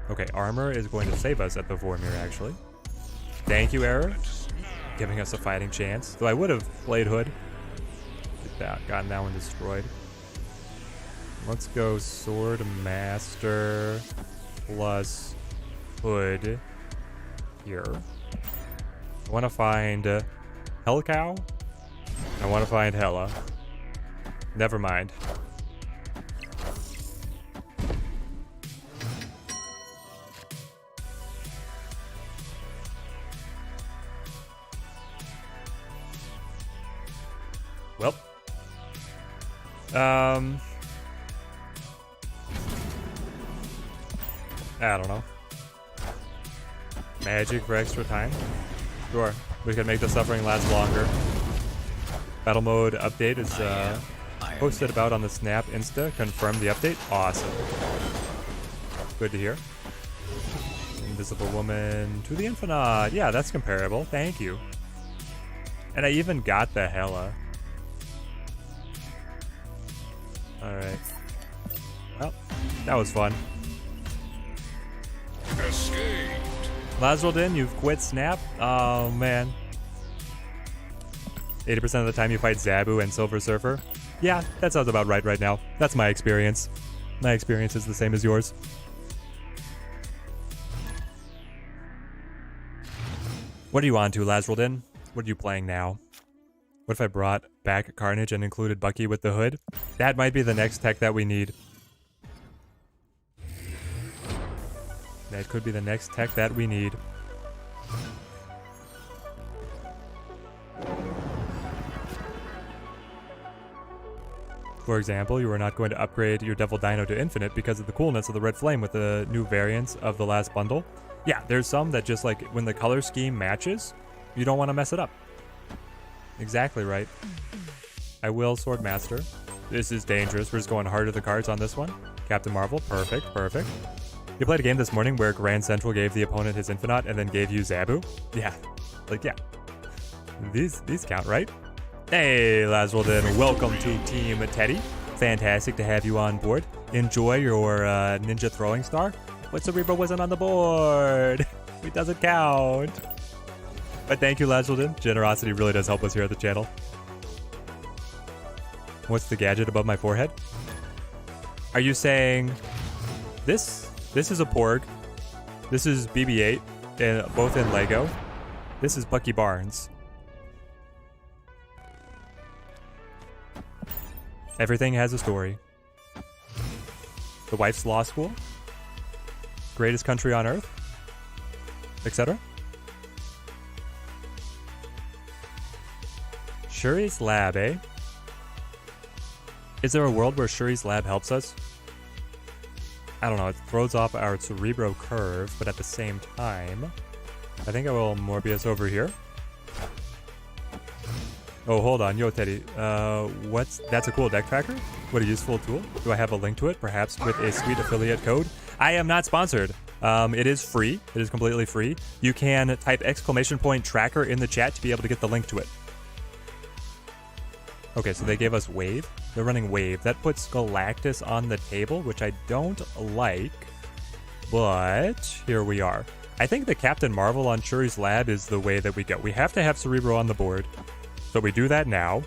Okay, armor is going to save us at the Vormir, actually. Thank you, Error. Giving us a fighting chance. Though I would have played Hood. Gotten that one destroyed. Let's go Sword Master plus Hood here. I want to find Hell Cow. I want to find Hella. Never mind. Well. I don't know. Magic for extra time? Sure. We can make the suffering last longer. Battle mode update is posted about on the Snap Insta. Confirm the update. Awesome. Good to hear. Invisible Woman to the Infinite. Yeah, that's comparable. Thank you. And I even got the Hela. Alright. Well, that was fun. Escaped. Lazrildin, you've quit Snap? Oh, man. 80% of the time you fight Zabu and Silver Surfer? Yeah, that sounds about right now. That's my experience. My experience is the same as yours. What are you on to, Lazrildin? What are you playing now? What if I brought back Carnage and included Bucky with the hood? That might be the next tech that we need. That could be the next tech that we need. For example, you are not going to upgrade your Devil Dino to Infinite because of the coolness of the Red Flame with the new variants of the last bundle. Yeah, there's some that just like when the color scheme matches, you don't want to mess it up. Exactly right. I will Sword Master. This is dangerous. We're just going hard to the cards on this one. Captain Marvel, perfect, perfect. You played a game this morning where Grand Central gave the opponent his Infinite and then gave you Zabu? Yeah, like yeah. These count, right? Hey, Lazrildin, welcome to Team Teddy. Fantastic to have you on board. Enjoy your ninja throwing star. But Cerebro wasn't on the board. It doesn't count. But thank you, Lazrildin. Generosity really does help us here at the channel. What's the gadget above my forehead? Are you saying this? This is a Porg. This is BB-8, and both in Lego. This is Bucky Barnes. Everything has a story. The wife's law school. Greatest country on earth. Etc. Shuri's lab, eh? Is there a world where Shuri's lab helps us? I don't know, it throws off our Cerebro curve, but at the same time, I think I will Morbius over here. Oh, hold on. Yo, Teddy. That's a cool deck tracker? What a useful tool. Do I have a link to it? Perhaps with a sweet affiliate code? I am not sponsored. It is free. It is completely free. You can type !tracker in the chat to be able to get the link to it. Okay, so they gave us Wave. They're running Wave. That puts Galactus on the table, which I don't like. But here we are. I think the Captain Marvel on Shuri's lab is the way that we go. We have to have Cerebro on the board. So we do that now.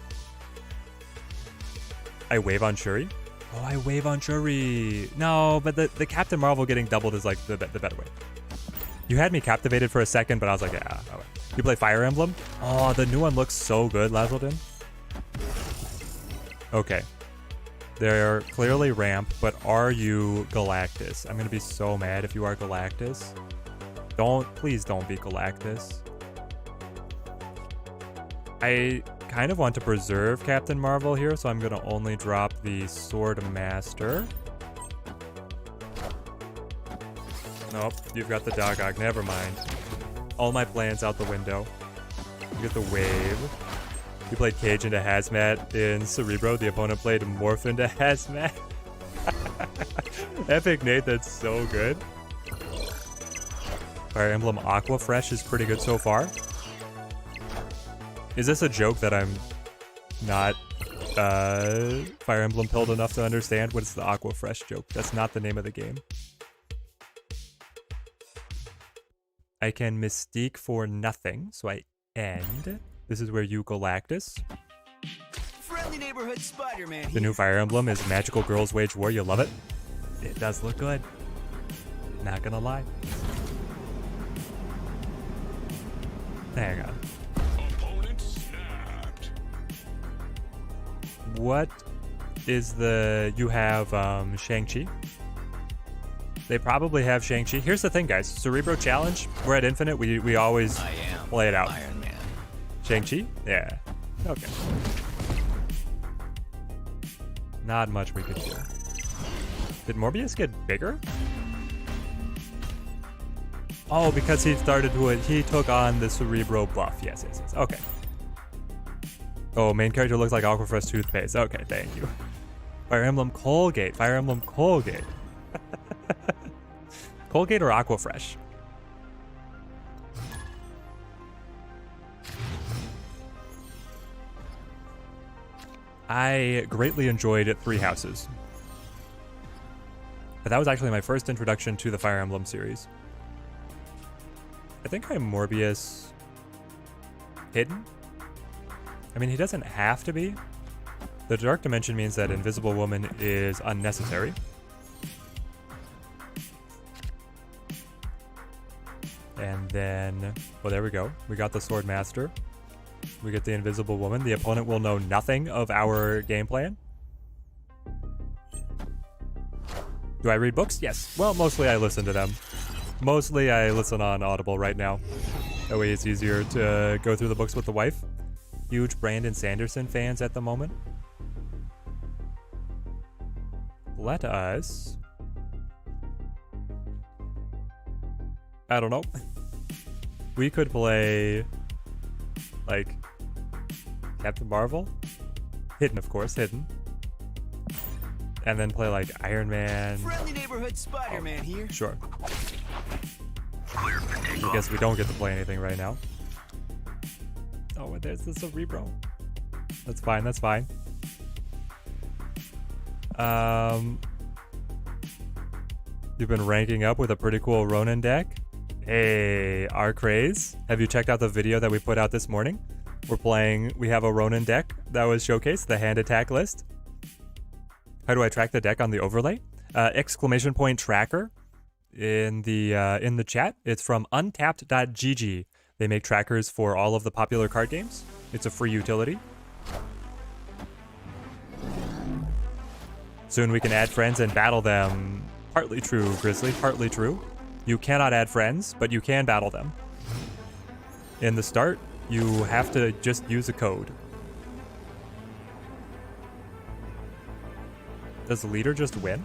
I wave on Shuri. Oh, I wave on Shuri. No, but the Captain Marvel getting doubled is like the better way. You had me captivated for a second, but I was like, yeah. All right. You play Fire Emblem? Oh, the new one looks so good, Lazrildin. Okay. They're clearly ramp, but are you Galactus? I'm going to be so mad if you are Galactus. Please don't be Galactus. I kind of want to preserve Captain Marvel here, so I'm going to only drop the Sword Master. Nope, you've got the Dogog. Never mind. All my plans out the window. You get the Wave. You played Cage into Hazmat in Cerebro. The opponent played Morph into Hazmat. Epic Nate, that's so good. Fire Emblem Aqua Fresh is pretty good so far. Is this a joke that I'm not Fire Emblem pilled enough to understand? What is the Aqua Fresh joke? That's not the name of the game. I can Mystique for nothing, so I end. This is where you Galactus. Friendly neighborhood Spider-Man. The new Fire Emblem is Magical Girls Wage War. You love it? It does look good. Not gonna lie. Hang on. Opponent snapped. What is you have Shang-Chi? They probably have Shang-Chi. Here's the thing, guys. Cerebro Challenge, we're at Infinite. We always play it out. Iron Man. Shang-Chi? Yeah. Okay. Not much we could do. Did Morbius get bigger? Oh, because he took on the Cerebro buff. Yes. Okay. Oh, main character looks like Aquafresh toothpaste. Okay, thank you. Fire Emblem Colgate. Colgate or Aquafresh? I greatly enjoyed Three Houses. But that was actually my first introduction to the Fire Emblem series. I think I'm Morbius hidden? I mean, he doesn't have to be. The Dark Dimension means that Invisible Woman is unnecessary. And then, well, there we go. We got the Sword Master. We get the Invisible Woman. The opponent will know nothing of our game plan. Do I read books? Yes. Well, mostly I listen to them. Mostly I listen on Audible right now. That way it's easier to go through the books with the wife. Huge Brandon Sanderson fans at the moment. Let us... I don't know. We could play... like... Captain Marvel? Hidden, of course, hidden. And then play like Iron Man. Friendly neighborhood Spider-Man here. Sure. I guess we don't get to play anything right now. Oh, there's the Cerebro. That's fine, that's fine. You've been ranking up with a pretty cool Ronin deck. Hey, our craze. Have you checked out the video that we put out this morning? We have a Ronin deck that was showcased, the hand attack list. How do I track the deck on the overlay? Exclamation point tracker in the chat. It's from untapped.gg. They make trackers for all of the popular card games. It's a free utility. Soon we can add friends and battle them. Partly true, Grizzly, partly true. You cannot add friends, but you can battle them. In the start, you have to just use a code. Does the leader just win?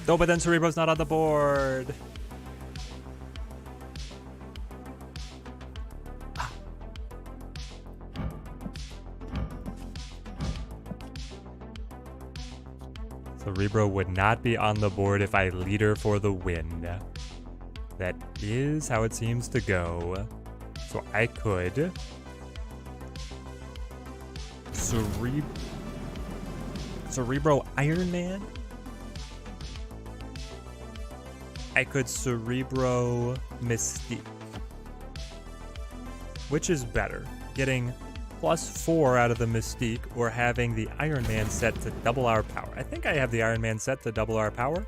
No, but then Cerebro's not on the board. Cerebro would not be on the board if I leader for the win. That is how it seems to go. So I could... Cerebro Iron Man? I could Cerebro Mystique. Which is better? Getting +4 out of the Mystique or having the Iron Man set to double our power? I think I have the Iron Man set to double our power.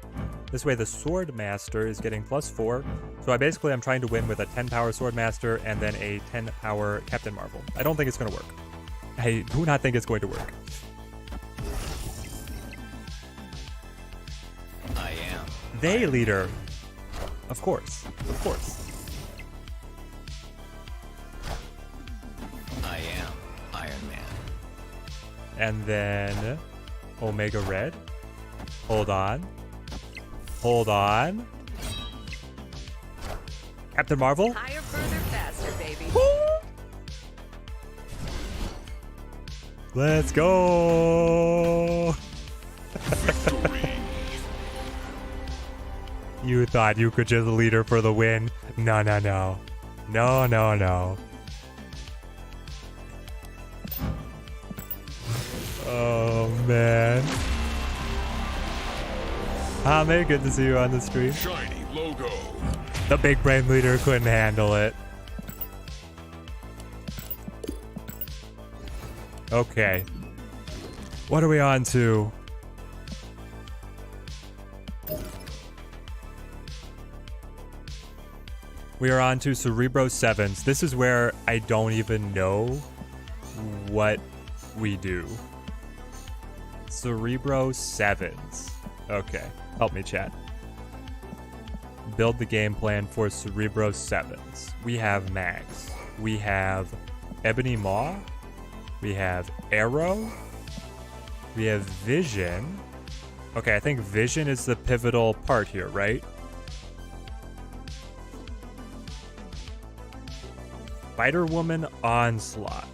This way the Sword Master is getting +4. So I'm trying to win with a 10 power Sword Master and then a 10 power Captain Marvel. I don't think it's going to work. I do not think it's going to work. I am. They leader. Of course. Of course. I am Iron Man. And then Omega Red. Hold on. Hold on. Captain Marvel. Higher, further, faster, baby. Let's go. You thought you could just lead her for the win. No, no, no. No, no, no. Oh, man. Hame, good to see you on the stream. Shiny logo. The big brain leader couldn't handle it. Okay. What are we on to? We are on to Cerebro 7s. This is where I don't even know what we do. Cerebro 7s. Okay. Help me, chat. Build the game plan for Cerebro 7s. We have Max. We have Ebony Maw. We have Arrow. We have Vision. Okay, I think Vision is the pivotal part here, right? Spider-Woman Onslaught.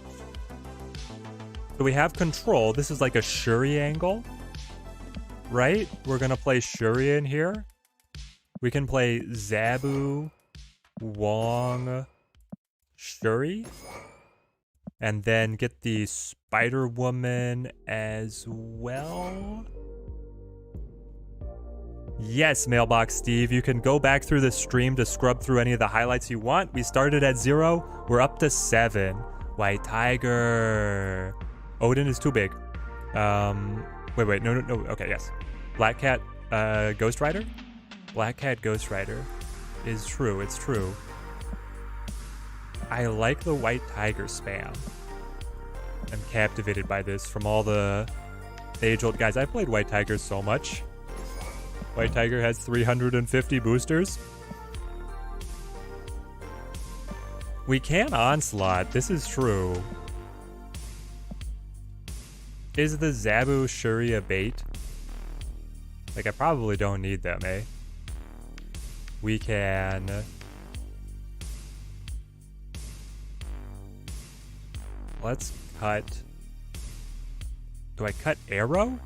So we have control. This is like a Shuri angle, right? We're going to play Shuri in here. We can play Zabu, Wong, Shuri, and then get the Spider-Woman as well. Yes, Mailbox Steve, you can go back through the stream to scrub through any of the highlights you want. We started at 0, we're up to 7. White Tiger. Odin is too big. Wait, no, okay, yes. Black Cat, Ghost Rider? Black Cat Ghost Rider is true, it's true. I like the White Tiger spam. I'm captivated by this from all the age-old guys. I've played White Tiger so much. White Tiger has 350 boosters. We can Onslaught, this is true. Is the Zabu Shuri a bait? Like, I probably don't need them, eh? We can... Let's cut... Do I cut Arrow?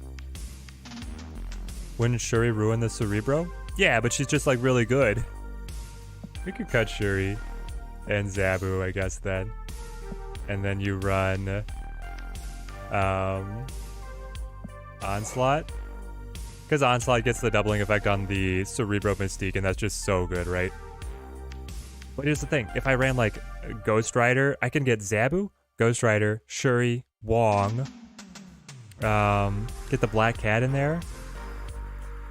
Wouldn't Shuri ruin the Cerebro? Yeah, but she's just, like, really good. We could cut Shuri and Zabu, I guess, then. And then you run... Onslaught? Because Onslaught gets the doubling effect on the Cerebro Mystique, and that's just so good, right? But here's the thing. If I ran, like, Ghost Rider, I can get Zabu, Ghost Rider, Shuri, Wong, get the Black Cat in there.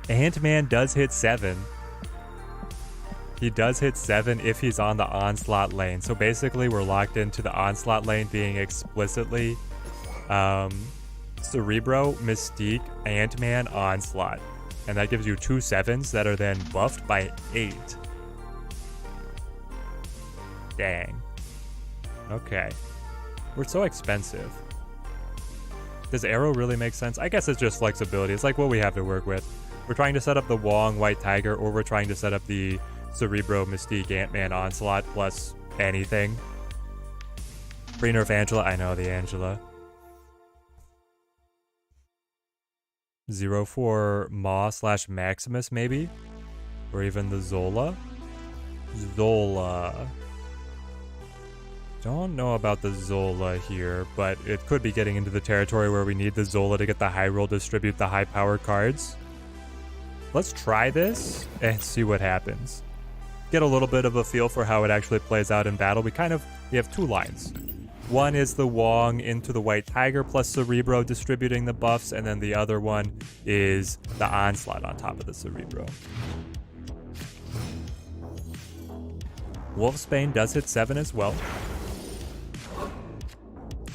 Ant-Man does hit 7. He does hit 7 if he's on the Onslaught lane. So basically, we're locked into the Onslaught lane being explicitly Cerebro, Mystique, Ant-Man, Onslaught. And that gives you 2 7s that are then buffed by 8. Dang. Okay. We're so expensive. Does Arrow really make sense? I guess it's just flexibility. It's like what we have to work with. We're trying to set up the Wong White Tiger, or we're trying to set up the Cerebro, Mystique, Ant-Man, Onslaught, plus anything. Pre-nerf Angela. I know the Angela. 04 Maw/Maximus, maybe? Or even the Zola? Zola. Don't know about the Zola here, but it could be getting into the territory where we need the Zola to get the high roll, distribute the high power cards. Let's try this and see what happens. Get a little bit of a feel for how it actually plays out in battle. We have 2 lines. One is the Wong into the White Tiger plus Cerebro distributing the buffs, and then the other one is the Onslaught on top of the Cerebro. Wolfsbane does hit 7 as well.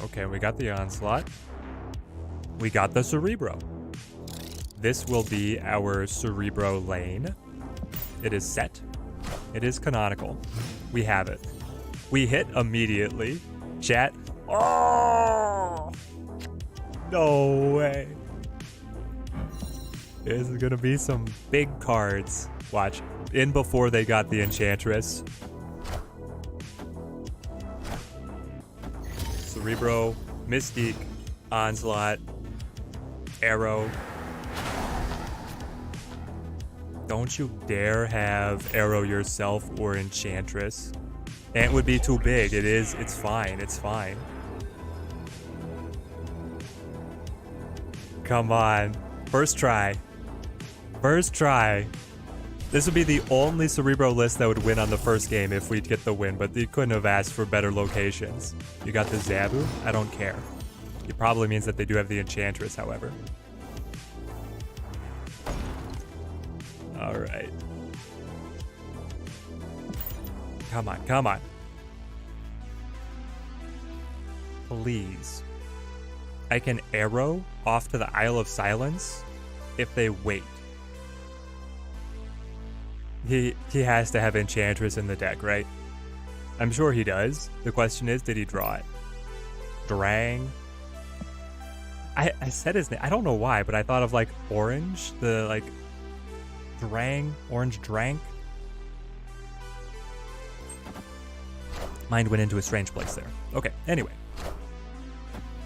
Okay, we got the Onslaught. We got the Cerebro. This will be our Cerebro lane. It is set. It is canonical. We have it. We hit immediately. Chat. Oh! No way. There's gonna be some big cards. Watch. In before they got the Enchantress. Cerebro, Mystique, Onslaught, Arrow. Don't you dare have Arrow yourself or Enchantress. Ant would be too big. It's fine. It's fine. Come on. First try. First try. This would be the only Cerebro list that would win on the first game if we'd get the win, but you couldn't have asked for better locations. You got the Zabu? I don't care. It probably means that they do have the Enchantress, however. Alright. Come on, come on. Please. I can arrow off to the Isle of Silence if they wait. He has to have Enchantress in the deck, right? I'm sure he does. The question is, did he draw it? Drang. I said his name. I don't know why, but I thought of like Orange, the like Drang, Orange Drank. Mind went into a strange place there. Okay, anyway.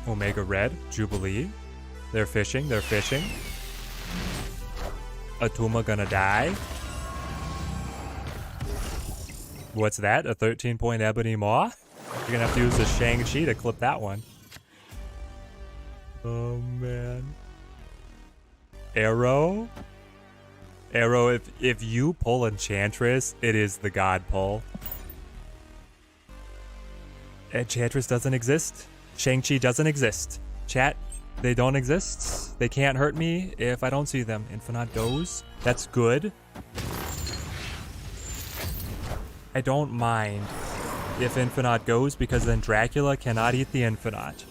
Omega Red, Jubilee. They're fishing, they're fishing. Atuma gonna die. What's that? A 13-point Ebony Maw? You're gonna have to use the Shang-Chi to clip that one. Oh, man. Arrow? Arrow, if you pull Enchantress, it is the God pull. Enchantress doesn't exist. Shang-Chi doesn't exist. Chat, they don't exist. They can't hurt me if I don't see them. Infinite Doze. That's good. I don't mind if Infinite goes because then Dracula cannot eat the Infinite.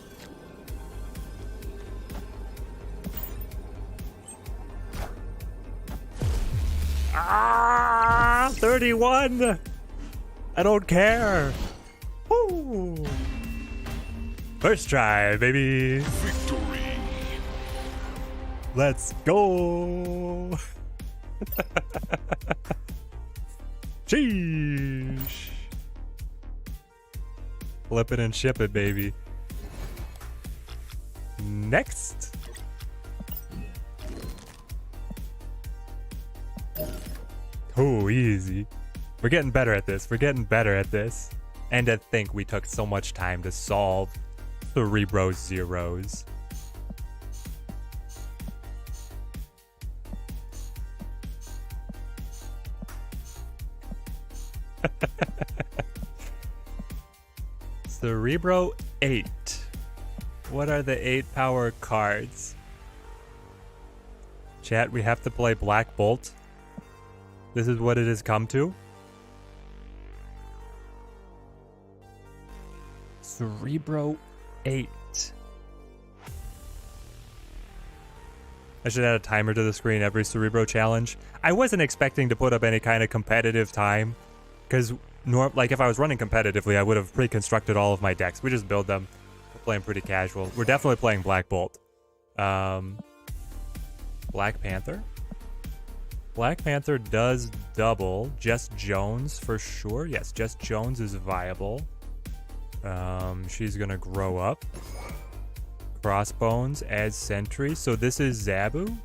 Ah, 31. I don't care. Woo. First try, baby. Victory. Let's go. Sheesh. Flip it and ship it, baby. Next. Oh, easy. We're getting better at this. We're getting better at this. And to think we took so much time to solve Cerebro zeros. Cerebro 8. What are the 8 power cards? Chat, we have to play Black Bolt. This is what it has come to. Cerebro 8. I should add a timer to the screen every Cerebro challenge. I wasn't expecting to put up any kind of competitive time, because like if I was running competitively, I would have pre-constructed all of my decks. We just build them. We're playing pretty casual. We're definitely playing Black Bolt. Black Panther. Black Panther does double. Jess Jones for sure. Yes, Jess Jones is viable. She's gonna grow up. Crossbones as Sentry. So this is Zabu.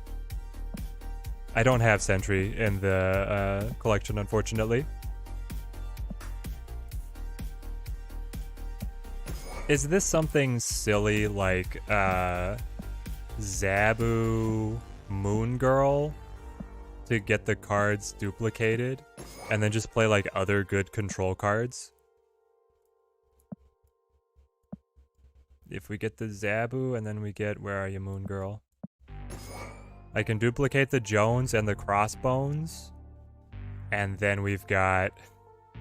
I don't have Sentry in the collection, unfortunately. Is this something silly like Zabu Moon Girl to get the cards duplicated and then just play like other good control cards? If we get the Zabu and then we get, where are you, Moon Girl? I can duplicate the Jones and the Crossbones. And then we've got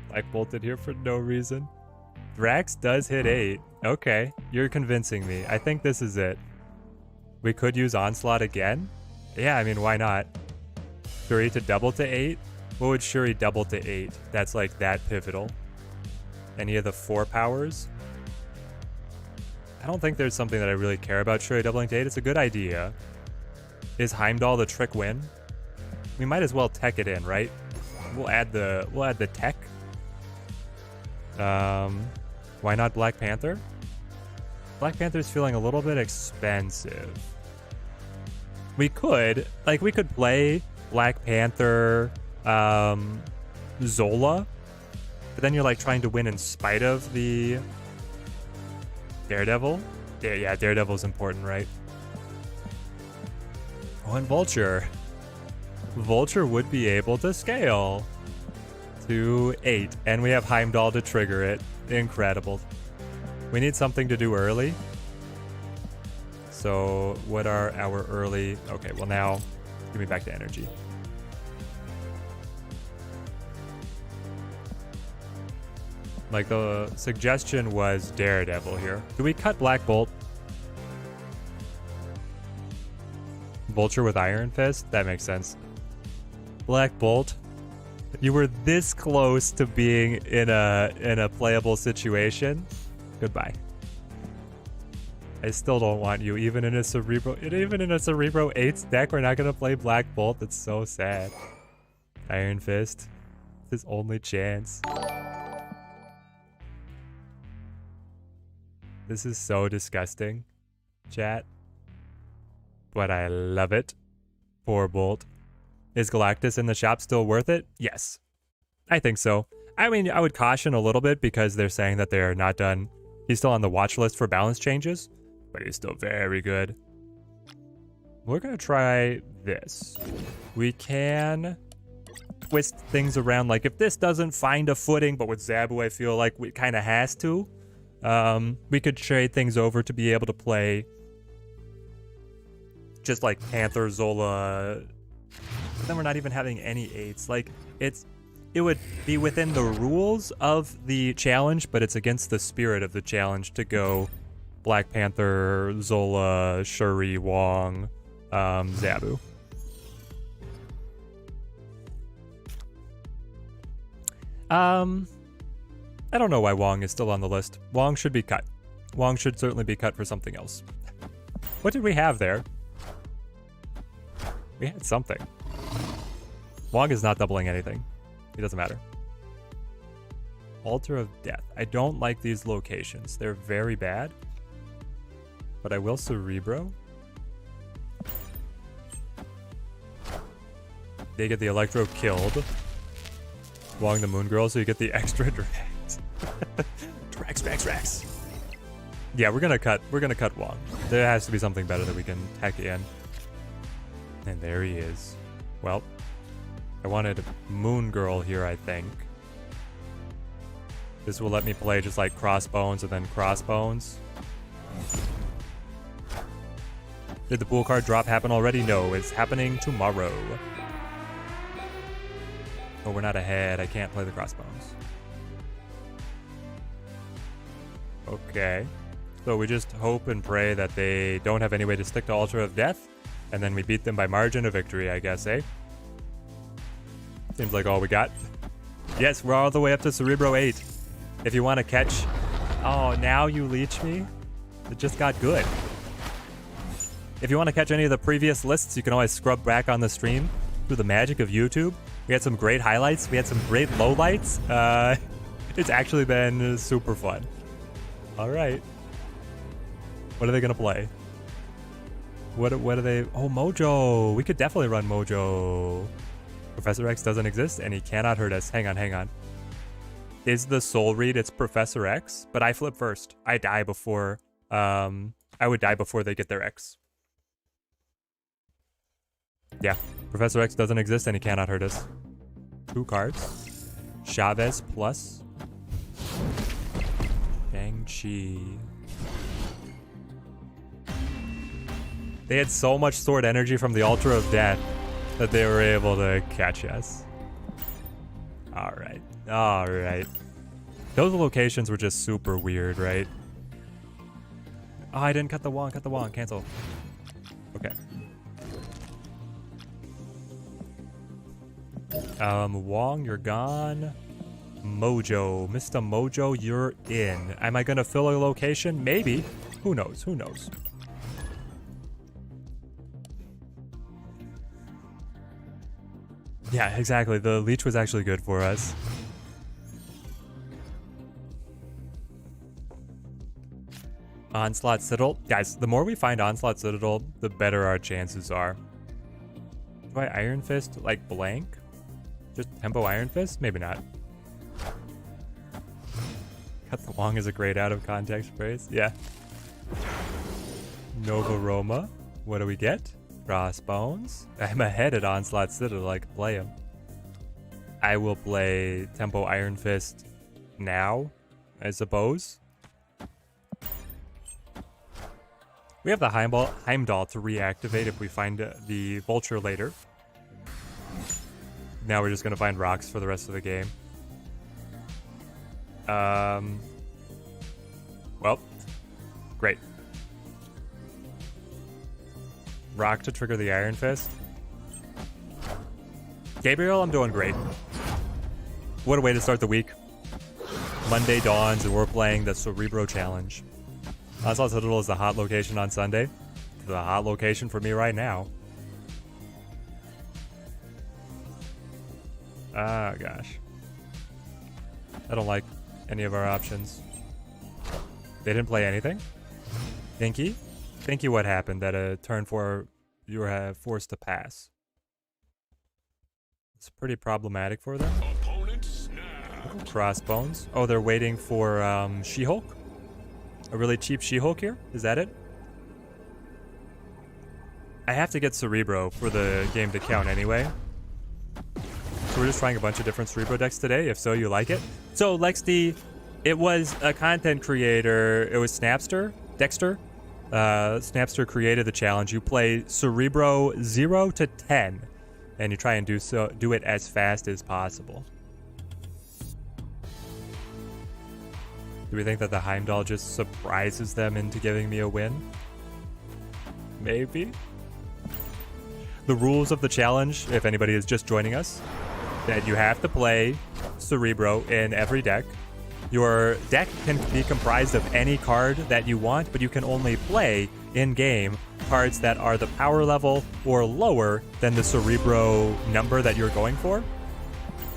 Black Bolted here for no reason. Drax does hit 8. Okay, you're convincing me. I think this is it. We could use Onslaught again. Yeah, I mean, why not? Shuri to double to 8? What would Shuri double to 8? That's like that pivotal. Any of the 4 powers? I don't think there's something that I really care about Shuri doubling to 8. It's a good idea. Is Heimdall the trick win? We might as well tech it in, right? We'll add the tech. Why not Black Panther? Black Panther's feeling a little bit expensive. We could play Black Panther, Zola, but then you're like trying to win in spite of the Daredevil. Yeah, Daredevil's important, right? Oh, and Vulture. Vulture would be able to scale to 8, and we have Heimdall to trigger it. Incredible. We need something to do early. So what are our early... Okay, well now, give me back to energy. Like the suggestion was Daredevil here. Do we cut Black Bolt? Vulture with Iron Fist? That makes sense. Black Bolt. You were this close to being in a playable situation. Goodbye. I still don't want you, even in a Cerebro 8's deck. We're not gonna play Black Bolt. That's so sad. Iron Fist. It's his only chance. This is so disgusting, chat. But I love it. Poor Bolt. Is Galactus in the shop still worth it? Yes. I think so. I mean, I would caution a little bit because they're saying that they're not done. He's still on the watch list for balance changes, but he's still very good. We're going to try this. We can twist things around. Like if this doesn't find a footing, but with Zabu, I feel like it kind of has to. We could trade things over to be able to play just like Panther, Zola. But then we're not even having any 8s. Like it would be within the rules of the challenge, but it's against the spirit of the challenge to go Black Panther, Zola, Shuri, Wong, Zabu. I don't know why Wong is still on the list. Wong should be cut. Wong should certainly be cut for something else. What did we have there? We had something. Wong is not doubling anything. It doesn't matter. Altar of Death. I don't like these locations. They're very bad. But I will Cerebro. They get the Electro killed. Wong the Moon Girl, so you get the extra Drax. Drax. Yeah, we're gonna cut Wong. There has to be something better that we can tech in. And there he is. Well, I wanted Moon Girl here, I think. This will let me play just like Crossbones and then Crossbones. Did the pool card drop happen already? No, it's happening tomorrow. Oh, we're not ahead. I can't play the Crossbones. Okay. So we just hope and pray that they don't have any way to stick to Altar of Death, and then we beat them by margin of victory, I guess, eh? Seems like all we got. Yes, we're all the way up to Cerebro 8. If you want to catch... Oh, now you leech me? It just got good. If you want to catch any of the previous lists, you can always scrub back on the stream through the magic of YouTube. We had some great highlights. We had some great lowlights. It's actually been super fun. All right. What are they going to play? What are they? Oh, Mojo. We could definitely run Mojo. Professor X doesn't exist and he cannot hurt us. Hang on. Is the soul read? It's Professor X, but I flip first. I die before, I would die before they get their X. Yeah, Professor X doesn't exist and he cannot hurt us. 2 cards. Chavez plus. Shang-Chi. They had so much stored energy from the Altar of Death that they were able to catch us. Alright. Those locations were just super weird, right? Oh, I didn't cut the wand. Cancel. Okay. Wong, you're gone. Mojo. Mr. Mojo, you're in. Am I gonna fill a location? Maybe. Who knows? Yeah, exactly. The leech was actually good for us. Onslaught Citadel. Guys, the more we find Onslaught Citadel, the better our chances are. Do I Iron Fist like blank? Just Tempo Iron Fist? Maybe not. Cut the Wong is a great out of context phrase. Yeah. Nova Roma. What do we get? Crossbones. I'm ahead at Onslaught Citadel. I can play him. I will play Tempo Iron Fist now, I suppose. We have the Heimdall to reactivate if we find the Vulture later. Now we're just going to find rocks for the rest of the game. Well, great. Rock to trigger the Iron Fist. Gabriel, I'm doing great. What a way to start the week. Monday dawns and we're playing the Cerebro Challenge. Onslaught Citadel is the hot location on Sunday. The hot location for me right now. Ah, gosh. I don't like any of our options. They didn't play anything? Thinky? Thinky, what happened? That a turn 4 you were forced to pass. It's pretty problematic for them. Opponent snapped. Crossbones. Oh, they're waiting for She-Hulk? A really cheap She-Hulk here? Is that it? I have to get Cerebro for the game to count anyway. So we're just trying a bunch of different Cerebro decks today. If so, you like it. So LexD, it was a content creator. It was Dexter. Snapster created the challenge. You play Cerebro 0 to 10, and you try and do it as fast as possible. Do we think that the Heimdall just surprises them into giving me a win? Maybe. The rules of the challenge, if anybody is just joining us, that you have to play Cerebro in every deck. Your deck can be comprised of any card that you want, but you can only play in-game cards that are the power level or lower than the Cerebro number that you're going for.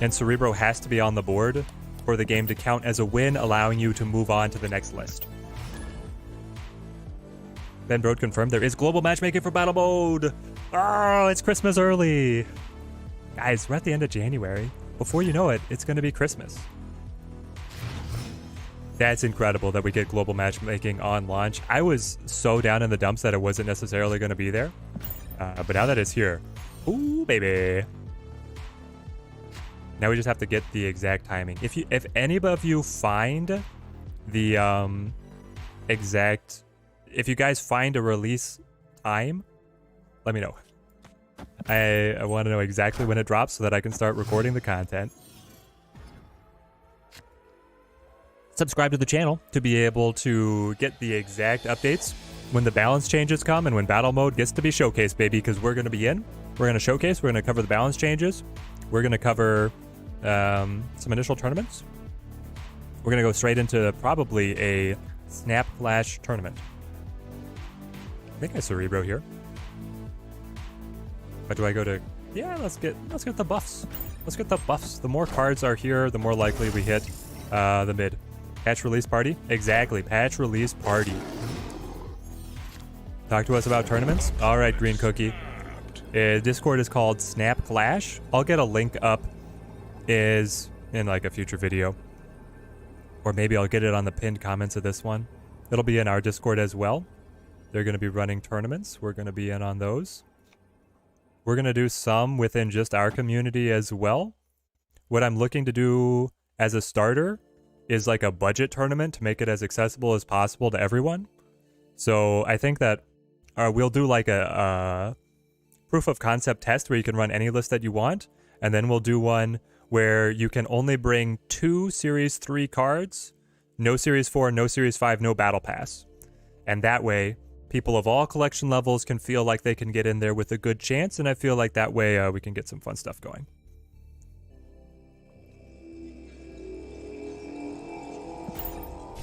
And Cerebro has to be on the board for the game to count as a win, allowing you to move on to the next list. Ben Brode confirmed there is global matchmaking for battle mode. Oh, it's Christmas early. Guys, we're at the end of January. Before you know it, it's going to be Christmas. That's incredible that we get global matchmaking on launch. I was so down in the dumps that it wasn't necessarily going to be there. But now that it's here, ooh, baby. Now we just have to get the exact timing. If any of you find the exact... If you guys find a release time, let me know. I want to know exactly when it drops so that I can start recording the content. Subscribe to the channel to be able to get the exact updates when the balance changes come and when battle mode gets to be showcased, baby, because we're going to be in. We're going to showcase. We're going to cover the balance changes. We're going to cover some initial tournaments. We're going to go straight into probably a Snap Flash tournament. I think I Cerebro here. But do I go to... Yeah, let's get the buffs. Let's get the buffs. The more cards are here, the more likely we hit the mid. Patch release party? Exactly, patch release party. Talk to us about tournaments? All right, Green Cookie. Discord is called Snap Clash. I'll get a link up in like a future video. Or maybe I'll get it on the pinned comments of this one. It'll be in our Discord as well. They're going to be running tournaments. We're going to be in on those. We're going to do some within just our community as well. What I'm looking to do as a starter is like a budget tournament to make it as accessible as possible to everyone. So I think that we'll do like a proof of concept test where you can run any list that you want. And then we'll do one where you can only bring 2 Series 3 cards, no Series 4, no Series 5, no Battle Pass. And that way, people of all collection levels can feel like they can get in there with a good chance. And I feel like that way we can get some fun stuff going.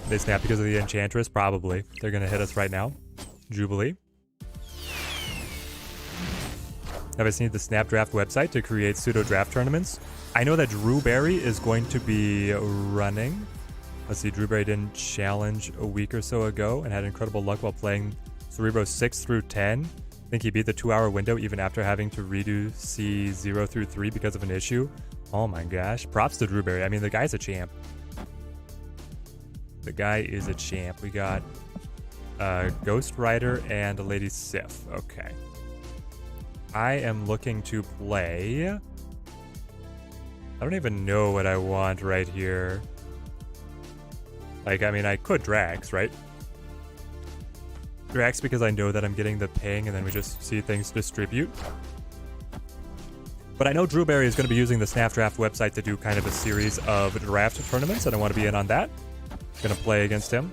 They snap because of the Enchantress? Probably. They're going to hit us right now. Jubilee. Have I seen the Snapdraft website to create pseudo draft tournaments? I know that Drewberry is going to be running. Let's see, Drewberry didn't challenge a week or so ago and had incredible luck while playing Cerebro 6 through 10. I think he beat the 2-hour window even after having to redo C0 through 3 because of an issue. Oh my gosh. Props to Drewberry. I mean, the guy's a champ. The guy is a champ. We got Ghost Rider and Lady Sif. Okay. I am looking to play... I don't even know what I want right here. Like, I mean, I could Drax, right? Drax because I know that I'm getting the ping and then we just see things distribute. But I know Drewberry is going to be using the Snapdraft website to do kind of a series of draft tournaments, and I want to be in on that. Going to play against him.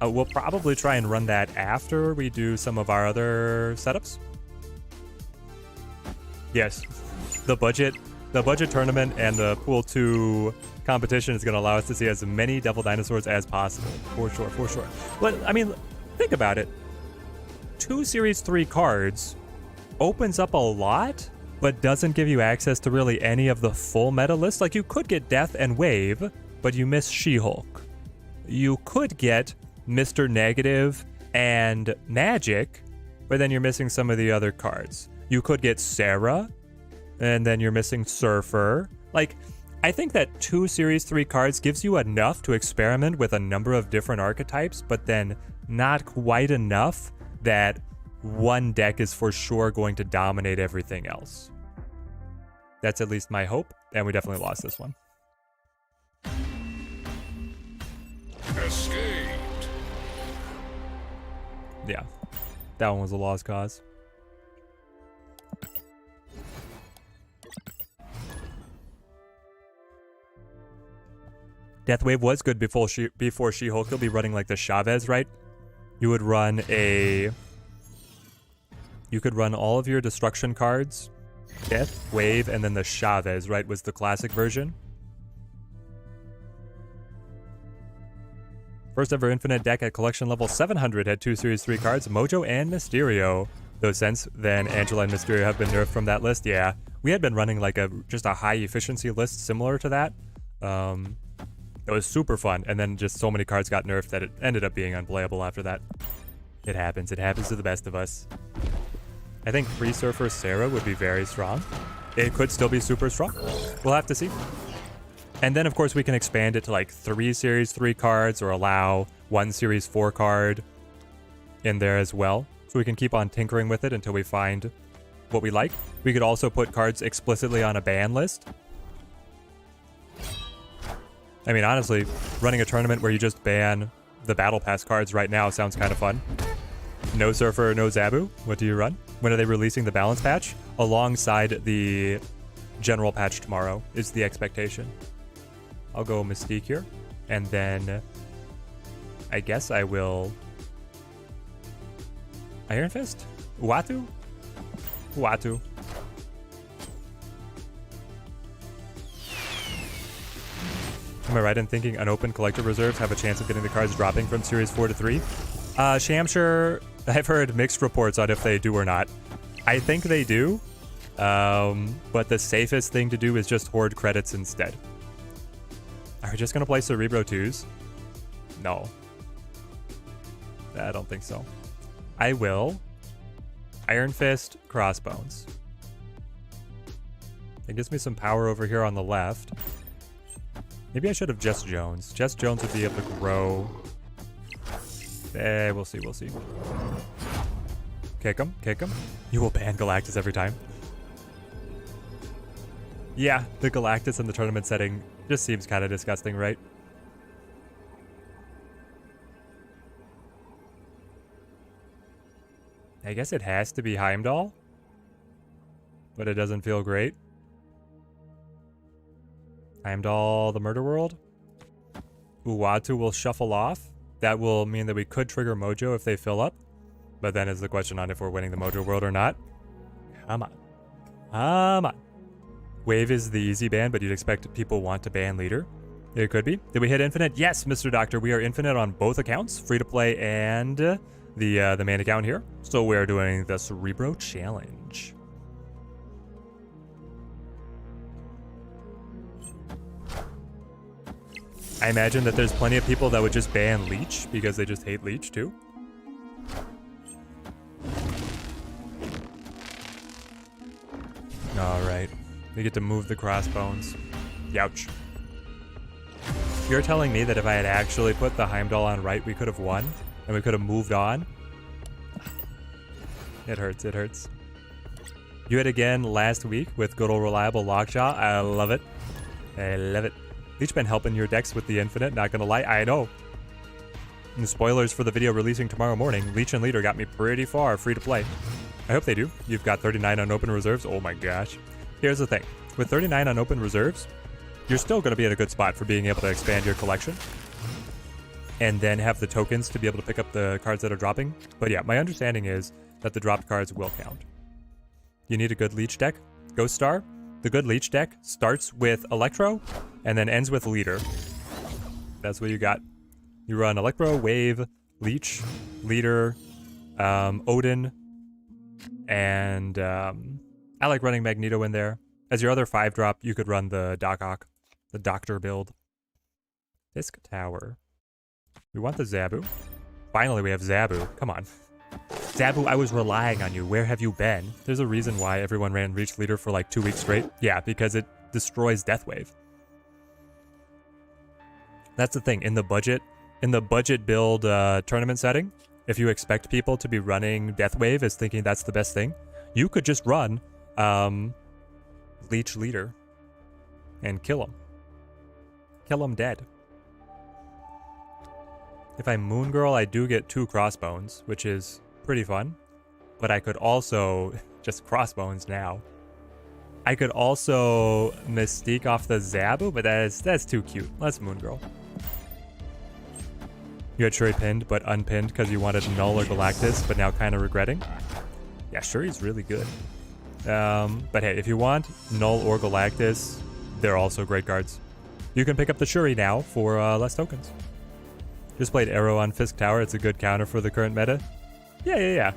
We'll probably try and run that after we do some of our other setups. Yes, the budget tournament and the Pool 2 competition is going to allow us to see as many Devil Dinosaurs as possible. For sure, for sure. But, I mean, think about it. 2 Series 3 cards opens up a lot, but doesn't give you access to really any of the full meta list. Like, you could get Death and Wave, but you miss She-Hulk. you could get Mr. Negative and Magic, but then you're missing some of the other cards. You could get Sarah, and then you're missing Surfer. Like, I think that 2 Series 3 cards gives you enough to experiment with a number of different archetypes, but then not quite enough that one deck is for sure going to dominate everything else. That's at least my hope, and we definitely lost this one. Escaped. Yeah, that one was a lost cause. Deathwave was good before She-Hulk. You'll be running like the Chavez, right? You would run a... You could run all of your destruction cards, Death, Wave, and then the Chavez, right? Was the classic version. First ever Infinite deck at collection level 700 had 2 Series 3 cards, Mojo and Mysterio. Though since then, Angela and Mysterio have been nerfed from that list. Yeah, we had been running like just a high efficiency list similar to that. It was super fun, and then just so many cards got nerfed that it ended up being unplayable after that. It happens to the best of us. I think pre-Surfer Sarah would be very strong. It could still be super strong. We'll have to see. And then, of course, we can expand it to like 3 Series 3 cards or allow 1 Series 4 card in there as well. So we can keep on tinkering with it until we find what we like. We could also put cards explicitly on a ban list. I mean, honestly, running a tournament where you just ban the Battle Pass cards right now sounds kind of fun. No Surfer, no Zabu. What do you run? When are they releasing the balance patch? Alongside the general patch tomorrow is the expectation. I'll go Mystique here. And then I guess I will Iron Fist? Uatu? Uatu. Am I right in thinking unopened collector reserves have a chance of getting the cards dropping from Series 4 to 3? Shamshire, I've heard mixed reports on if they do or not. I think they do, but the safest thing to do is just hoard credits instead. Are we just going to play Cerebro 2s? No. I don't think so. I will Iron Fist, Crossbones. It gives me some power over here on the left. Maybe I should have Jess Jones. Jess Jones would be able to grow. We'll see, we'll see. Kick him, kick him. You will ban Galactus every time. Yeah, the Galactus in the tournament setting just seems kind of disgusting, right? I guess it has to be Heimdall, but it doesn't feel great. Heimdall, the Murder World. Uatu will shuffle off. That will mean that we could trigger Mojo if they fill up. But then is the question on if we're winning the Mojo World or not. Come on. Come on. Wave is the easy ban, but you'd expect people want to ban Leader. It could be. Did we hit Infinite? Yes, Mr. Doctor. We are Infinite on both accounts. Free to play and the main account here. So we're doing the Cerebro Challenge. I imagine that there's plenty of people that would just ban Leech because they just hate Leech too. Alright. We get to move the Crossbones. Youch. You're telling me that if I had actually put the Heimdall on right, we could have won? And we could have moved on? It hurts, it hurts. You hit again last week with good old reliable Lockjaw. I love it. I love it. Leech been helping your decks with the Infinite, not gonna lie, I know. And spoilers for the video releasing tomorrow morning, Leech and Leader got me pretty far, free to play. I hope they do. You've got 39 unopened reserves, oh my gosh. Here's the thing, with 39 unopened reserves, you're still gonna be in a good spot for being able to expand your collection. And then have the tokens to be able to pick up the cards that are dropping. But yeah, my understanding is that the dropped cards will count. You need a good Leech deck? Ghost Star? The good Leech deck starts with Electro and then ends with Leader. That's what you got. You run Electro, Wave, Leech, Leader, Odin, and I like running Magneto in there. As your other 5-drop, you could run the Doc Ock, the Doctor build. Fisk Tower. We want the Zabu. Finally, we have Zabu. Come on. Zabu, I was relying on you. Where have you been? There's a reason why everyone ran Reach Leader for like 2 weeks straight. Yeah, because it destroys Death Wave. That's the thing. In the budget build tournament setting, if you expect people to be running Death Wave as thinking that's the best thing, you could just run Leech Leader and kill him. Kill him dead. If I Moon Girl, I do get 2 Crossbones, which is pretty fun. But I could also just Crossbones now. I could also Mystique off the Zabu, but that's too cute. Let's Moon Girl. You had Shuri pinned, but unpinned because you wanted Null or Galactus, but now kind of regretting. Yeah, Shuri's really good. But hey, if you want Null or Galactus, they're also great cards. You can pick up the Shuri now for less tokens. Just played Arrow on Fisk Tower. It's a good counter for the current meta. Yeah.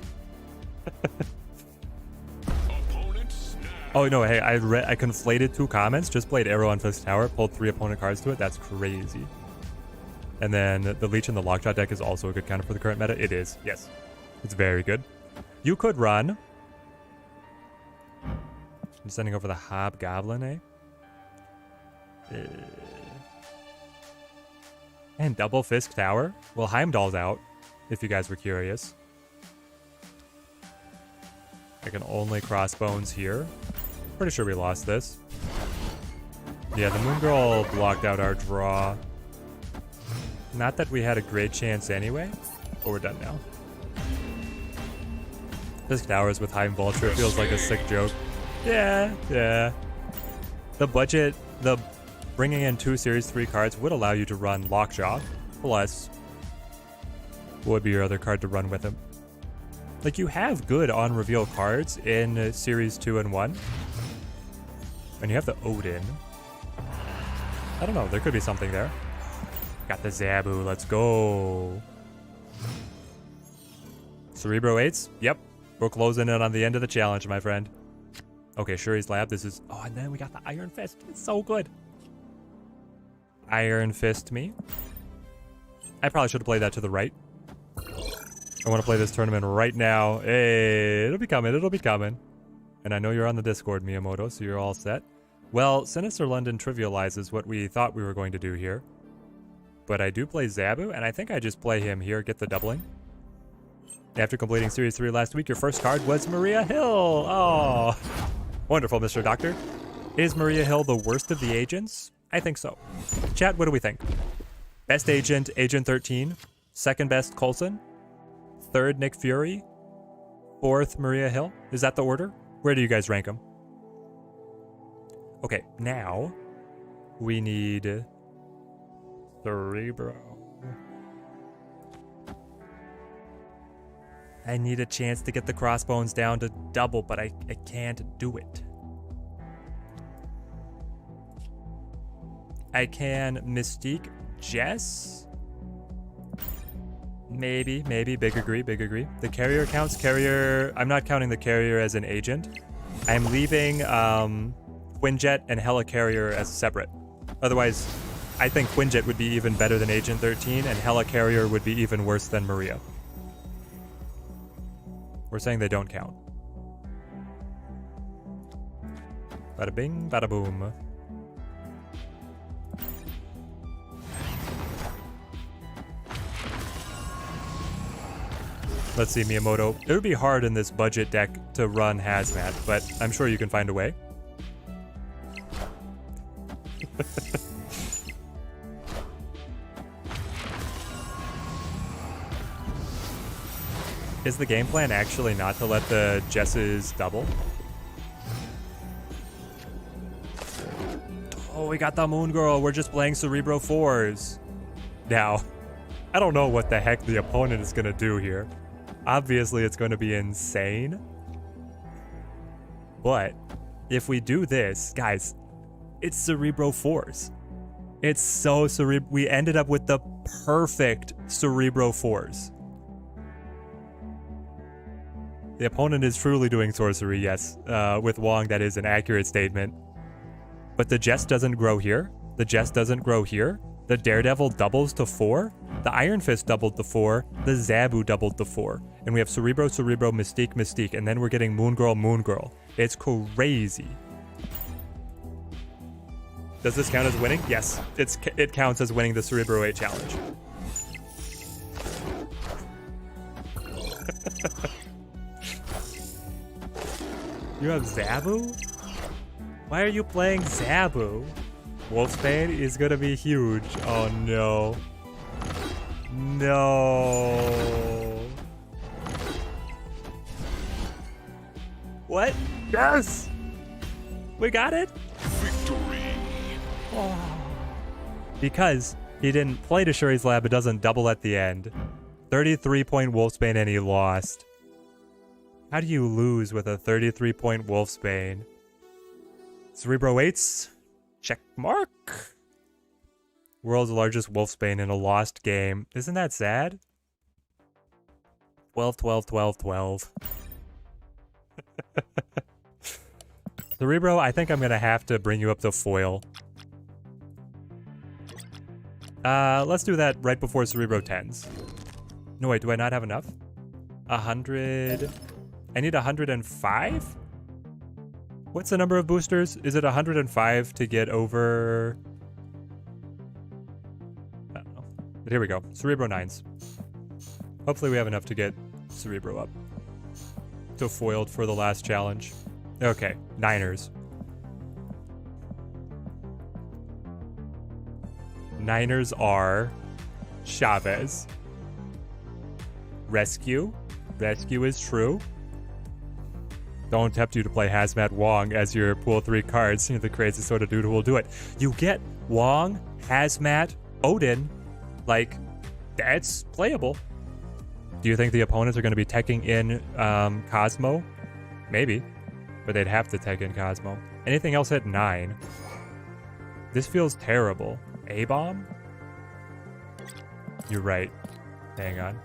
Oh no, hey, I conflated 2 comments. Just played Arrow on Fisk Tower, pulled 3 opponent cards to it. That's crazy. And then the Leech in the Lockshot deck is also a good counter for the current meta. It is, yes. It's very good. You could run. I'm sending over the Hobgoblin, and double Fisk Tower. Well, Heimdall's out, if you guys were curious. I can only Crossbones here. Pretty sure we lost this. Yeah, the Moon Girl blocked out our draw. Not that we had a great chance anyway, but we're done now. Fisk Towers with Heim Vulture feels like a sick joke. Yeah. The budget, the bringing in 2 Series 3 cards would allow you to run Lockjaw, plus what would be your other card to run with him? Like, you have good on-reveal cards in Series 2 and 1. And you have the Odin. I don't know, there could be something there. Got the Zabu, let's go. Cerebro 8s? Yep. We're closing in on the end of the challenge, my friend. Okay, Shuri's Lab, this is... Oh, and then we got the Iron Fist. It's so good. Iron Fist me. I probably should have played that to the right. I want to play this tournament right now. Hey, it'll be coming. And I know you're on the Discord, Miyamoto, so you're all set. Well, Sinister London trivializes what we thought we were going to do here. But I do play Zabu, and I think I just play him here, get the doubling. After completing Series 3 last week, your first card was Maria Hill. Oh, wonderful, Mr. Doctor. Is Maria Hill the worst of the agents? I think so. Chat, what do we think? Best agent, Agent 13. Second best, Coulson. Third, Nick Fury. Fourth, Maria Hill. Is that the order? Where do you guys rank them? Okay, now we need Cerebro. I need a chance to get the Crossbones down to double, but I can't do it. I can Mystique Jess. Maybe. Big agree. The carrier counts. Carrier, I'm not counting the carrier as an agent. I'm leaving Quinjet and Helicarrier as separate. Otherwise, I think Quinjet would be even better than Agent 13, and Helicarrier would be even worse than Maria. We're saying they don't count. Bada bing, bada boom. Let's see, Miyamoto. It would be hard in this budget deck to run Hazmat, but I'm sure you can find a way. Is the game plan actually not to let the Jesses double? Oh, we got the Moon Girl. We're just playing Cerebro 4s. Now, I don't know what the heck the opponent is going to do here. Obviously, it's going to be insane. But if we do this, guys, it's Cerebro 4s. It's so Cerebro. We ended up with the perfect Cerebro 4s. The opponent is truly doing sorcery, yes. With Wong, that is an accurate statement. But the Jess doesn't grow here. The Jess doesn't grow here. The Daredevil doubles to 4. The Iron Fist doubled to 4. The Zabu doubled to 4. And we have Cerebro, Cerebro, Mystique, Mystique. And then we're getting Moon Girl, Moon Girl. It's crazy. Does this count as winning? Yes, it counts as winning the Cerebro 8 challenge. You have Zabu? Why are you playing Zabu? Wolfsbane is gonna be huge. Oh no. No. What? Yes! We got it? Victory. Because he didn't play to Shuri's Lab, it doesn't double at the end. 33-point Wolfsbane and he lost. How do you lose with a 33-point Wolfsbane? Cerebro 8s? Check mark. World's largest Wolfsbane in a lost game. Isn't that sad? 12, 12, 12, 12. Cerebro, I think I'm gonna have to bring you up to foil. Let's do that right before Cerebro 10s. No, wait, do I not have enough? 100... I need 105? What's the number of boosters? Is it 105 to get over... I don't know. But here we go. Cerebro 9s. Hopefully we have enough to get Cerebro up to foiled for the last challenge. Okay, 9ers. 9ers are Chavez. Rescue. Rescue is true. Don't tempt you to play Hazmat Wong as your pool 3 cards. You're the crazy sort of dude who will do it. You get Wong, Hazmat, Odin. Like, that's playable. Do you think the opponents are going to be teching in Cosmo? Maybe. But they'd have to tech in Cosmo. Anything else at 9? This feels terrible. A-bomb? You're right. Hang on.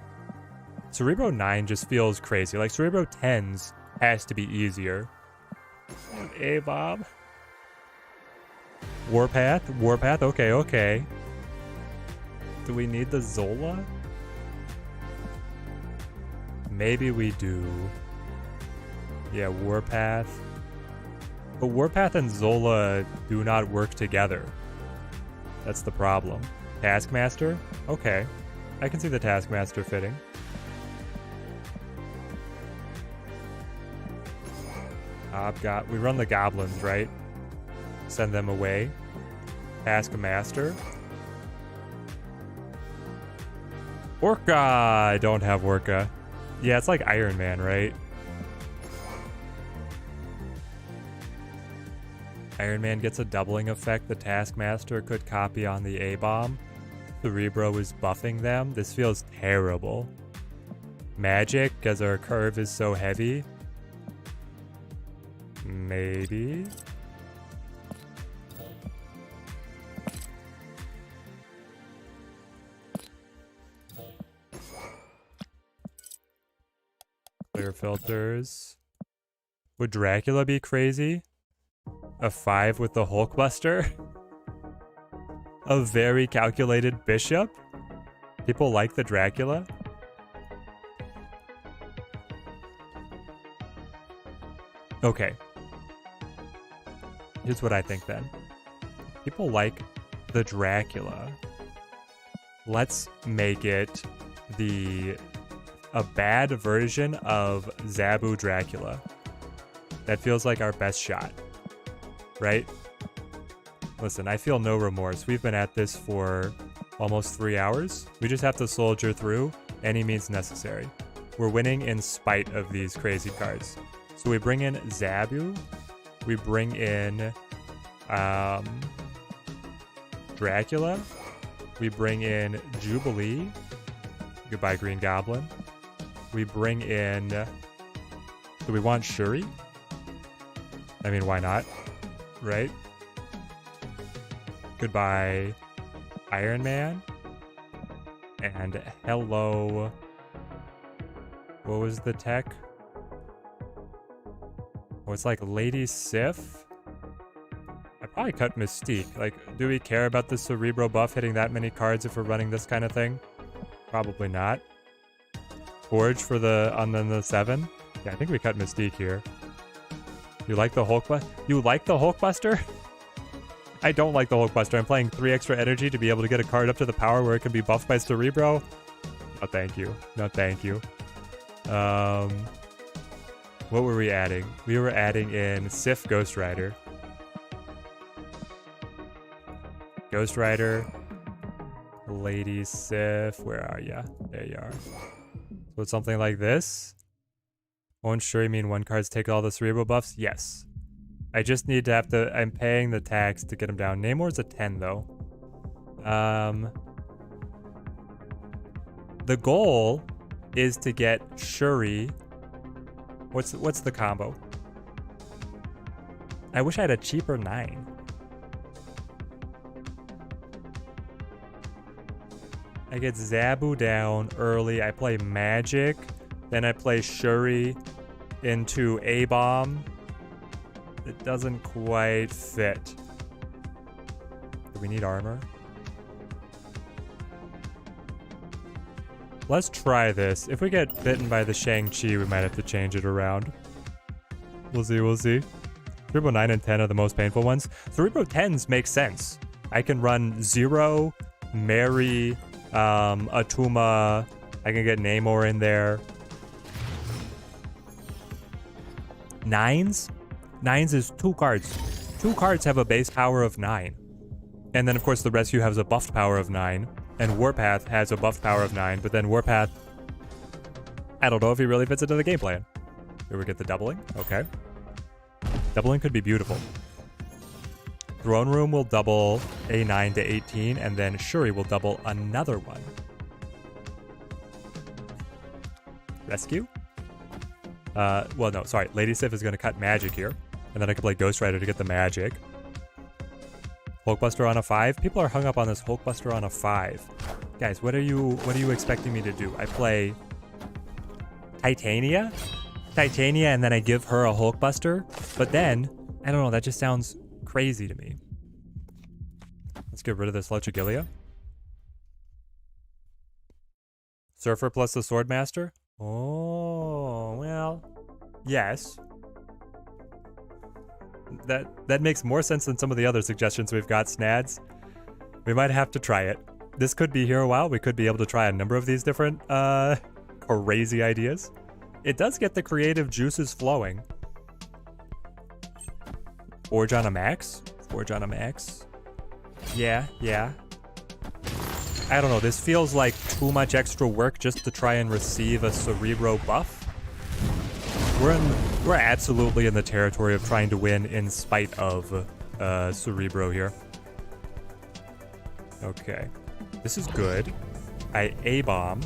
Cerebro 9 just feels crazy. Like, Cerebro 10s has to be easier. A-bomb. Warpath? Warpath? Okay, okay. Do we need the Zola? Maybe we do. Yeah, Warpath. But Warpath and Zola do not work together. That's the problem. Taskmaster? Okay. I can see the Taskmaster fitting. We run the goblins, right? Send them away. Taskmaster. Orca! I don't have Orca. Yeah, it's like Iron Man, right? Iron Man gets a doubling effect the Taskmaster could copy on the A-bomb. Cerebro is buffing them. This feels terrible. Magic, because our curve is so heavy. Maybe. Clear filters. Would Dracula be crazy? A 5 with the Hulkbuster? A very calculated bishop? People like the Dracula? Okay. Here's what I think then. People like the Dracula. Let's make it a bad version of Zabu Dracula. That feels like our best shot. Right? Listen, I feel no remorse. We've been at this for almost 3 hours. We just have to soldier through any means necessary. We're winning in spite of these crazy cards. So we bring in Zabu. We bring in Dracula. We bring in Jubilee. Goodbye, Green Goblin. We bring in... Do we want Shuri? I mean, why not? Right? Goodbye, Iron Man. And hello... What was the tech? Oh, it's like Lady Sif? I probably cut Mystique. Like, do we care about the Cerebro buff hitting that many cards if we're running this kind of thing? Probably not. Forge for the on the 7. Yeah, I think we cut Mystique here. You like the Hulkbuster? You like the Hulkbuster? I don't like the Hulkbuster. I'm playing 3 extra energy to be able to get a card up to the power where it can be buffed by Cerebro. No, thank you. No, thank you. What were we adding? We were adding in Sif Ghost Rider. Ghost Rider. Lady Sif. Where are ya? There you are. So it's something like this. Won't sure you mean one card's take all the Cerebro buffs? Yes. I just need to I'm paying the tax to get him down. Namor's a 10 though. The goal is to get Shuri. What's the combo? I wish I had a cheaper 9. I get Zabu down early. I play Magic. Then I play Shuri into A-Bomb. It doesn't quite fit. Do we need armor? Let's try this. If we get bitten by the Shang-Chi, we might have to change it around. We'll see, we'll see. Cerebro 9 and 10 are the most painful ones. Cerebro 10s make sense. I can run Zero, Mary, Atuma. I can get Namor in there. 9s? 9s is 2 cards. 2 cards have a base power of 9. And then, of course, the Rescue has a buffed power of 9. And Warpath has a buffed power of 9. But then Warpath, I don't know if he really fits into the game plan. Here we get the doubling. Okay. Doubling could be beautiful. Throne Room will double A9 to 18. And then Shuri will double another one. Rescue? Well, no, sorry. Lady Sif is going to cut Magic here. And then I can play Ghost Rider to get the Magic. Hulkbuster on a 5? People are hung up on this Hulkbuster on a 5. Guys, what are you expecting me to do? I play Titania? Titania, and then I give her a Hulkbuster? But then, I don't know, that just sounds crazy to me. Let's get rid of this Lechigilia. Surfer plus the Swordmaster? Oh, well, yes. That makes more sense than some of the other suggestions we've got, Snads. We might have to try it. This could be here a while. We could be able to try a number of these different crazy ideas. It does get the creative juices flowing. Forge on a max? Forge on a max? Yeah. I don't know. This feels like too much extra work just to try and receive a Cerebro buff. We're absolutely in the territory of trying to win in spite of Cerebro here. Okay. This is good. I A-Bomb.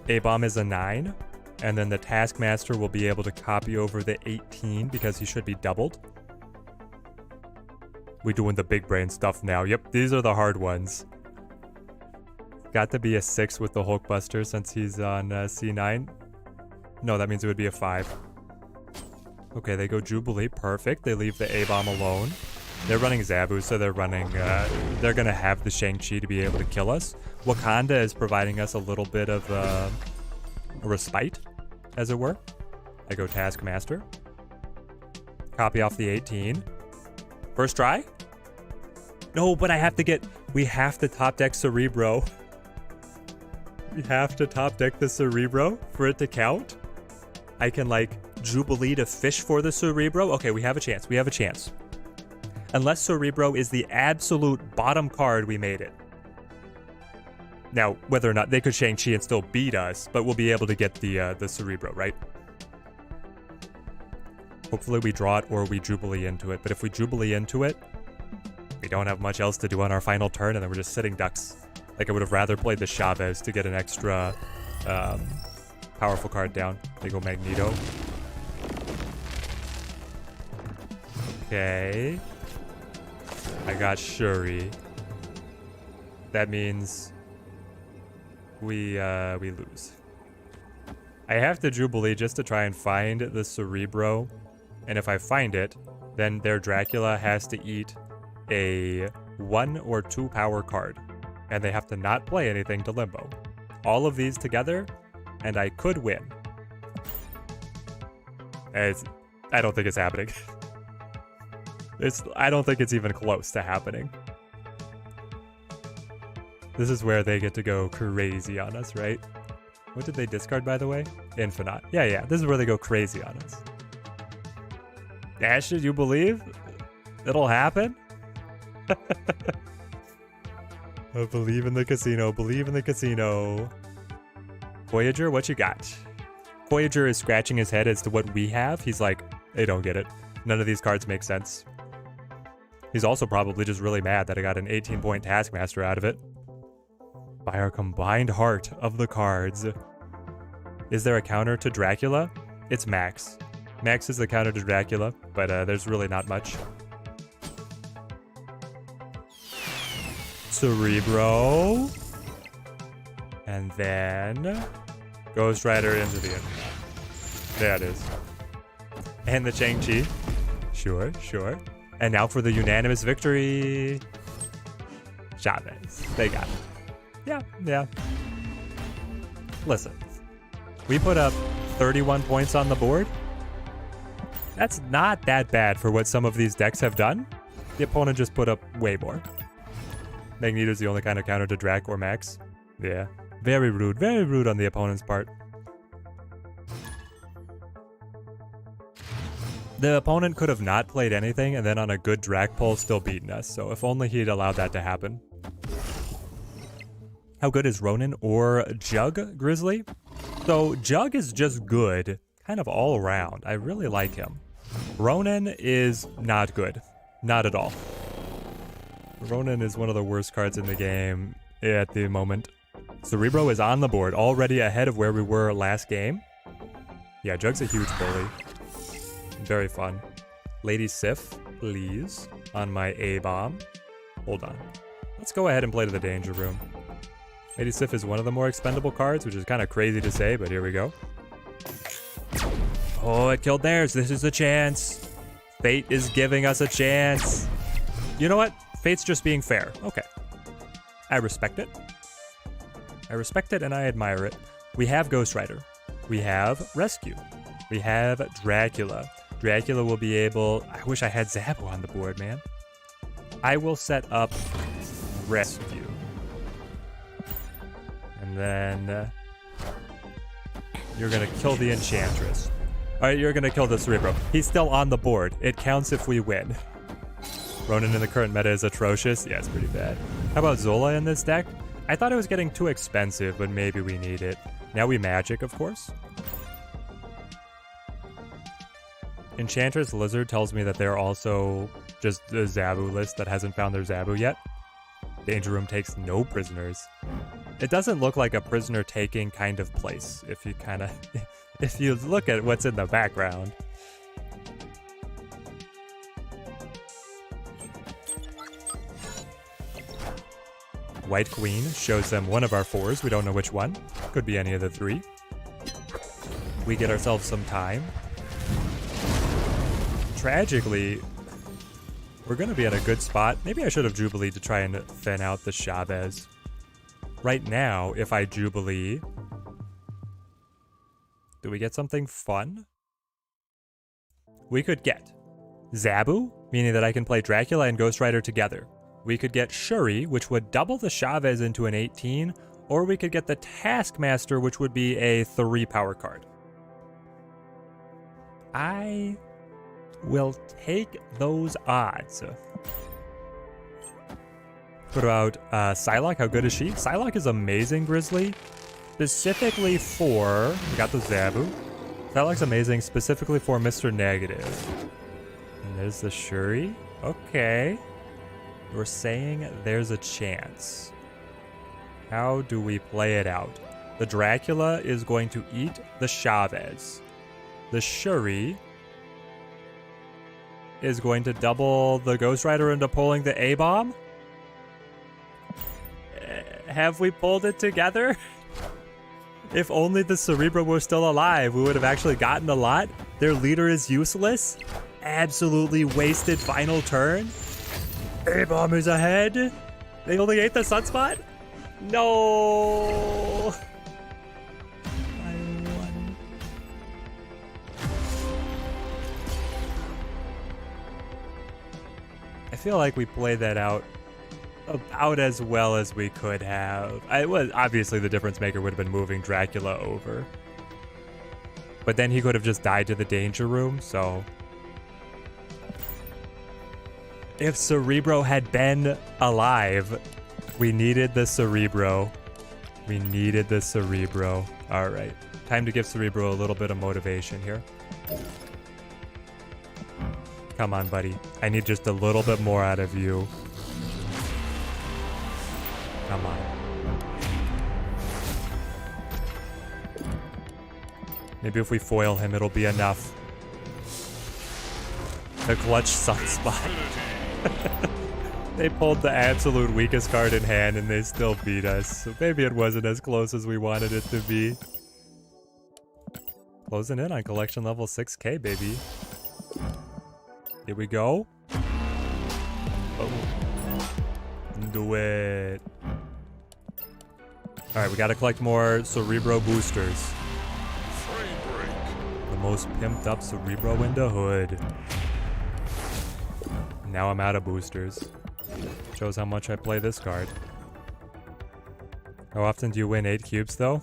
A-Bomb is a 9. And then the Taskmaster will be able to copy over the 18 because he should be doubled. We doing the big brain stuff now. Yep, these are the hard ones. Got to be a 6 with the Hulkbuster since he's on C9. No, that means it would be a 5. Okay, they go Jubilee. Perfect. They leave the A-Bomb alone. They're running Zabu, so they're running... they're going to have the Shang-Chi to be able to kill us. Wakanda is providing us a little bit of a respite, as it were. I go Taskmaster. Copy off the 18. First try? No, but I have to get... We have to top deck Cerebro. We have to top deck the Cerebro for it to count. I can, like, Jubilee to fish for the Cerebro. Okay, we have a chance. We have a chance. Unless Cerebro is the absolute bottom card, we made it. Now, whether or not they could Shang-Chi and still beat us, but we'll be able to get the Cerebro, right? Hopefully we draw it or we Jubilee into it. But if we Jubilee into it, we don't have much else to do on our final turn, and then we're just sitting ducks. Like, I would have rather played the Chavez to get an extra powerful card down. They go Magneto. Okay. I got Shuri. That means we lose. I have to Jubilee just to try and find the Cerebro. And if I find it, then their Dracula has to eat a 1 or 2 power card, and they have to not play anything to Limbo. All of these together, and I could win. I don't think it's happening. I don't think it's even close to happening. This is where they get to go crazy on us, right? What did they discard, by the way? Infinite. Yeah, this is where they go crazy on us. Ash, you believe it'll happen? I believe in the casino. Believe in the casino. Voyager, what you got? Voyager is scratching his head as to what we have. He's like, I don't get it. None of these cards make sense. He's also probably just really mad that I got an 18-point Taskmaster out of it. By our combined heart of the cards. Is there a counter to Dracula? It's Max. Max is the counter to Dracula, but there's really not much. Cerebro. And then Ghost Rider into the end. There it is. And the Shang-Chi. Sure. And now for the unanimous victory. Chavez. They got it. Yeah. Listen. We put up 31 points on the board. That's not that bad for what some of these decks have done. The opponent just put up way more. Magneto's the only kind of counter to Drac or Max. Yeah. Very rude on the opponent's part. The opponent could have not played anything and then on a good Drac pull still beaten us, so if only he'd allowed that to happen. How good is Ronin or Jug Grizzly? So Jug is just good, kind of all around. I really like him. Ronin is not good. Not at all. Ronin is one of the worst cards in the game at the moment. Cerebro is on the board, already ahead of where we were last game. Yeah, Jug's a huge bully. Very fun. Lady Sif, please, on my A-bomb. Hold on. Let's go ahead and play to the danger room. Lady Sif is one of the more expendable cards, which is kind of crazy to say, but here we go. Oh, it killed theirs. This is a chance. Fate is giving us a chance. You know what? Fate's just being fair. Okay. I respect it. I respect it and I admire it. We have Ghost Rider. We have Rescue. We have Dracula. Dracula will be able... I wish I had Zabu on the board, man. I will set up Rescue. And then... you're going to kill the Enchantress. Alright, you're going to kill the Cerebro. He's still on the board. It counts if we win. Ronin in the current meta is atrocious. Yeah, it's pretty bad. How about Zola in this deck? I thought it was getting too expensive, but maybe we need it. Now we magic, of course. Enchantress Lizard tells me that they're also just a Zabu list that hasn't found their Zabu yet. Danger Room takes no prisoners. It doesn't look like a prisoner taking kind of place if you kind of if you look at what's in the background. White Queen shows them one of our 4s. We don't know which one. Could be any of the 3. We get ourselves some time. Tragically, we're going to be at a good spot. Maybe I should have Jubilee to try and thin out the Chavez. Right now, if I Jubilee, do we get something fun? We could get Zabu, meaning that I can play Dracula and Ghost Rider together. We could get Shuri, which would double the Chavez into an 18, or we could get the Taskmaster, which would be a 3 power card. I will take those odds. What about Psylocke? How good is she? Psylocke is amazing, Grizzly. Specifically for... we got the Zabu. Psylocke's amazing specifically for Mr. Negative. And there's the Shuri. Okay. We're saying there's a chance. How do we play it out? The Dracula is going to eat the Chavez. The Shuri is going to double the Ghost Rider into pulling the A-bomb. Have we pulled it together? If only the Cerebro were still alive, we would have actually gotten a lot. Their leader is useless. absolutely wasted final turn. A-bomb is ahead. They only ate the sunspot? No. I won. I feel like we played that out about as well as we could have. I was obviously the difference maker would have been moving Dracula over. But then he could have just died to the danger room, so if Cerebro had been alive, we needed the Cerebro. We needed the Cerebro. All right, time to give Cerebro a little bit of motivation here. Come on, buddy. I need just a little bit more out of you. Come on. Maybe if we foil him, it'll be enough. The clutch sunspot. They pulled the absolute weakest card in hand and they still beat us. So maybe it wasn't as close as we wanted it to be. Closing in on collection level 6K, baby. Here we go. Oh. Do it. Alright, we gotta collect more Cerebro boosters. Frame break. The most pimped up Cerebro in the hood. Now I'm out of boosters. Shows how much I play this card. How often do you win 8 cubes though?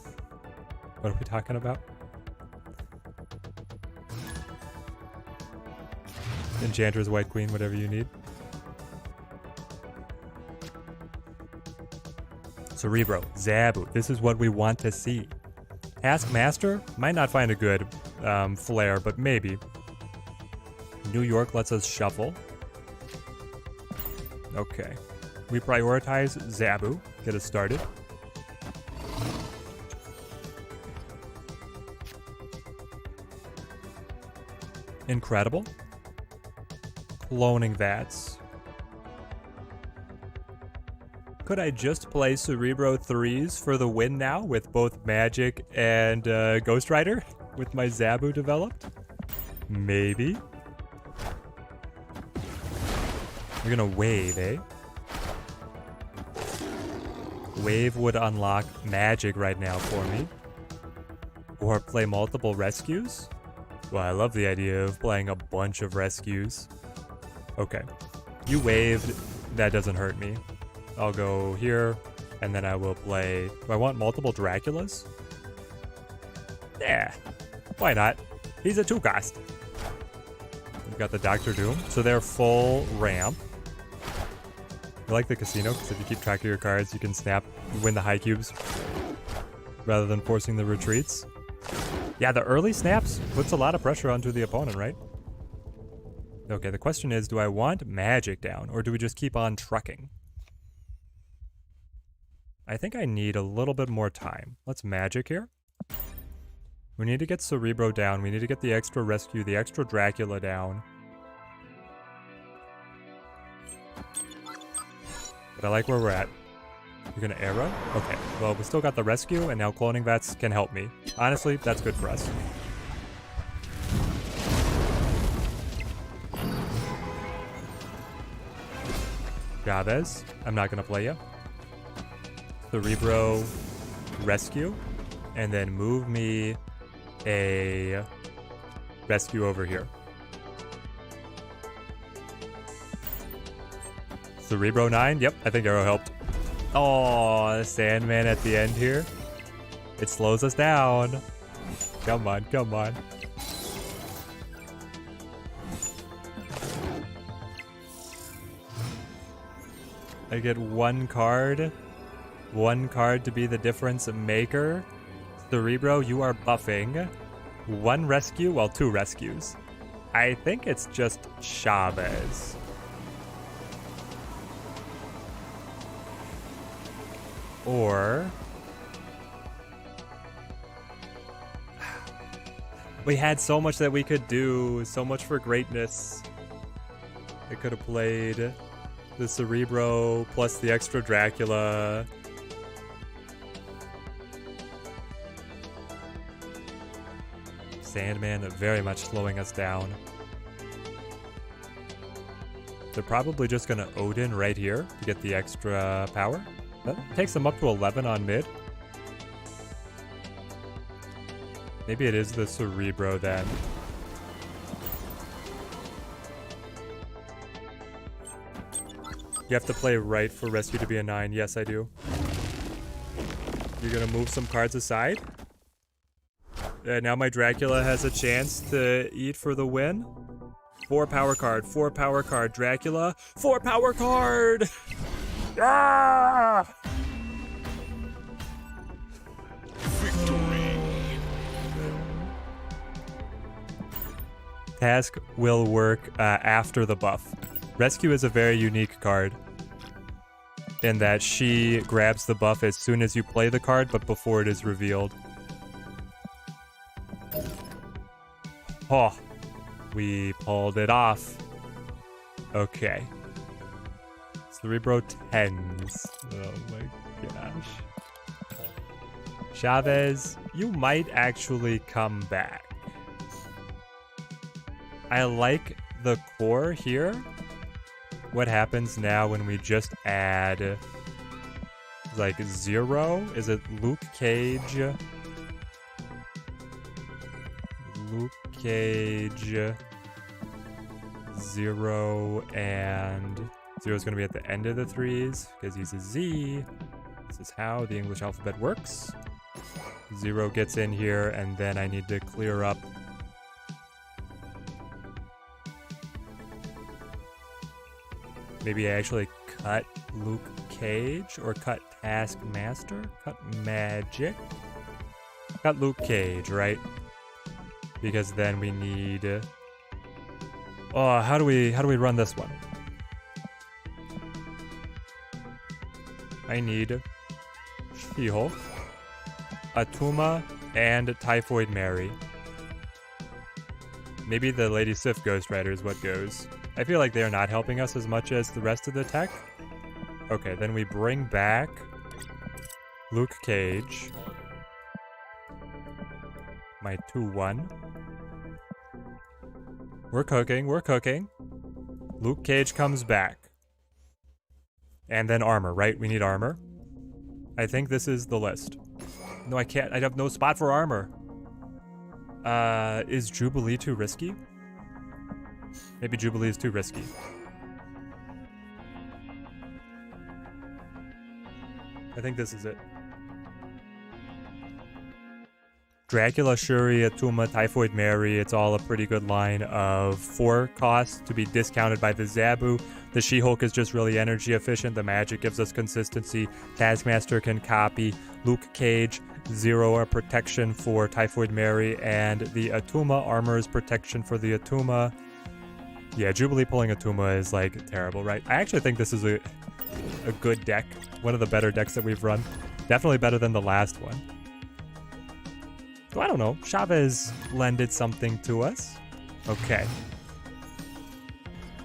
What are we talking about? Enchantress, White Queen, whatever you need. Cerebro, Zabu, this is what we want to see. Ask Master, might not find a good flair, but maybe. New York lets us shuffle. Okay. We prioritize Zabu, get us started. Incredible. Cloning Vats. Could I just play Cerebro 3s for the win now with both Magic and Ghost Rider with my Zabu developed? Maybe. We're gonna wave, eh? Wave would unlock Magic right now for me. Or play multiple rescues? Well, I love the idea of playing a bunch of rescues. Okay. You waved. That doesn't hurt me. I'll go here, and then I will play... Do I want multiple Draculas? Yeah. Why not? He's a 2-cost. We've got the Doctor Doom. So they're full ramp. I like the casino, because if you keep track of your cards, you can snap, you win the high cubes, rather than forcing the retreats. Yeah, the early snaps puts a lot of pressure onto the opponent, right? Okay, the question is, do I want Magic down, or do we just keep on trucking? I think I need a little bit more time. Let's Magic here. We need to get Cerebro down. We need to get the extra rescue, the extra Dracula down. But I like where we're at. You're gonna arrow? Okay, well, we still got the rescue, and now cloning vats can help me. Honestly, that's good for us. Chavez, I'm not gonna play you. Cerebro, rescue, and then move me a rescue over here. Cerebro 9, yep, I think arrow helped. Oh, the Sandman at the end here. It slows us down. Come on, come on. I get one card. One card to be the difference maker. Cerebro, you are buffing. One rescue, well, 2 rescues. I think it's just Chavez. Or... we had so much that we could do, so much for greatness. I could have played the Cerebro plus the extra Dracula. Sandman very much slowing us down. They're probably just going to Odin right here to get the extra power. That takes them up to 11 on mid. Maybe it is the Cerebro then. You have to play right for rescue to be a 9. Yes, I do. You're going to move some cards aside. Now my Dracula has a chance to eat for the win. 4 power card, 4 power card, Dracula, 4 power card! Ah! Victory. Task will work after the buff. Rescue is a very unique card in that she grabs the buff as soon as you play the card, but before it is revealed. Oh, we pulled it off. Okay. Cerebro 10s. Oh my gosh. Chavez, you might actually come back. I like the core here. What happens now when we just add like 0? Is it Luke Cage? Luke Cage 0, and 0 is going to be at the end of the 3s because he's a Z. This is how the English alphabet works. 0 gets in here, and then I need to clear up. Maybe I actually cut Luke Cage or cut Taskmaster? Cut Magic? Cut Luke Cage, right? Because then we need... Oh, how do we run this one? I need She-Hulk, Atuma, and Typhoid Mary. Maybe the Lady Sif Ghost Rider is what goes. I feel like they're not helping us as much as the rest of the tech. Okay, then we bring back Luke Cage. My 2-1. We're cooking, we're cooking. Luke Cage comes back. And then armor, right? We need armor. I think this is the list. No, I can't. I have no spot for armor. Is Jubilee too risky? Maybe Jubilee is too risky. I think this is it. Dracula, Shuri, Atuma, Typhoid Mary. It's all a pretty good line of 4 costs to be discounted by the Zabu. The She-Hulk is just really energy efficient. The magic gives us consistency. Taskmaster can copy. Luke Cage, 0 protection for Typhoid Mary. And the Atuma armor is protection for the Atuma. Yeah, Jubilee pulling Atuma is like terrible, right? I actually think this is a good deck. One of the better decks that we've run. Definitely better than the last one. So I don't know. Chavez lended something to us. Okay.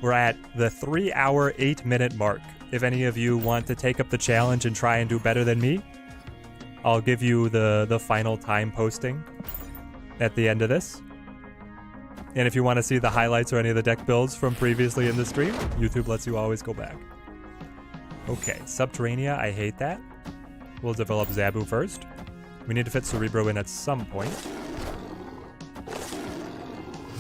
We're at the 3-hour, 8-minute mark. If any of you want to take up the challenge and try and do better than me, I'll give you the final time posting at the end of this. And if you want to see the highlights or any of the deck builds from previously in the stream, YouTube lets you always go back. Okay, Subterranea, I hate that. We'll develop Zabu first. We need to fit Cerebro in at some point.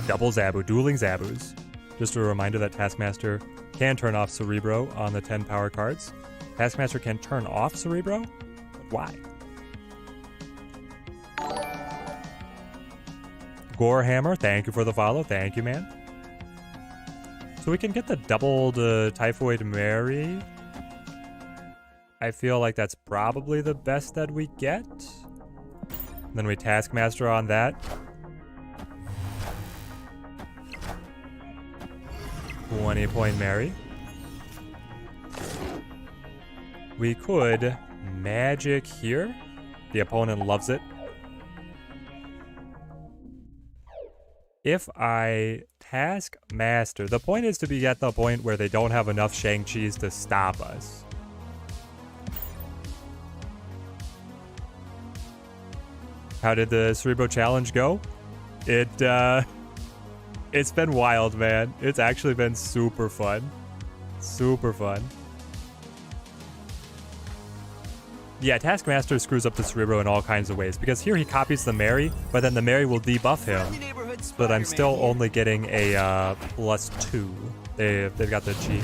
Double Zabu, dueling Zabus. Just a reminder that Taskmaster can turn off Cerebro on the 10 power cards. Taskmaster can turn off Cerebro? Why? Gorehammer, thank you for the follow. Thank you, man. So we can get the doubled Typhoid Mary. I feel like that's probably the best that we get. Then we Taskmaster on that. 20-point Mary. We could magic here. The opponent loves it. If I Taskmaster, the point is to be at the point where they don't have enough Shang-Chis to stop us. How did the Cerebro challenge go? It's been wild, man. It's actually been super fun. Super fun. Yeah, Taskmaster screws up the Cerebro in all kinds of ways, because here he copies the Mary, but then the Mary will debuff him, Neighborhood but I'm Spider-Man still here. only getting a +2. They've got the G.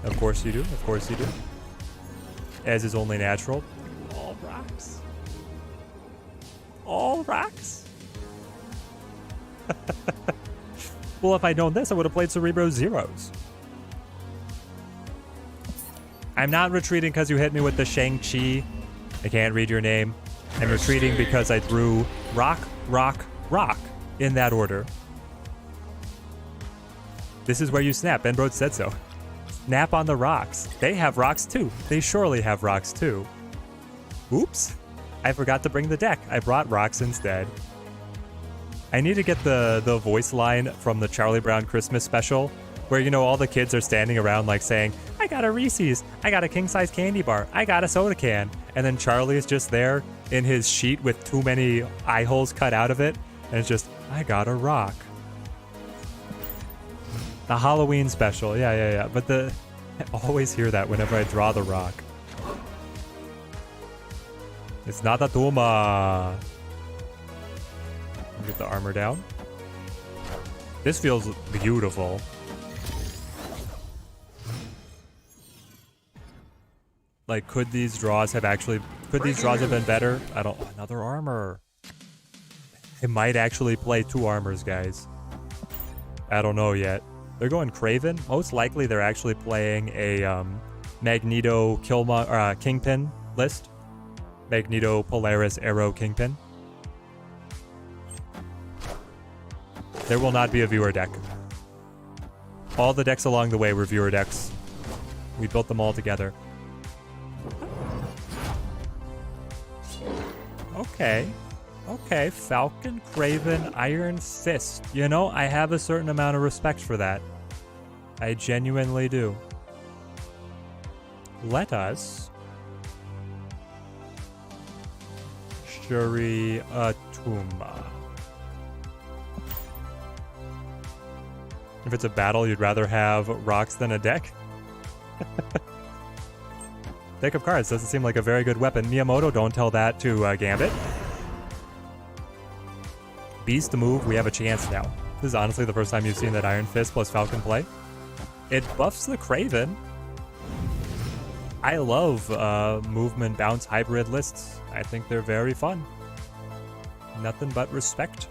Of course you do. Of course you do. As is only natural. All rocks. All rocks. Well, if I'd known this, I would have played Cerebro zeros. I'm not retreating because you hit me with the Shang-Chi. I can't read your name. I'm retreating because I threw rock, rock, rock in that order. This is where you snap. Ben Brode said so. Snap on the rocks. They have rocks too. They surely have rocks too. Oops. I forgot to bring the deck. I brought rocks instead. I need to get the voice line from the Charlie Brown Christmas special where, you know, all the kids are standing around like saying, I got a Reese's, I got a king-size candy bar, I got a soda can. And then Charlie is just there in his sheet with too many eye holes cut out of it. And it's just, I got a rock. The Halloween special, yeah. But I always hear that whenever I draw the rock. It's not a Tuma. Get the armor down. This feels beautiful. Like, could these draws have been better? I don't. Another armor. It might actually play 2 armors, guys. I don't know yet. They're going Craven. Most likely, they're actually playing a Magneto Kingpin list. Magneto Polaris Arrow Kingpin. There will not be a viewer deck. All the decks along the way were viewer decks. We built them all together. Okay, Falcon, Craven, Iron Fist. You know, I have a certain amount of respect for that. I genuinely do. Let us... Shuri Atuma. If it's a battle, you'd rather have rocks than a deck? Deck of cards doesn't seem like a very good weapon. Miyamoto, don't tell that to Gambit. Beast to move, we have a chance now. This is honestly the first time you've seen that Iron Fist plus Falcon play. It buffs the Craven. I love movement bounce hybrid lists. I think they're very fun. Nothing but respect.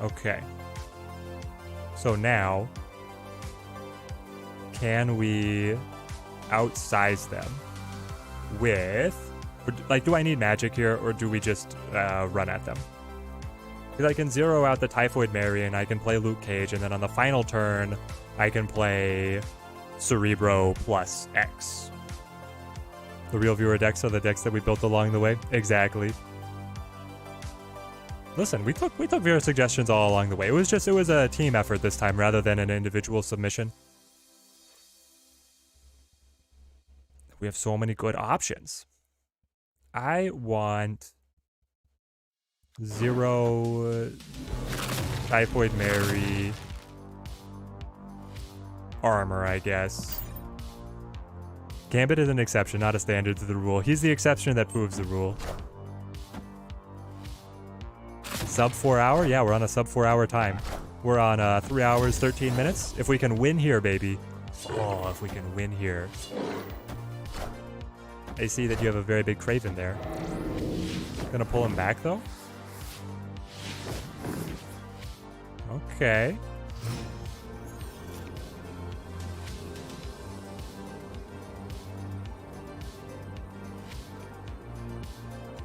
Okay. So now, can we outsize them with, like, do I need magic here, or do we just run at them? Because I can zero out the Typhoid Mary and I can play Luke Cage, and then on the final turn, I can play Cerebro plus X. The real viewer decks are the decks that we built along the way. Exactly. Listen, we took viewer suggestions all along the way. It was a team effort this time rather than an individual submission. We have so many good options. I want 0 Typhoid Mary armor, I guess. Gambit is an exception, not a standard to the rule. He's the exception that proves the rule. Sub 4 hour? Yeah, we're on a sub 4 hour time. We're on 3 hours, 13 minutes. If we can win here, baby. Oh, if we can win here. I see that you have a very big Craven there. Gonna pull him back, though? Okay.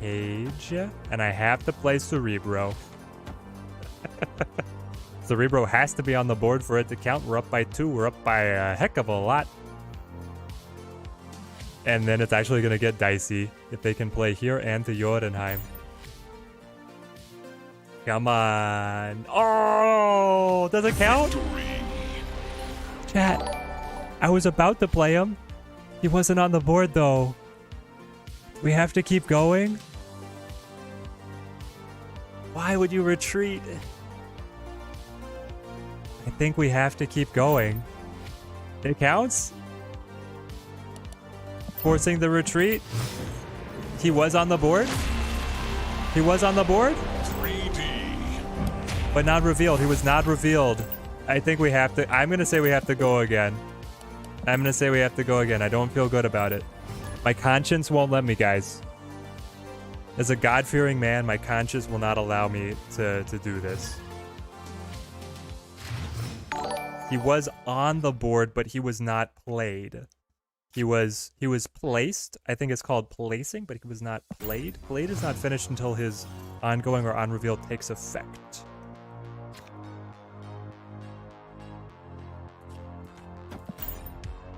Cage. And I have to play Cerebro. Cerebro has to be on the board for it to count. We're up by 2. We're up by a heck of a lot. And then it's actually going to get dicey if they can play here and to Jotunheim. Come on. Oh, does it count? Chat, I was about to play him. He wasn't on the board, though. We have to keep going? Why would you retreat? I think we have to keep going. It counts? Forcing the retreat. He was on the board. He was on the board, 3D. but not revealed. He was not revealed. I think we have to. I'm going to say we have to go again. I'm going to say we have to go again. I don't feel good about it. My conscience won't let me, guys. As a God-fearing man, my conscience will not allow me to do this. He was on the board, but he was not played. He was placed. I think it's called placing, but he was not played. Played is not finished until his ongoing or unrevealed takes effect.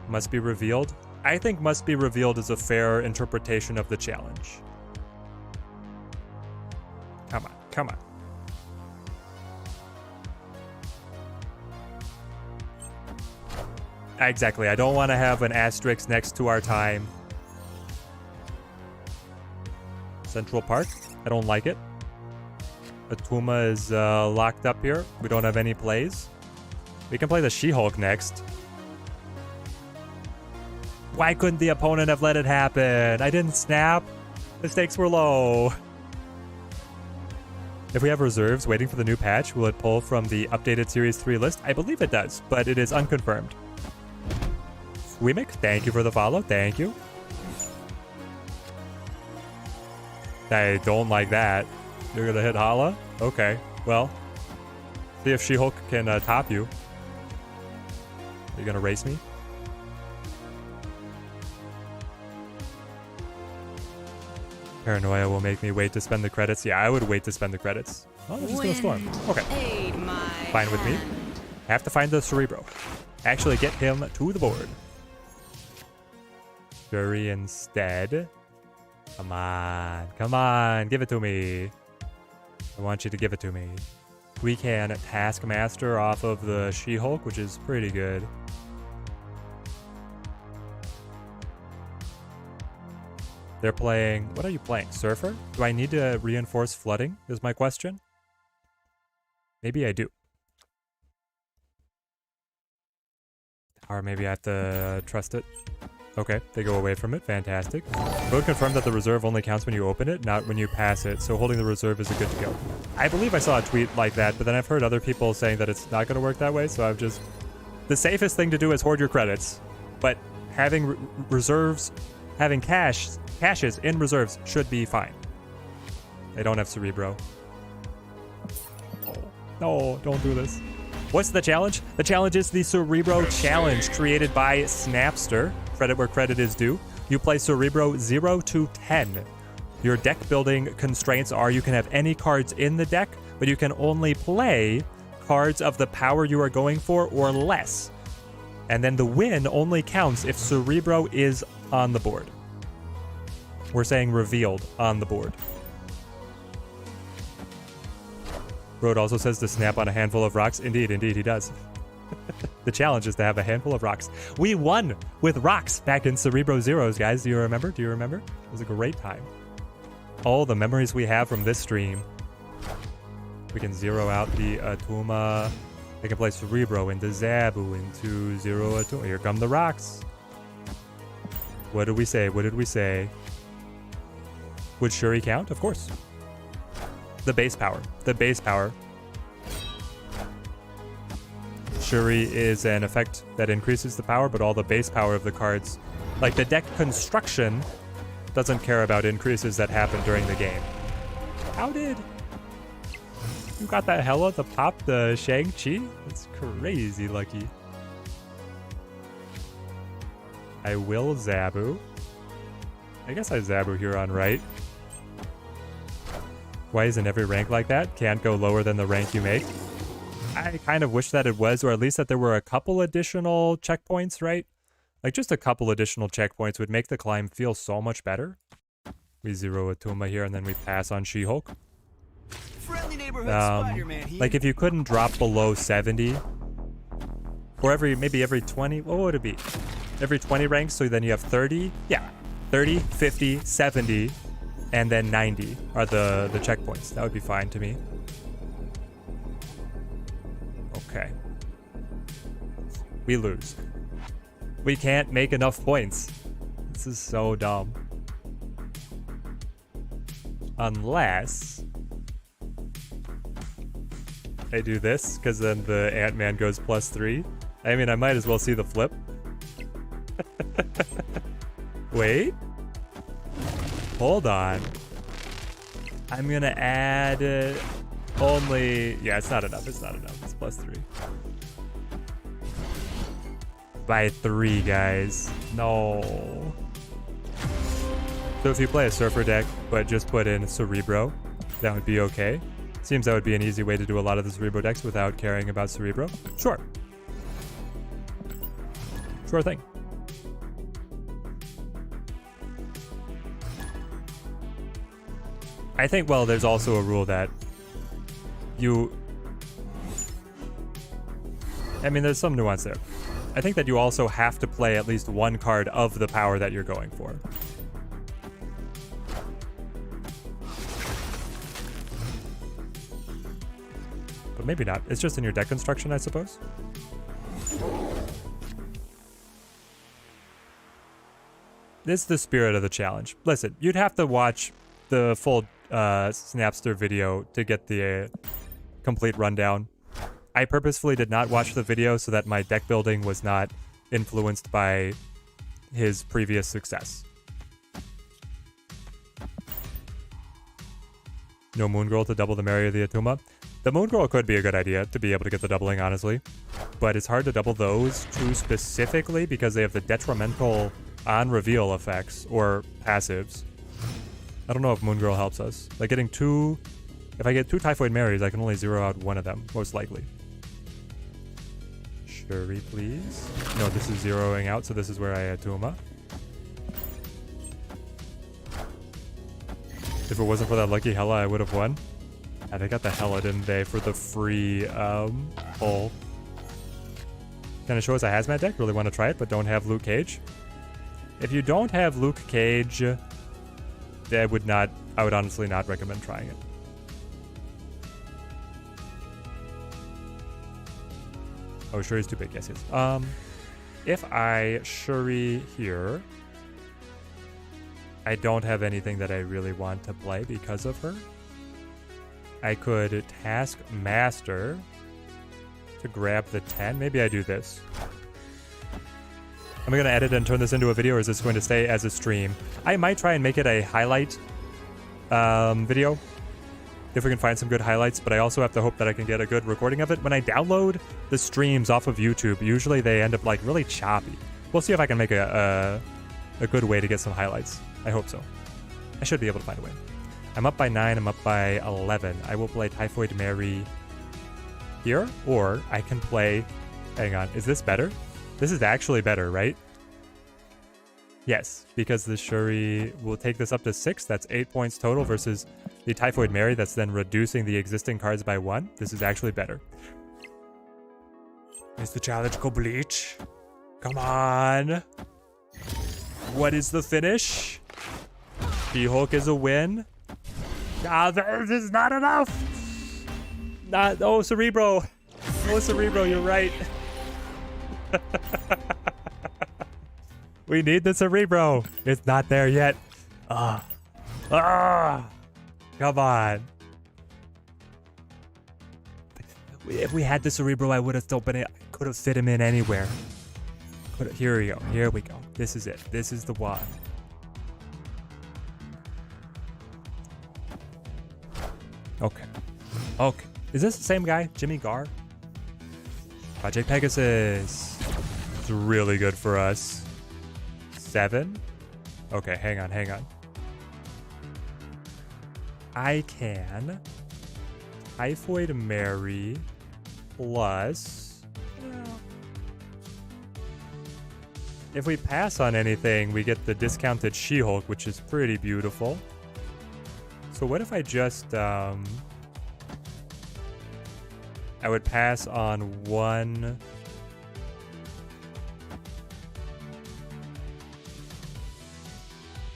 Must be revealed. I think must be revealed is a fair interpretation of the challenge. Come on, come on. Exactly. I don't want to have an asterisk next to our time. Central Park. I don't like it. Atuma is locked up here. We don't have any plays. We can play the She-Hulk next. Why couldn't the opponent have let it happen? I didn't snap. The stakes were low. If we have reserves waiting for the new patch, will it pull from the updated Series 3 list? I believe it does, but it is unconfirmed. Wemik, thank you for the follow. Thank you. I don't like that. You're gonna hit Hala? Okay, well. See if She-Hulk can top you. Are you gonna race me? Paranoia will make me wait to spend the credits. Yeah, I would wait to spend the credits. Oh, they're just gonna storm. Okay. Fine with me. I have to find the Cerebro. Actually get him to the board. Fury instead. Come on. Come on. Give it to me. I want you to give it to me. We can Taskmaster off of the She-Hulk, which is pretty good. They're playing... What are you playing? Surfer? Do I need to reinforce flooding is my question. Maybe I do. Or maybe I have to trust it. Okay, they go away from it. Fantastic. Road confirmed that the reserve only counts when you open it, not when you pass it, so holding the reserve is a good to go. I believe I saw a tweet like that, but then I've heard other people saying that it's not going to work that way, so I've just... The safest thing to do is hoard your credits, but having reserves, having caches in reserves should be fine. They don't have Cerebro. No, don't do this. What's the challenge? The challenge is the Cerebro Challenge, created by Snapster. Credit where credit is due. You play Cerebro 0 to 10. Your deck building constraints are you can have any cards in the deck, but you can only play cards of the power you are going for or less. And then the win only counts if Cerebro is on the board. We're saying revealed on the board. Road also says to snap on a handful of rocks. Indeed, he does. The challenge is to have a handful of rocks. We won with rocks back in Cerebro Zeros, guys. Do you remember? Do you remember? It was a great time. All the memories we have from this stream. We can zero out the Atuma. I can play Cerebro into Zabu into Zero Atuma. Here come the rocks. What did we say? What did we say? Would Shuri count? Of course. The base power. The base power. Shuri is an effect that increases the power, but all the base power of the cards, like the deck construction, doesn't care about increases that happen during the game. How did you got that Hela to pop the Shang-Chi? That's crazy lucky. I will Zabu. I guess I Zabu here on right. Why isn't every rank like that? Can't go lower than the rank you make. I kind of wish that it was, or at least that there were a couple additional checkpoints, right? Like just a couple additional checkpoints would make the climb feel so much better. We zero Atuma here and then we pass on She-Hulk. Friendly neighborhood Spider-Man here. Like if you couldn't drop below 70, or maybe every 20, what would it be? Every 20 ranks, so then you have 30? Yeah, 30, 50, 70, and then 90 are the checkpoints. That would be fine to me. Okay. we lose. We can't make enough points. This is so dumb. Unless I do this, because then the Ant-Man goes +3. I mean, I might as well see the flip. Wait. Hold on. I'm gonna add only... Yeah, it's not enough. It's not enough. It's +3. By 3, guys. No. So if you play a Surfer deck, but just put in Cerebro, that would be okay. Seems that would be an easy way to do a lot of the Cerebro decks without caring about Cerebro. Sure. Sure thing. I think, well, there's also a rule that you... I mean, there's some nuance there. I think that you also have to play at least one card of the power that you're going for. But maybe not. It's just in your deck construction, I suppose. This is the spirit of the challenge. Listen, you'd have to watch the full Snapster video to get the complete rundown. I purposefully did not watch the video so that my deck building was not influenced by his previous success. No Moon Girl to double the Mary or the Atuma. The Moon Girl could be a good idea to be able to get the doubling, honestly. But it's hard to double those two specifically because they have the detrimental on-reveal effects or passives. I don't know if Moon Girl helps us. Like getting two... If I get 2 Typhoid Marys, I can only zero out one of them, most likely. Shuri, please. No, this is zeroing out, so this is where I Atuma. If it wasn't for that lucky Hela, I would have won. And I got the Hela, didn't they, for the free pull. Kind of show us a Hazmat deck. Really want to try it, but don't have Luke Cage. If you don't have Luke Cage, I would honestly not recommend trying it. Oh, Shuri's too big. Yes, yes. If I Shuri here, I don't have anything that I really want to play because of her. I could Task Master to grab the 10. Maybe I do this. Am I going to edit and turn this into a video, or is this going to stay as a stream? I might try and make it a highlight video, if we can find some good highlights, but I also have to hope that I can get a good recording of it. When I download the streams off of YouTube, usually they end up like really choppy. We'll see if I can make a good way to get some highlights. I hope so. I should be able to find a way. I'm up by 9, I'm up by 11. I will play Typhoid Mary here, or I can play... Hang on, is this better? This is actually better, right? Yes, because the Shuri will take this up to 6. That's 8 points total versus the Typhoid Mary that's then reducing the existing cards by 1. This is actually better. Is the challenge complete? Come on. What is the finish? She-Hulk is a win. Ah, this is not enough. Oh, Cerebro. Oh, Cerebro, you're right. We need the Cerebro. It's not there yet. Come on. If we had the Cerebro, I would have still been it. I could have fit him in anywhere. Here we go. Here we go. This is it. This is the one. Okay. Okay. Is this the same guy? Jimmy Gar? Project Pegasus. It's really good for us. 7? Okay, hang on, hang on. I can Typhoid Mary plus... If we pass on anything, we get the discounted She-Hulk, which is pretty beautiful. So what if I just... I would pass on one...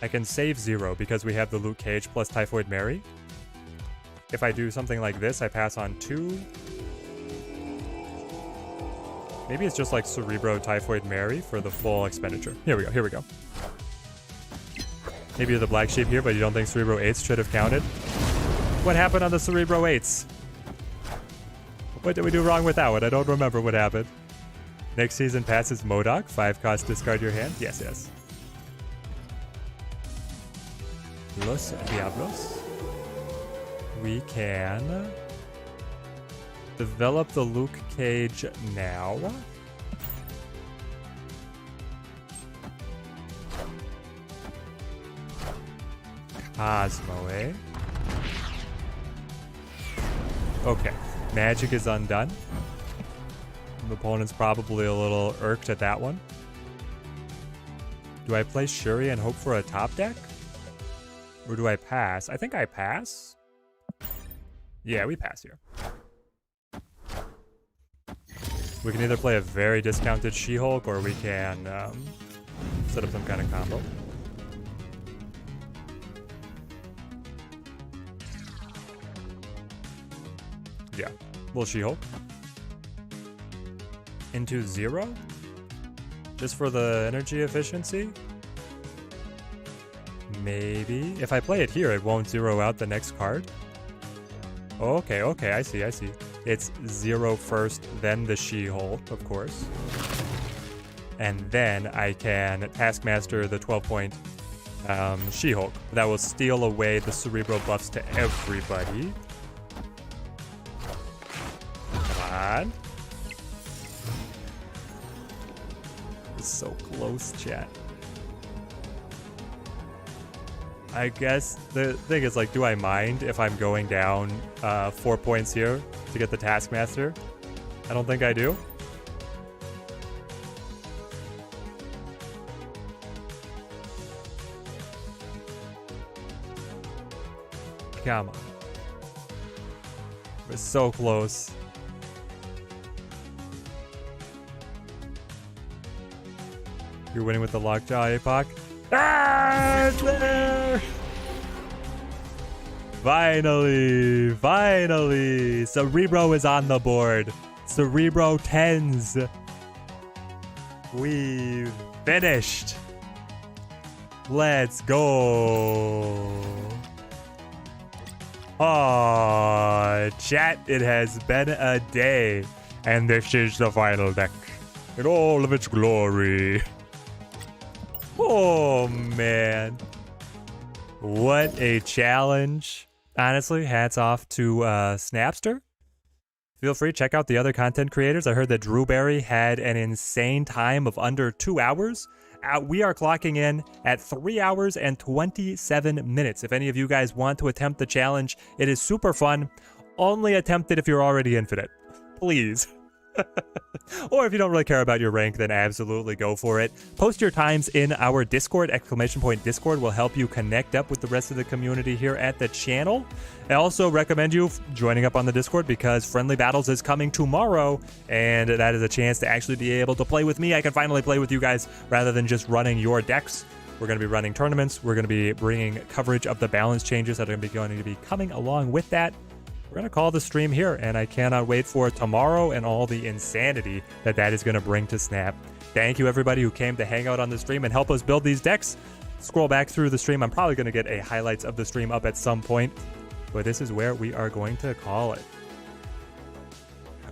I can save 0 because we have the Luke Cage plus Typhoid Mary. If I do something like this, I pass on 2. Maybe it's just like Cerebro, Typhoid, Mary for the full expenditure. Here we go, here we go. Maybe you're the black sheep here, but you don't think Cerebro 8s should have counted? What happened on the Cerebro 8s? What did we do wrong with that one? I don't remember what happened. Next season passes Modok. 5 cost, discard your hand. Yes, yes. Los Diablos. We can develop the Luke Cage now. Cosmo, eh? Okay. Magic is undone. The opponent's probably a little irked at that one. Do I play Shuri and hope for a top deck? Or do I pass? I think I pass. Yeah, we pass here. We can either play a very discounted She-Hulk or we can set up some kind of combo. Yeah, little She-Hulk. Into 0? Just for the energy efficiency? Maybe. If I play it here, it won't 0 out the next card. Okay, okay, I see, I see. It's 0 first, then the She-Hulk, of course. And then I can Taskmaster the 12-point She-Hulk. That will steal away the Cerebro buffs to everybody. Come on. It's so close, chat. I guess the thing is, like, do I mind if I'm going down 4 points here to get the Taskmaster? I don't think I do. Come on. We're so close. You're winning with the Lockjaw, Apoc? Ah, it's there! Finally, finally. Cerebro is on the board. Cerebro 10s. We've finished. Let's go. Oh, chat, it has been a day. And this is the final deck in all of its glory. Oh, man. What a challenge. Honestly, hats off to Snapster. Feel free to check out the other content creators. I heard that Drewberry had an insane time of under 2 hours. We are clocking in at 3 hours and 27 minutes. If any of you guys want to attempt the challenge, it is super fun. Only attempt it if you're already infinite. Please. Or if you don't really care about your rank, then absolutely go for it. Post your times in our Discord. !Discord will help you connect up with the rest of the community here at the channel. I also recommend you joining up on the Discord because Friendly Battles is coming tomorrow, and that is a chance to actually be able to play with me. I can finally play with you guys rather than just running your decks. We're going to be running tournaments. We're going to be bringing coverage of the balance changes that are going to be coming along with that. We're going to call the stream here, and I cannot wait for tomorrow and all the insanity that is going to bring to Snap. Thank you, everybody who came to hang out on the stream and help us build these decks. Scroll back through the stream. I'm probably going to get a highlights of the stream up at some point, but this is where we are going to call it.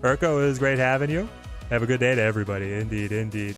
Urko, it was great having you. Have a good day to everybody. Indeed, indeed.